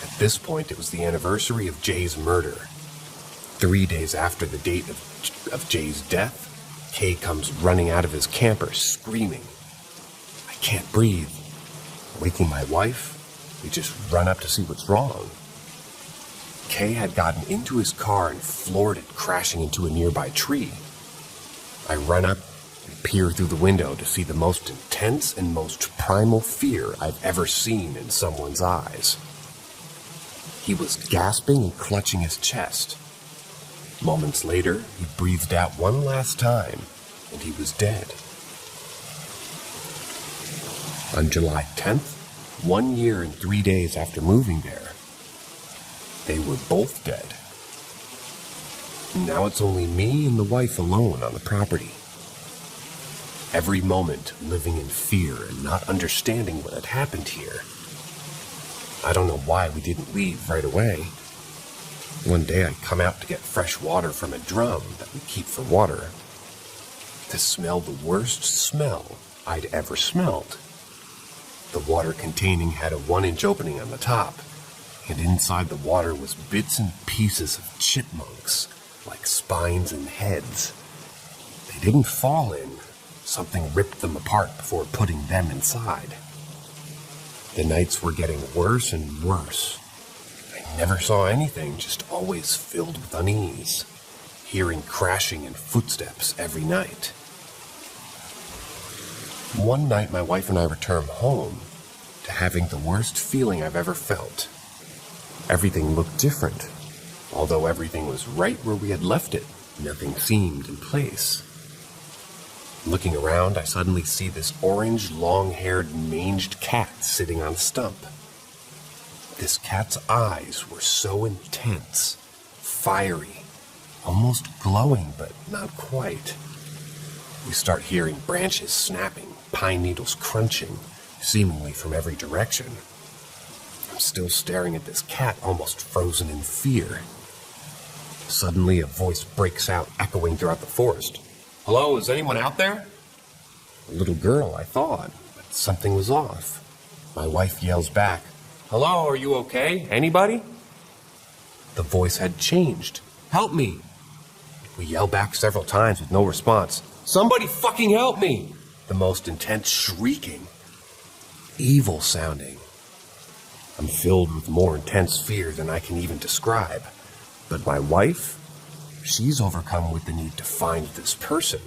At this point, it was the anniversary of Jay's murder. 3 days after the date of Jay's death, Kay comes running out of his camper, screaming. I can't breathe. Waking my wife, we just run up to see what's wrong. Kay had gotten into his car and floored it, crashing into a nearby tree. I run up and peer through the window to see the most intense and most primal fear I've ever seen in someone's eyes. He was gasping and clutching his chest. Moments later, he breathed out one last time, and he was dead. On July 10th, 1 year and 3 days after moving there, they were both dead. Now it's only me and the wife alone on the property. Every moment living in fear and not understanding what had happened here. I don't know why we didn't leave right away. One day I come out to get fresh water from a drum that we keep for water. To smell the worst smell I'd ever smelled. The water containing had a 1-inch opening on the top, and inside the water was bits and pieces of chipmunks, like spines and heads. They didn't fall in. Something ripped them apart before putting them inside. The nights were getting worse and worse. I never saw anything, just always filled with unease, hearing crashing and footsteps every night. One night my wife and I returned home to having the worst feeling I've ever felt. Everything looked different. Although everything was right where we had left it, nothing seemed in place. Looking around, I suddenly see this orange, long-haired, manged cat sitting on a stump. This cat's eyes were so intense, fiery, almost glowing, but not quite. We start hearing branches snapping, pine needles crunching, seemingly from every direction. I'm still staring at this cat, almost frozen in fear. Suddenly, a voice breaks out, echoing throughout the forest. Hello, is anyone out there? A little girl, I thought, but something was off. My wife yells back, Hello, are you okay? Anybody? The voice had changed. Help me! We yell back several times with no response. Somebody fucking help me! The most intense shrieking. Evil sounding. I'm filled with more intense fear than I can even describe. But my wife, she's overcome with the need to find this person.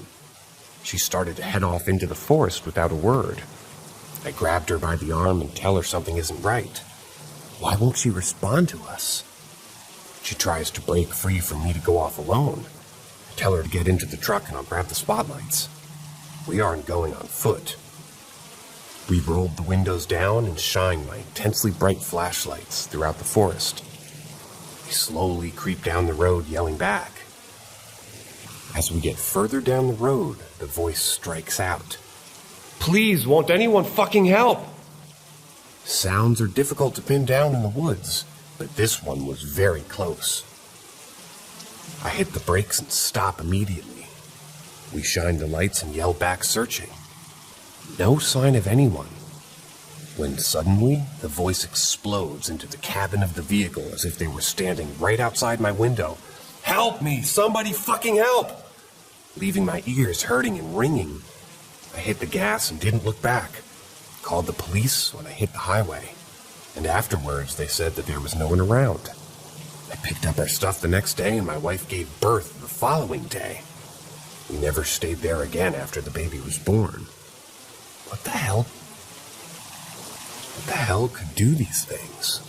She started to head off into the forest without a word. I grabbed her by the arm and tell her something isn't right. Why won't she respond to us? She tries to break free from me to go off alone. I tell her to get into the truck and I'll grab the spotlights. We aren't going on foot. We rolled the windows down and shined my intensely bright flashlights throughout the forest. We slowly creep down the road yelling back. As we get further down the road, the voice strikes out. "Please, won't anyone fucking help?" Sounds are difficult to pin down in the woods, but this one was very close. I hit the brakes and stop immediately. We shine the lights and yell back, searching. No sign of anyone. When suddenly, the voice explodes into the cabin of the vehicle as if they were standing right outside my window. "Help me! Somebody fucking help!" Leaving my ears hurting and ringing. I hit the gas and didn't look back. Called the police when I hit the highway. And afterwards, they said that there was no one around. I picked up our stuff the next day and my wife gave birth the following day. We never stayed there again after the baby was born. What the hell? What the hell could do these things?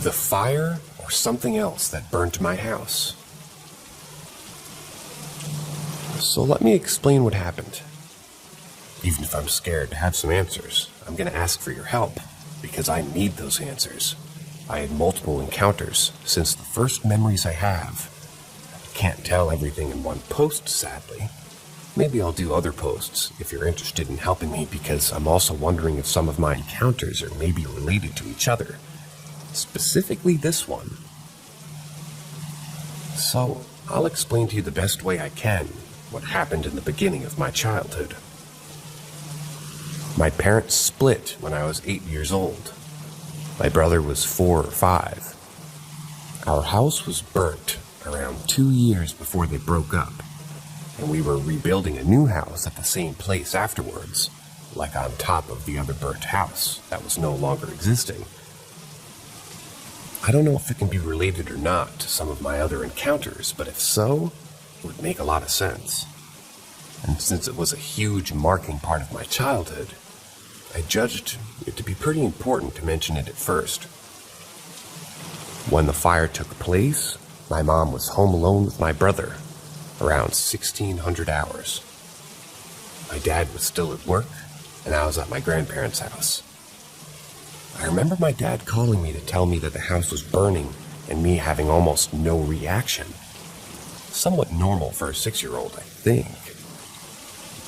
The fire or something else that burnt my house. So let me explain what happened. Even if I'm scared to have some answers, I'm going to ask for your help, because I need those answers. I had multiple encounters since the first memories I have. I can't tell everything in one post, sadly. Maybe I'll do other posts if you're interested in helping me, because I'm also wondering if some of my encounters are maybe related to each other. Specifically this one. So, I'll explain to you the best way I can what happened in the beginning of my childhood. My parents split when I was 8 years old. My brother was 4 or 5. Our house was burnt around 2 years before they broke up, and we were rebuilding a new house at the same place afterwards, like on top of the other burnt house that was no longer existing. I don't know if it can be related or not to some of my other encounters, but if so, it would make a lot of sense. And since it was a huge marking part of my childhood, I judged it to be pretty important to mention it at first. When the fire took place, my mom was home alone with my brother, around 1600 hours. My dad was still at work, and I was at my grandparents' house. I remember my dad calling me to tell me that the house was burning and me having almost no reaction. Somewhat normal for a 6-year-old, I think.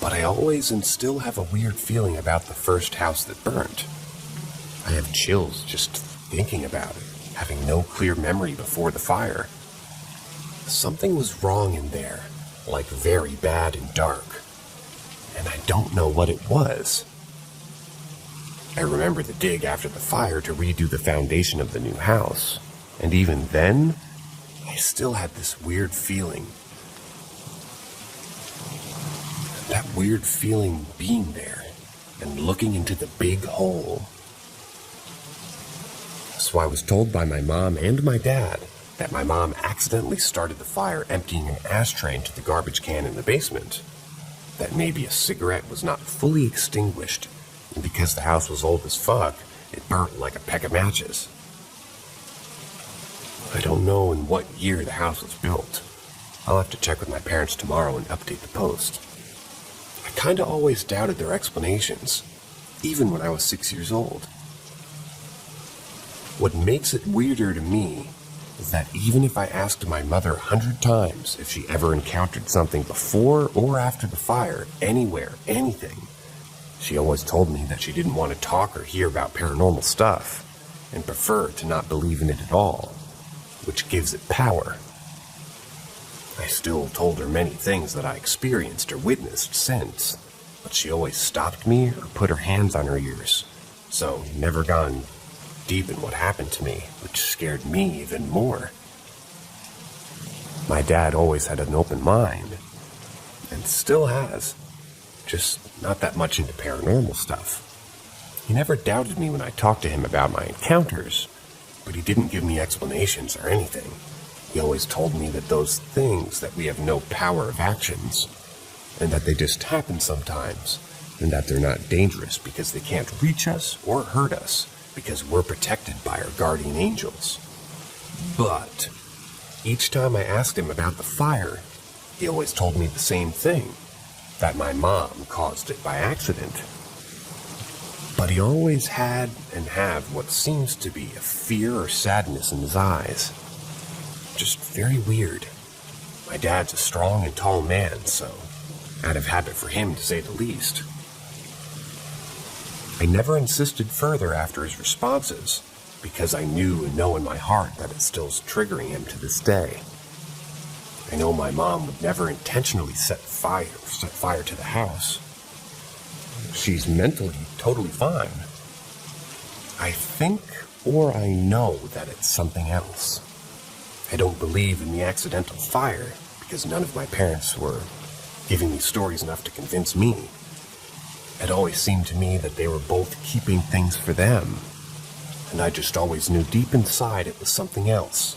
But I always and still have a weird feeling about the first house that burnt. I have chills just thinking about it, having no clear memory before the fire. Something was wrong in there, like very bad and dark, and I don't know what it was. I remember the dig after the fire to redo the foundation of the new house, and even then, I still had this weird feeling. That weird feeling being there and looking into the big hole. So I was told by my mom and my dad that my mom accidentally started the fire emptying an ashtray into the garbage can in the basement, that maybe a cigarette was not fully extinguished, and because the house was old as fuck, it burnt like a peck of matches. I don't know in what year the house was built. I'll have to check with my parents tomorrow and update the post. I kinda always doubted their explanations, even when I was 6 years old. What makes it weirder to me is that even if I asked my mother 100 times if she ever encountered something before or after the fire, anywhere, anything, she always told me that she didn't want to talk or hear about paranormal stuff, and preferred to not believe in it at all, which gives it power. I still told her many things that I experienced or witnessed since, but she always stopped me or put her hands on her ears, so never gone deep in what happened to me, which scared me even more. My dad always had an open mind, and still has, just not that much into paranormal stuff. He never doubted me when I talked to him about my encounters, but he didn't give me explanations or anything. He always told me that those things that we have no power of actions, and that they just happen sometimes, and that they're not dangerous because they can't reach us or hurt us because we're protected by our guardian angels. But each time I asked him about the fire, he always told me the same thing, that my mom caused it by accident. but he always had and have what seems to be a fear or sadness in his eyes. Just very weird. My dad's a strong and tall man, so out of habit for him, to say the least. I never insisted further after his responses, because I knew and know in my heart that it still's triggering him to this day. I know my mom would never intentionally set fire to the house. She's mentally totally fine. I think, or I know, that it's something else. I don't believe in the accidental fire, because none of my parents were giving me stories enough to convince me. It always seemed to me that they were both keeping things for them, and I just always knew deep inside it was something else.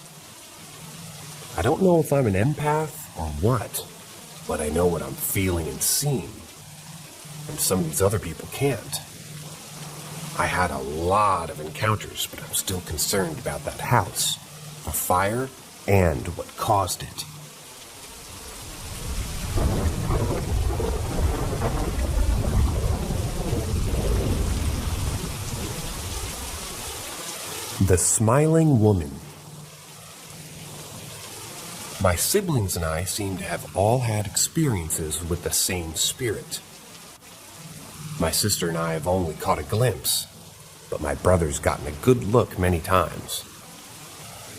I don't know if I'm an empath or what, but I know what I'm feeling and seeing, and some of these other people can't. I had a lot of encounters, but I'm still concerned about that house, the fire, and what caused it. The Smiling Woman. My siblings and I seem to have all had experiences with the same spirit. My sister and I have only caught a glimpse, but my brother's gotten a good look many times.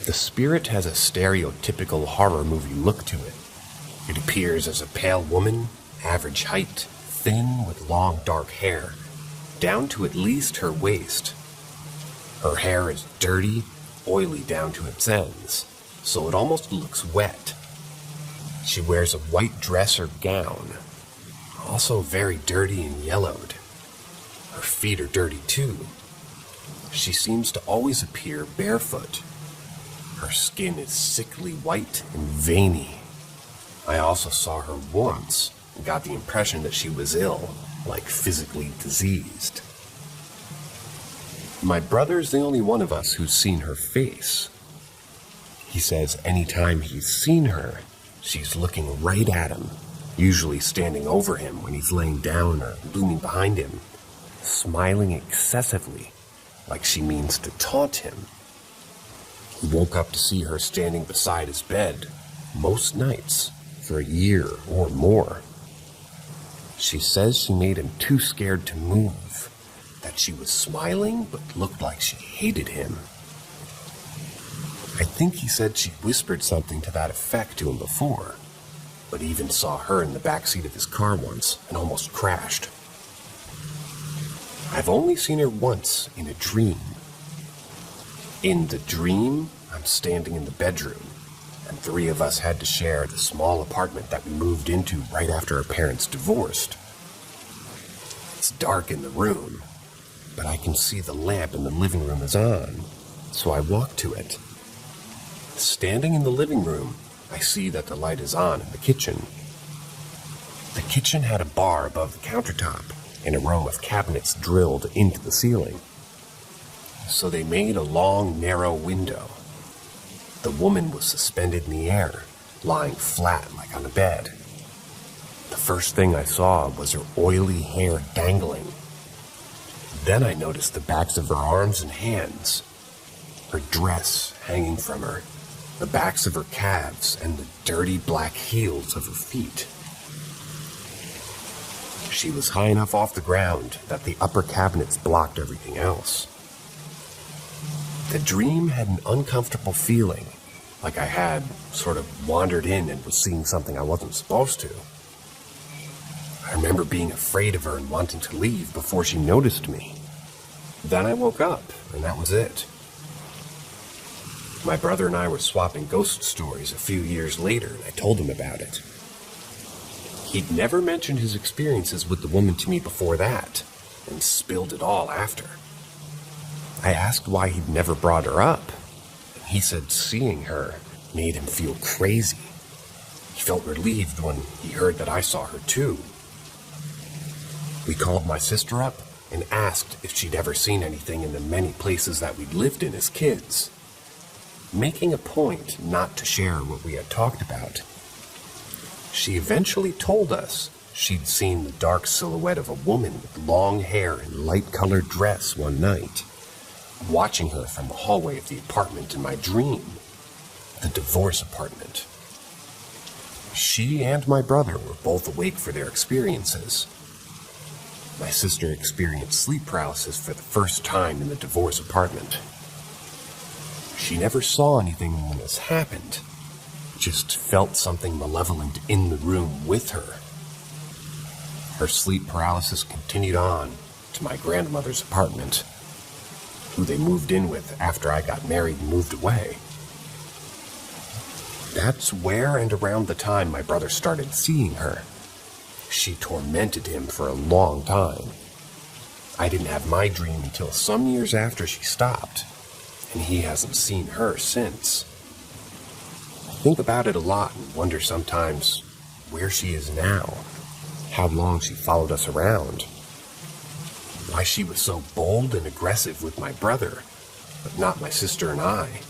The spirit has a stereotypical horror movie look to it. It appears as a pale woman, average height, thin with long dark hair, down to at least her waist. Her hair is dirty, oily down to its ends, so it almost looks wet. She wears a white dress or gown, also very dirty and yellowed. Her feet are dirty too. She seems to always appear barefoot. Her skin is sickly white and veiny. I also saw her once and got the impression that she was ill, like physically diseased. My brother's the only one of us who's seen her face. He says anytime he's seen her, she's looking right at him, usually standing over him when he's laying down or looming behind him, smiling excessively, like she means to taunt him. He woke up to see her standing beside his bed, most nights, for a year or more. She says she made him too scared to move, that she was smiling but looked like she hated him. I think he said she whispered something to that effect to him before, but even saw her in the backseat of his car once and almost crashed. I've only seen her once in a dream. In the dream, I'm standing in the bedroom, and 3 of us had to share the small apartment that we moved into right after our parents divorced. It's dark in the room, but I can see the lamp in the living room is on, so I walk to it. Standing in the living room, I see that the light is on in the kitchen. The kitchen had a bar above the countertop and a row of cabinets drilled into the ceiling. So they made a long, narrow window. The woman was suspended in the air, lying flat like on a bed. The first thing I saw was her oily hair dangling. Then I noticed the backs of her arms and hands, her dress hanging from her, the backs of her calves, and the dirty black heels of her feet. She was high enough off the ground that the upper cabinets blocked everything else. The dream had an uncomfortable feeling, like I had sort of wandered in and was seeing something I wasn't supposed to. I remember being afraid of her and wanting to leave before she noticed me. Then I woke up, and that was it. My brother and I were swapping ghost stories a few years later, and I told him about it. He'd never mentioned his experiences with the woman to me before that, and spilled it all after. I asked why he'd never brought her up, and he said seeing her made him feel crazy. He felt relieved when he heard that I saw her too. We called my sister up and asked if she'd ever seen anything in the many places that we'd lived in as kids, making a point not to share what we had talked about. She eventually told us she'd seen the dark silhouette of a woman with long hair and light-colored dress one night, watching her from the hallway of the apartment in my dream, the divorce apartment. She and my brother were both awake for their experiences. My sister experienced sleep paralysis for the first time in the divorce apartment. She never saw anything when this happened, just felt something malevolent in the room with her. Her sleep paralysis continued on to my grandmother's apartment, who they moved in with after I got married and moved away. That's where and around the time my brother started seeing her. She tormented him for a long time. I didn't have my dream until some years after she stopped, and he hasn't seen her since. I think about it a lot and wonder sometimes where she is now, how long she followed us around, why she was so bold and aggressive with my brother, but not my sister and I,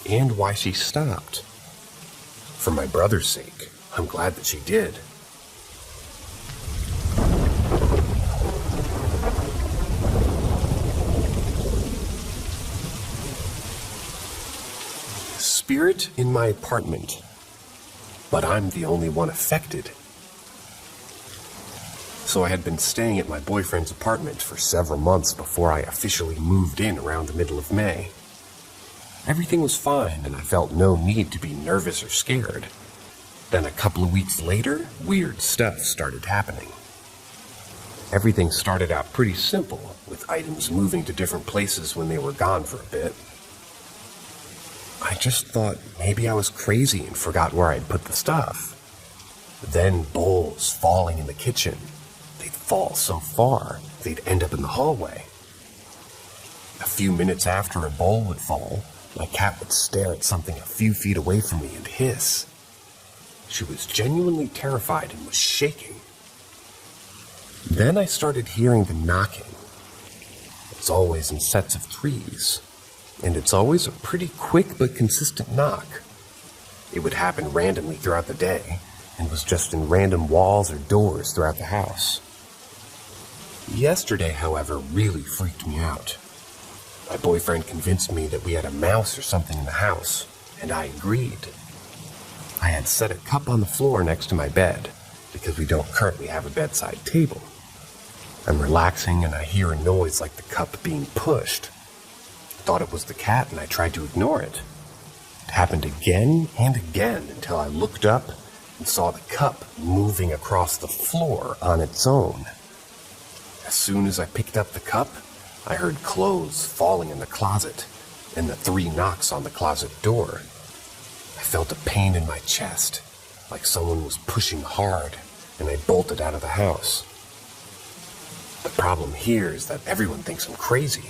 and why she stopped. For my brother's sake, I'm glad that she did. Spirit in my apartment, but I'm the only one affected. So I had been staying at my boyfriend's apartment for several months before I officially moved in around the middle of May. Everything was fine, and I felt no need to be nervous or scared. Then a couple of weeks later, weird stuff started happening. Everything started out pretty simple, with items moving to different places when they were gone for a bit. I just thought maybe I was crazy and forgot where I'd put the stuff. Then bowls falling in the kitchen. They'd fall so far, they'd end up in the hallway. A few minutes after a bowl would fall, my cat would stare at something a few feet away from me and hiss. She was genuinely terrified and was shaking. Then I started hearing the knocking. It's always in sets of threes, and it's always a pretty quick but consistent knock. It would happen randomly throughout the day, and was just in random walls or doors throughout the house. Yesterday, however, really freaked me out. My boyfriend convinced me that we had a mouse or something in the house, and I agreed. I had set a cup on the floor next to my bed, because we don't currently have a bedside table. I'm relaxing and I hear a noise like the cup being pushed. I thought it was the cat and I tried to ignore it. It happened again and again until I looked up and saw the cup moving across the floor on its own. As soon as I picked up the cup, I heard clothes falling in the closet and the 3 knocks on the closet door. I felt a pain in my chest, like someone was pushing hard, and I bolted out of the house. The problem here is that everyone thinks I'm crazy.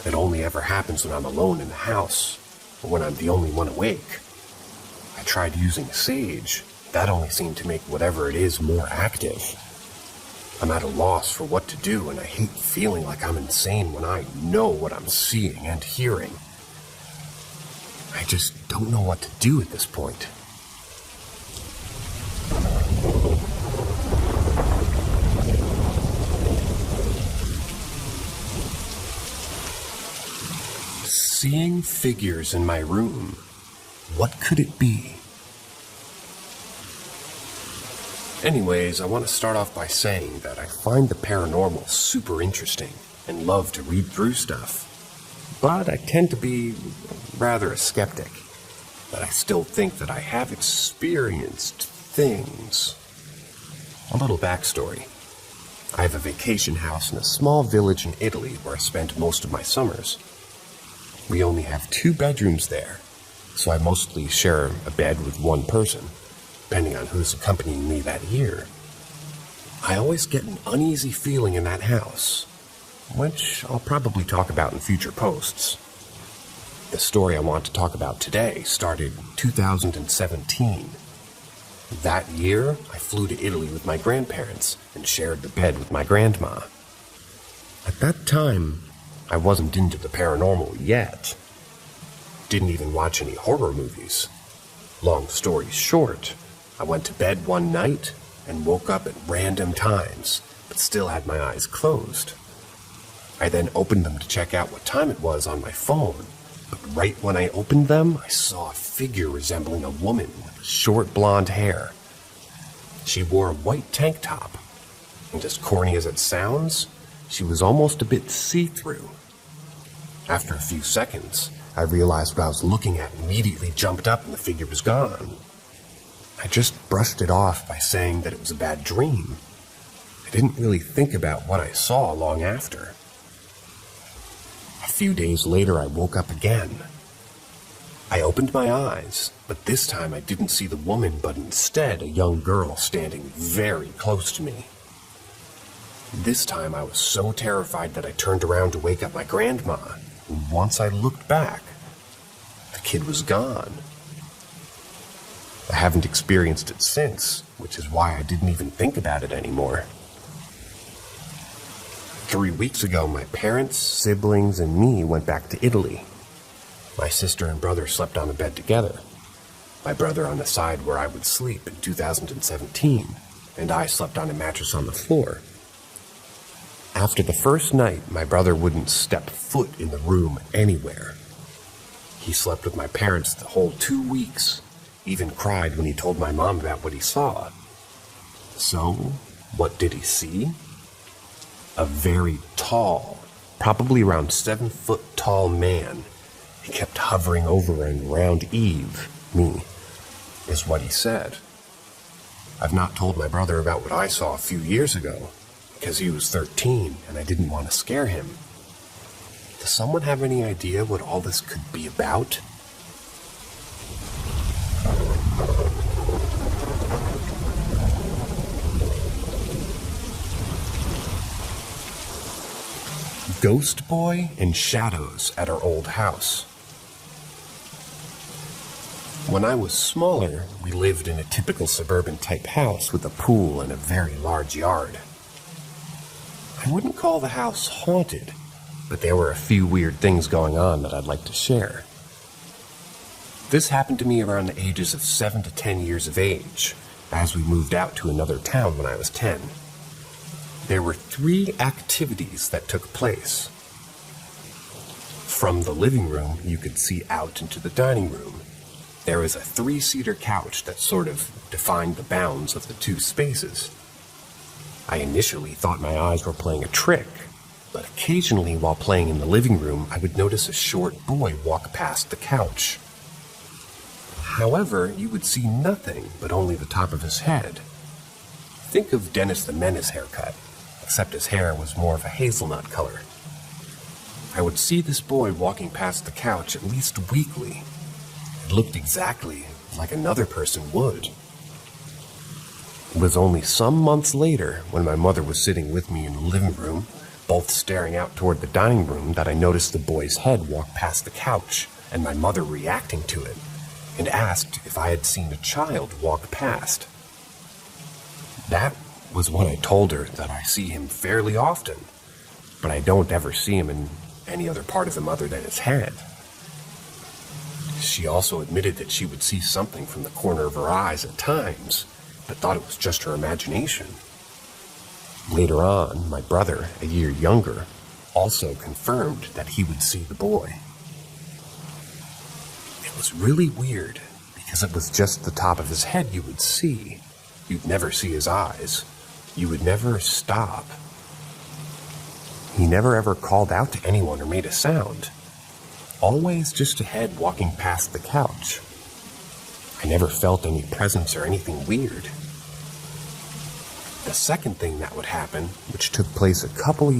It only ever happens when I'm alone in the house, or when I'm the only one awake. I tried using sage. That only seemed to make whatever it is more active. I'm at a loss for what to do, and I hate feeling like I'm insane when I know what I'm seeing and hearing. I just don't know what to do at this point. Seeing figures in my room. What could it be? Anyways, I want to start off by saying that I find the paranormal super interesting and love to read through stuff. But I tend to be rather a skeptic. But I still think that I have experienced things. A little backstory. I have a vacation house in a small village in Italy where I spend most of my summers. We only have 2 bedrooms there, so I mostly share a bed with one person, depending on who's accompanying me that year. I always get an uneasy feeling in that house, which I'll probably talk about in future posts. The story I want to talk about today started in 2017. That year, I flew to Italy with my grandparents and shared the bed with my grandma. At that time, I wasn't into the paranormal yet. Didn't even watch any horror movies. Long story short, I went to bed one night and woke up at random times, but still had my eyes closed. I then opened them to check out what time it was on my phone, but right when I opened them, I saw a figure resembling a woman with short blonde hair. She wore a white tank top, and as corny as it sounds, she was almost a bit see-through. After a few seconds, I realized what I was looking at immediately jumped up and the figure was gone. I just brushed it off by saying that it was a bad dream. I didn't really think about what I saw long after. A few days later, I woke up again. I opened my eyes, but this time I didn't see the woman, but instead a young girl standing very close to me. This time I was so terrified that I turned around to wake up my grandma, and once I looked back, the kid was gone. I haven't experienced it since, which is why I didn't even think about it anymore. 3 weeks ago, my parents, siblings, and me went back to Italy. My sister and brother slept on a bed together. My brother on the side where I would sleep in 2017, and I slept on a mattress on the floor. After the first night, my brother wouldn't step foot in the room anywhere. He slept with my parents the whole 2 weeks, even cried when he told my mom about what he saw. So, what did he see? A very tall, probably around 7 foot tall man. He kept hovering over and around Eve, me, is what he said. I've not told my brother about what I saw a few years ago, because he was 13 and I didn't want to scare him. Does someone have any idea what all this could be about? Ghost Boy and Shadows at our old house. When I was smaller, we lived in a typical suburban type house with a pool and a very large yard. I wouldn't call the house haunted, but there were a few weird things going on that I'd like to share. This happened to me around the ages of 7 to 10 years of age, as we moved out to another town when I was 10. There were 3 activities that took place. From the living room, you could see out into the dining room. There was a 3-seater couch that sort of defined the bounds of the 2 spaces. I initially thought my eyes were playing a trick, but occasionally while playing in the living room, I would notice a short boy walk past the couch. However, you would see nothing but only the top of his head. Think of Dennis the Menace haircut, except his hair was more of a hazelnut color. I would see this boy walking past the couch at least weekly. It looked exactly like another person would. It was only some months later, when my mother was sitting with me in the living room, both staring out toward the dining room, that I noticed the boy's head walk past the couch and my mother reacting to it, and asked if I had seen a child walk past. That was when I told her that I see him fairly often, but I don't ever see him in any other part of him other than his head. She also admitted that she would see something from the corner of her eyes at times, but thought it was just her imagination. Later on, my brother, a year younger, also confirmed that he would see the boy. It was really weird, because it was just the top of his head you would see. You'd never see his eyes. You would never stop. He never ever called out to anyone or made a sound. Always just a head walking past the couch. I never felt any presence or anything weird. The second thing that would happen, which took place a couple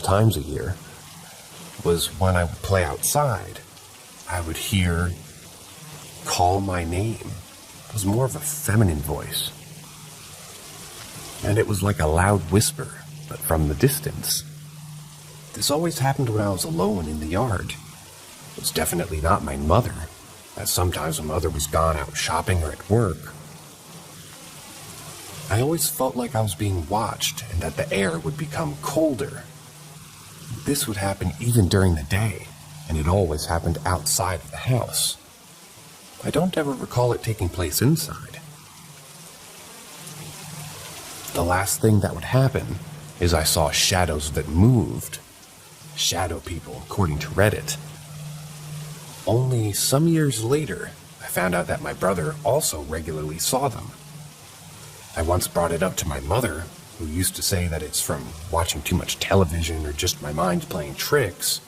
times a year, was when I would play outside. I would hear call my name. It was more of a feminine voice. And it was like a loud whisper, but from the distance. This always happened when I was alone in the yard. It was definitely not my mother, as sometimes my mother was gone out shopping or at work. I always felt like I was being watched and that the air would become colder. This would happen even during the day, and it always happened outside of the house. I don't ever recall it taking place inside. The last thing that would happen is I saw shadows that moved. Shadow people, according to Reddit. Only some years later, I found out that my brother also regularly saw them. I once brought it up to my mother, who used to say that it's from watching too much television or just my mind playing tricks.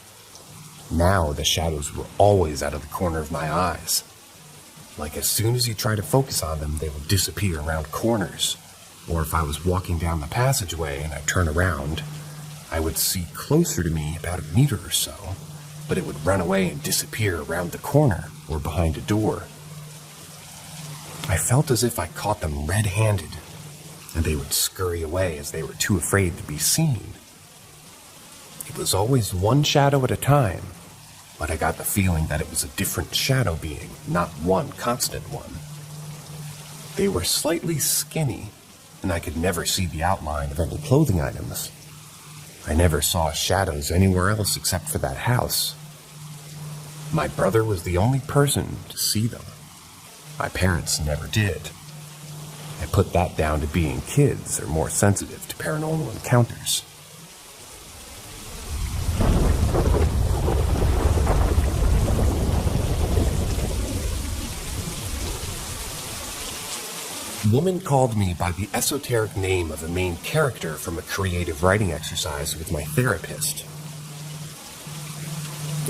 Now the shadows were always out of the corner of my eyes. Like as soon as you try to focus on them, they would disappear around corners. Or if I was walking down the passageway and I turn around, I would see closer to me about a meter or so, but it would run away and disappear around the corner or behind a door. I felt as if I caught them red-handed, and they would scurry away as they were too afraid to be seen. It was always one shadow at a time, but I got the feeling that it was a different shadow being, not one constant one. They were slightly skinny, and I could never see the outline of any clothing items. I never saw shadows anywhere else except for that house. My brother was the only person to see them. My parents never did. I put that down to being kids or more sensitive to paranormal encounters. Woman called me by the esoteric name of a main character from a creative writing exercise with my therapist.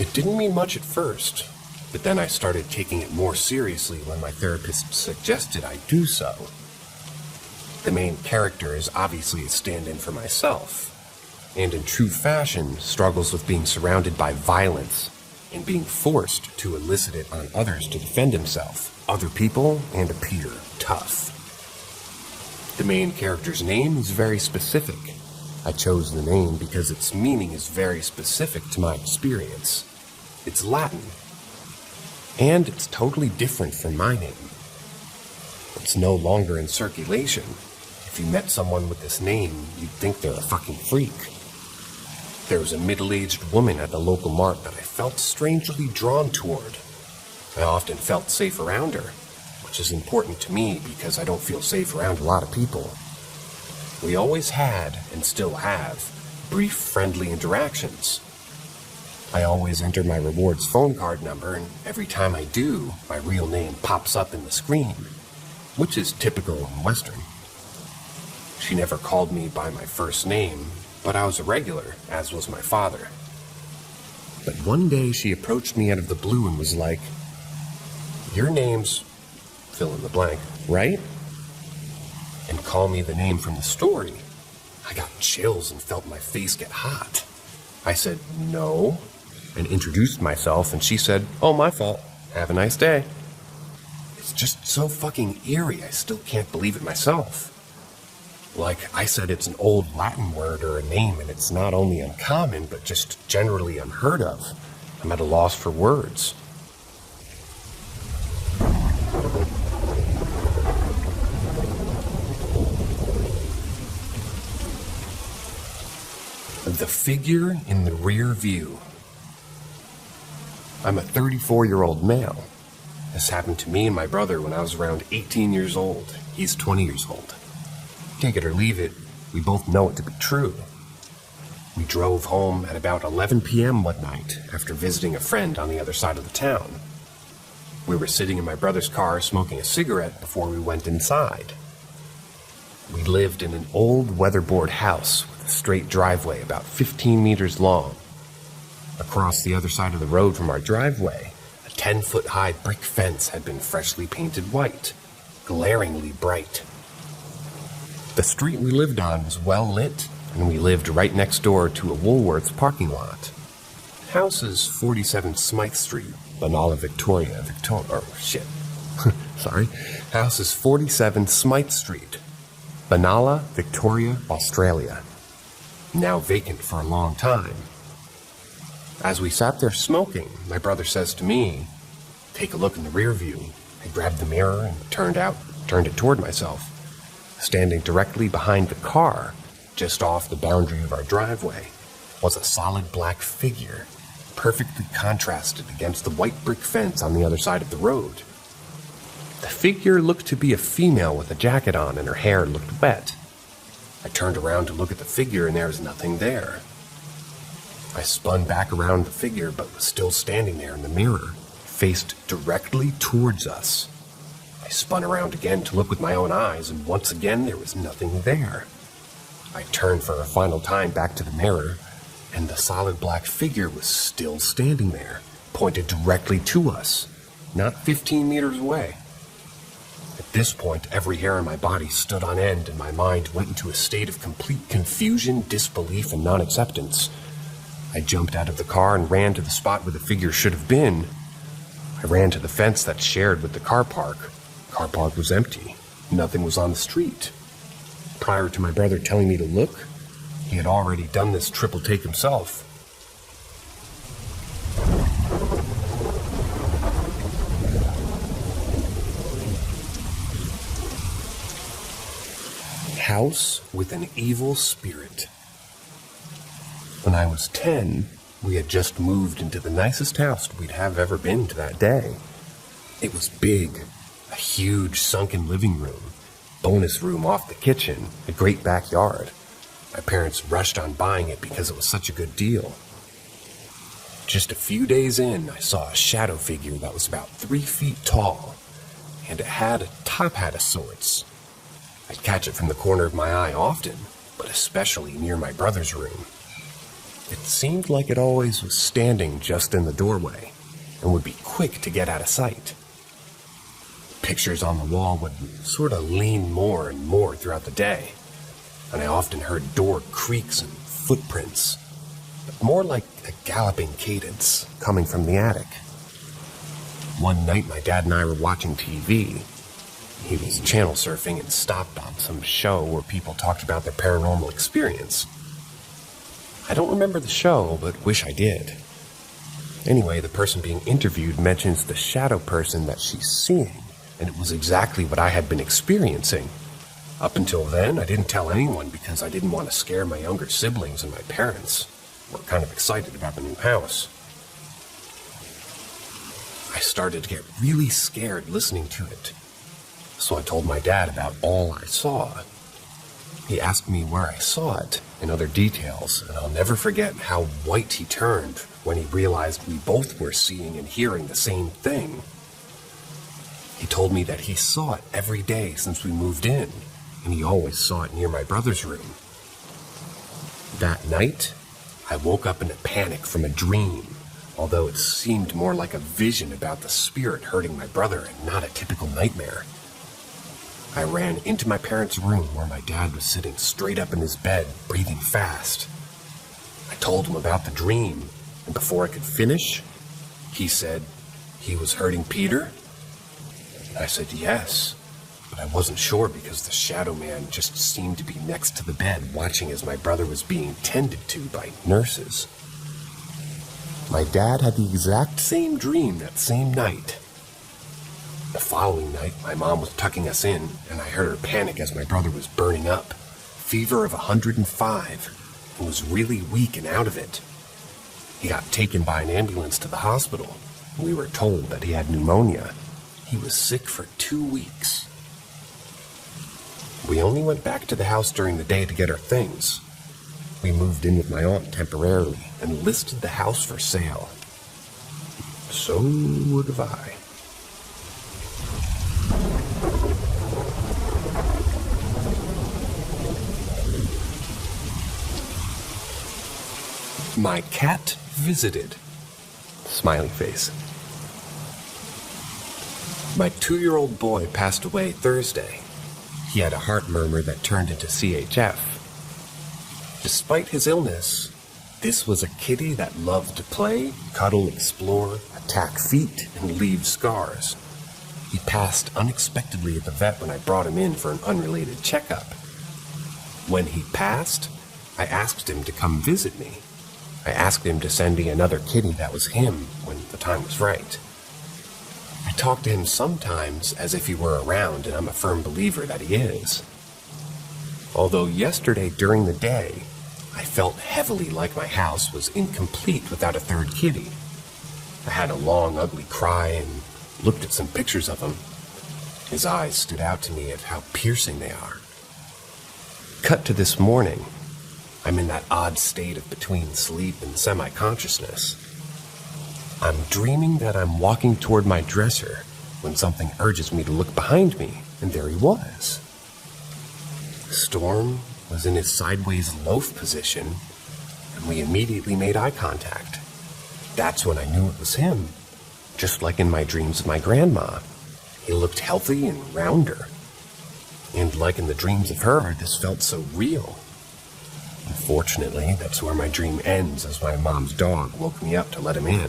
It didn't mean much at first, but then I started taking it more seriously when my therapist suggested I do so. The main character is obviously a stand-in for myself, and in true fashion struggles with being surrounded by violence and being forced to elicit it on others to defend himself, other people, and appear tough. The main character's name is very specific. I chose the name because its meaning is very specific to my experience. It's Latin, and it's totally different from my name. It's no longer in circulation. If you met someone with this name, you'd think they're a fucking freak. There was a middle-aged woman at the local mart that I felt strangely drawn toward. I often felt safe around her, which is important to me because I don't feel safe around a lot of people. We always had, and still have, brief friendly interactions. I always enter my rewards phone card number, and every time I do, my real name pops up in the screen, which is typical in Western. She never called me by my first name, but I was a regular, as was my father. But one day she approached me out of the blue and was like, "Your name's fill in the blank, right?" And call me the name from the story. I got chills and felt my face get hot. I said, "No," and introduced myself, and she said, "Oh, my fault. Have a nice day." It's just so fucking eerie, I still can't believe it myself. Like I said, it's an old Latin word or a name, and it's not only uncommon, but just generally unheard of. I'm at a loss for words. The figure in the rear view. I'm a 34-year-old male. This happened to me and my brother when I was around 18 years old. He's 20 years old. Take it or leave it, we both know it to be true. We drove home at about 11 p.m. one night after visiting a friend on the other side of the town. We were sitting in my brother's car smoking a cigarette before we went inside. We lived in an old weatherboard house with a straight driveway about 15 meters long. Across the other side of the road from our driveway, a 10-foot-high brick fence had been freshly painted white, glaringly bright. The street we lived on was well lit, and we lived right next door to a Woolworths parking lot. House is 47 Smythe Street, Bungalow, Victoria. Sorry. House is 47 Smythe Street, Bungalow, Victoria, Australia. Now vacant for a long time. As we sat there smoking, my brother says to me, "Take a look in the rear view." I grabbed the mirror and turned it toward myself. Standing directly behind the car, just off the boundary of our driveway, was a solid black figure, perfectly contrasted against the white brick fence on the other side of the road. The figure looked to be a female with a jacket on, and her hair looked wet. I turned around to look at the figure and there was nothing there. I spun back around the figure but was still standing there in the mirror, faced directly towards us. I spun around again to look with my own eyes and once again there was nothing there. I turned for a final time back to the mirror and the solid black figure was still standing there, pointed directly to us, not 15 meters away. At this point, every hair on my body stood on end and my mind went into a state of complete confusion, disbelief, and non-acceptance. I jumped out of the car and ran to the spot where the figure should have been. I ran to the fence that's shared with the car park. The car park was empty. Nothing was on the street. Prior to my brother telling me to look, he had already done this triple take himself. House with an evil spirit. When I was 10, we had just moved into the nicest house we'd have ever been to that day. It was big, a huge sunken living room, bonus room off the kitchen, a great backyard. My parents rushed on buying it because it was such a good deal. Just a few days in, I saw a shadow figure that was about 3 feet tall, and it had a top hat of sorts. I'd catch it from the corner of my eye often, but especially near my brother's room. It seemed like it always was standing just in the doorway, and would be quick to get out of sight. Pictures on the wall would sort of lean more and more throughout the day, and I often heard door creaks and footprints, but more like a galloping cadence coming from the attic. One night my dad and I were watching TV. He was channel surfing and stopped on some show where people talked about their paranormal experience. I don't remember the show, but wish I did. Anyway, the person being interviewed mentions the shadow person that she's seeing, and it was exactly what I had been experiencing. Up until then, I didn't tell anyone because I didn't want to scare my younger siblings and my parents. Were kind of excited about the new house. I started to get really scared listening to it. So I told my dad about all I saw. He asked me where I saw it and other details, and I'll never forget how white he turned when he realized we both were seeing and hearing the same thing. He told me that he saw it every day since we moved in, and he always saw it near my brother's room. That night, I woke up in a panic from a dream, although it seemed more like a vision about the spirit hurting my brother and not a typical nightmare. I ran into my parents' room where my dad was sitting straight up in his bed, breathing fast. I told him about the dream, and before I could finish, he said he was hurting Peter. I said yes, but I wasn't sure because the shadow man just seemed to be next to the bed watching as my brother was being tended to by nurses. My dad had the exact same dream that same night. The following night, my mom was tucking us in, and I heard her panic as my brother was burning up. Fever of 105, and was really weak and out of it. He got taken by an ambulance to the hospital. We were told that he had pneumonia. He was sick for 2 weeks. We only went back to the house during the day to get our things. We moved in with my aunt temporarily and listed the house for sale. So would have I. My cat visited. Smiley face. My 2-year-old boy passed away Thursday. He had a heart murmur that turned into CHF. Despite his illness, this was a kitty that loved to play, cuddle, explore, attack feet, and leave scars. He passed unexpectedly at the vet when I brought him in for an unrelated checkup. When he passed, I asked him to come visit me. I asked him to send me another kitty that was him when the time was right. I talk to him sometimes as if he were around, and I'm a firm believer that he is. Although yesterday during the day, I felt heavily like my house was incomplete without a third kitty. I had a long, ugly cry and looked at some pictures of him. His eyes stood out to me of how piercing they are. cut to this morning. I'm in that odd state of between sleep and semi-consciousness. I'm dreaming that I'm walking toward my dresser when something urges me to look behind me, and there he was. Storm was in his sideways loaf position, and we immediately made eye contact. That's when I knew it was him, just like in my dreams of my grandma. He looked healthy and rounder. And like in the dreams of her, this felt so real. Unfortunately, that's where my dream ends, as my mom's dog woke me up to let him in.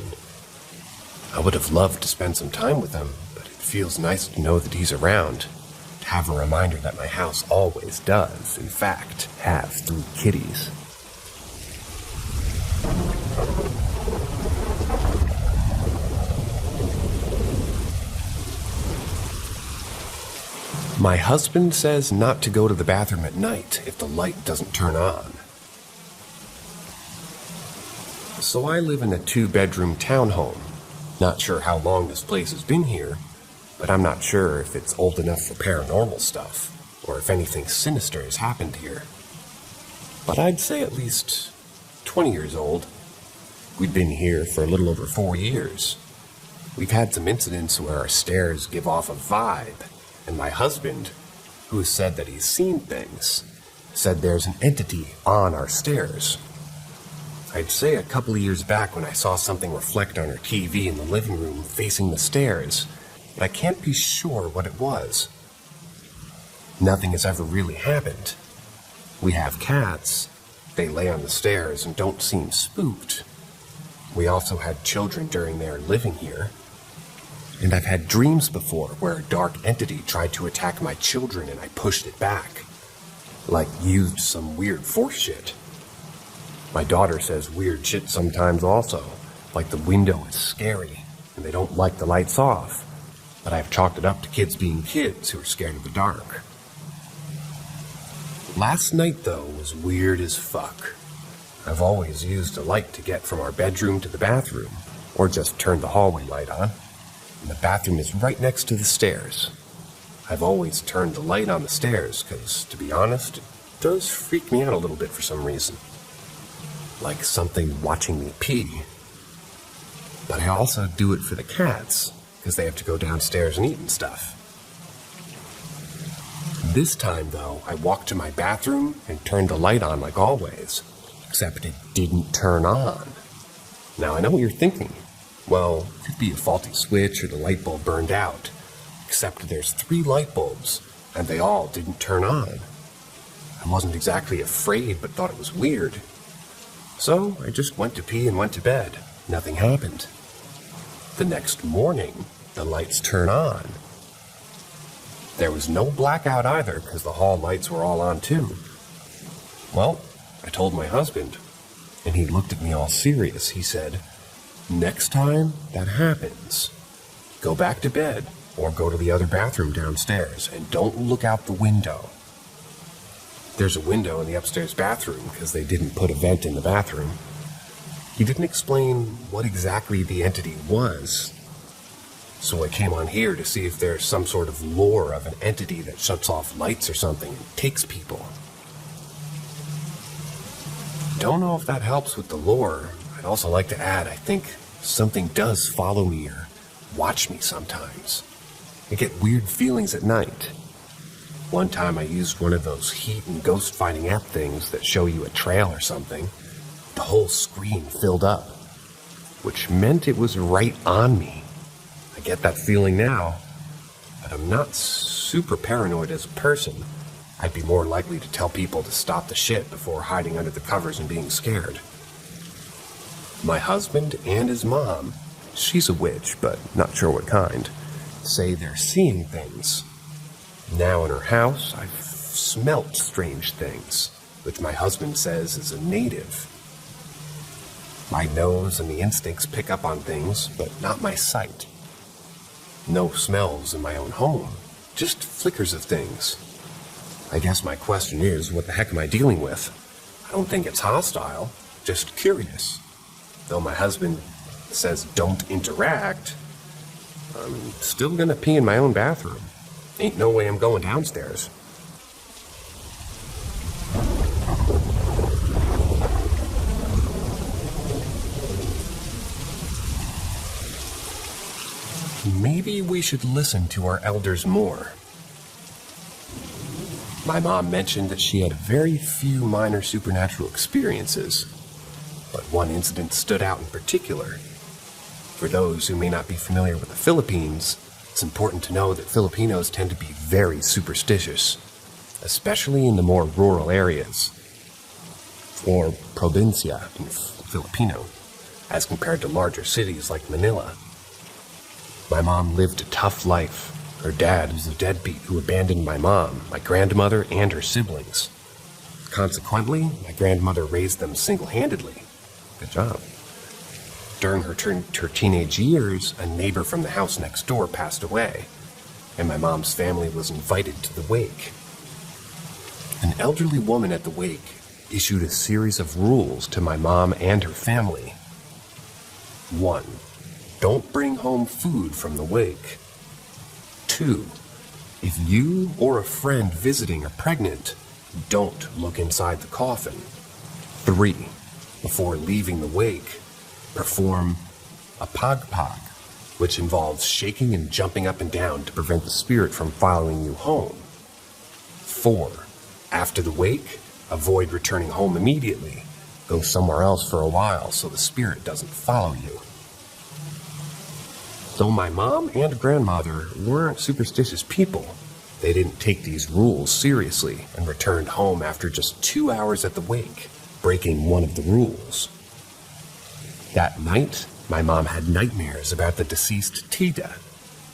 I would have loved to spend some time with him, but it feels nice to know that he's around, to have a reminder that my house always does, in fact, have 3 kitties. My husband says not to go to the bathroom at night if the light doesn't turn on. So I live in a 2-bedroom townhome. Not sure how long this place has been here, but I'm not sure if it's old enough for paranormal stuff, or if anything sinister has happened here. But I'd say at least 20 years old. We've been here for a little over 4 years. We've had some incidents where our stairs give off a vibe, and my husband, who has said that he's seen things, said there's an entity on our stairs. I'd say a couple of years back when I saw something reflect on our TV in the living room facing the stairs, but I can't be sure what it was. Nothing has ever really happened. We have cats. They lay on the stairs and don't seem spooked. We also had children during their living here. And I've had dreams before where a dark entity tried to attack my children and I pushed it back. Like used some weird force shit. My daughter says weird shit sometimes also, like the window is scary and they don't like the lights off. But I've chalked it up to kids being kids who are scared of the dark. Last night, though, was weird as fuck. I've always used a light to get from our bedroom to the bathroom, or just turned the hallway light on. And the bathroom is right next to the stairs. I've always turned the light on the stairs because, to be honest, it does freak me out a little bit for some reason. Like something watching me pee. But I also do it for the cats, because they have to go downstairs and eat and stuff. This time, though, I walked to my bathroom and turned the light on like always, except it didn't turn on. Now, I know what you're thinking. Well, it could be a faulty switch or the light bulb burned out, except there's 3 light bulbs, and they all didn't turn on. I wasn't exactly afraid, but thought it was weird. So I just went to pee and went to bed. Nothing happened. The next morning, the lights turn on. There was no blackout either because the hall lights were all on too. Well, I told my husband, and he looked at me all serious. He said, "Next time that happens, go back to bed or go to the other bathroom downstairs and don't look out the window." There's a window in the upstairs bathroom because they didn't put a vent in the bathroom. He didn't explain what exactly the entity was. So I came on here to see if there's some sort of lore of an entity that shuts off lights or something and takes people. Don't know if that helps with the lore. I'd also like to add, I think something does follow me or watch me sometimes. I get weird feelings at night. One time I used one of those heat and ghost finding app things that show you a trail or something. The whole screen filled up, which meant it was right on me. I get that feeling now, but I'm not super paranoid as a person. I'd be more likely to tell people to stop the shit before hiding under the covers and being scared. My husband and his mom, she's a witch, but not sure what kind, say they're seeing things. Now in her house, I've smelt strange things, which my husband says is a native. My nose and the instincts pick up on things, but not my sight. No smells in my own home, just flickers of things. I guess my question is, what the heck am I dealing with? I don't think it's hostile, just curious. Though my husband says don't interact, I'm still gonna pee in my own bathroom. Ain't no way I'm going downstairs. Maybe we should listen to our elders more. My mom mentioned that she had very few minor supernatural experiences, but one incident stood out in particular. For those who may not be familiar with the Philippines, it's important to know that Filipinos tend to be very superstitious, especially in the more rural areas, or provincia in Filipino, as compared to larger cities like Manila. My mom lived a tough life. Her dad was a deadbeat who abandoned my mom, my grandmother, and her siblings. Consequently, my grandmother raised them single-handedly. Good job. During her teenage years, a neighbor from the house next door passed away, and my mom's family was invited to the wake. An elderly woman at the wake issued a series of rules to my mom and her family. 1. Don't bring home food from the wake. 2. If you or a friend visiting are pregnant, don't look inside the coffin. 3. Before leaving the wake, perform a pagpag, which involves shaking and jumping up and down to prevent the spirit from following you home. 4. After the wake, avoid returning home immediately. Go somewhere else for a while so the spirit doesn't follow you. Though my mom and grandmother weren't superstitious people, they didn't take these rules seriously and returned home after just 2 hours at the wake, breaking one of the rules. That night, my mom had nightmares about the deceased Tita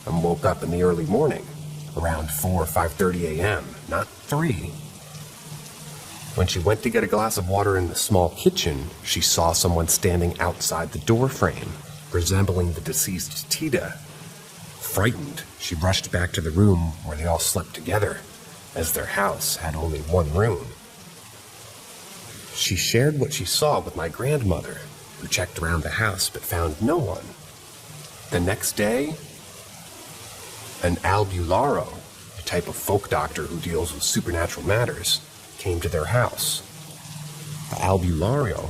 and woke up in the early morning, around 4 or 5:30 a.m., not 3. When she went to get a glass of water in the small kitchen, she saw someone standing outside the door frame, resembling the deceased Tita. Frightened, she rushed back to the room where they all slept together, as their house had only one room. She shared what she saw with my grandmother, who checked around the house but found no one. The next day, an albularo, a type of folk doctor who deals with supernatural matters, came to their house. The albulario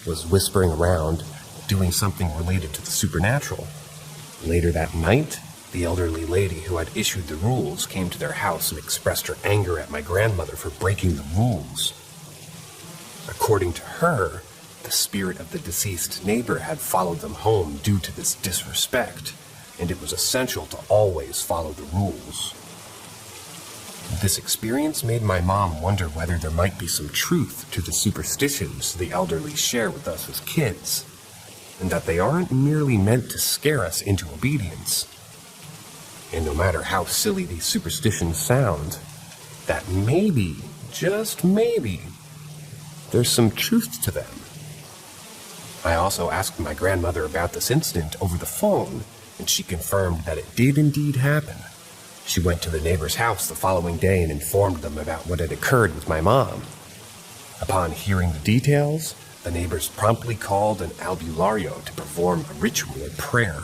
was whispering around, doing something related to the supernatural. Later that night, the elderly lady who had issued the rules came to their house and expressed her anger at my grandmother for breaking the rules. According to her, the spirit of the deceased neighbor had followed them home due to this disrespect, and it was essential to always follow the rules. This experience made my mom wonder whether there might be some truth to the superstitions the elderly share with us as kids, and that they aren't merely meant to scare us into obedience. And no matter how silly these superstitions sound, that maybe, just maybe, there's some truth to them. I also asked my grandmother about this incident over the phone, and she confirmed that it did indeed happen. She went to the neighbor's house the following day and informed them about what had occurred with my mom. Upon hearing the details, the neighbors promptly called an albulario to perform a ritual of prayer.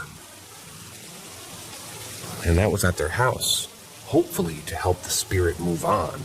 And that was at their house, hopefully to help the spirit move on.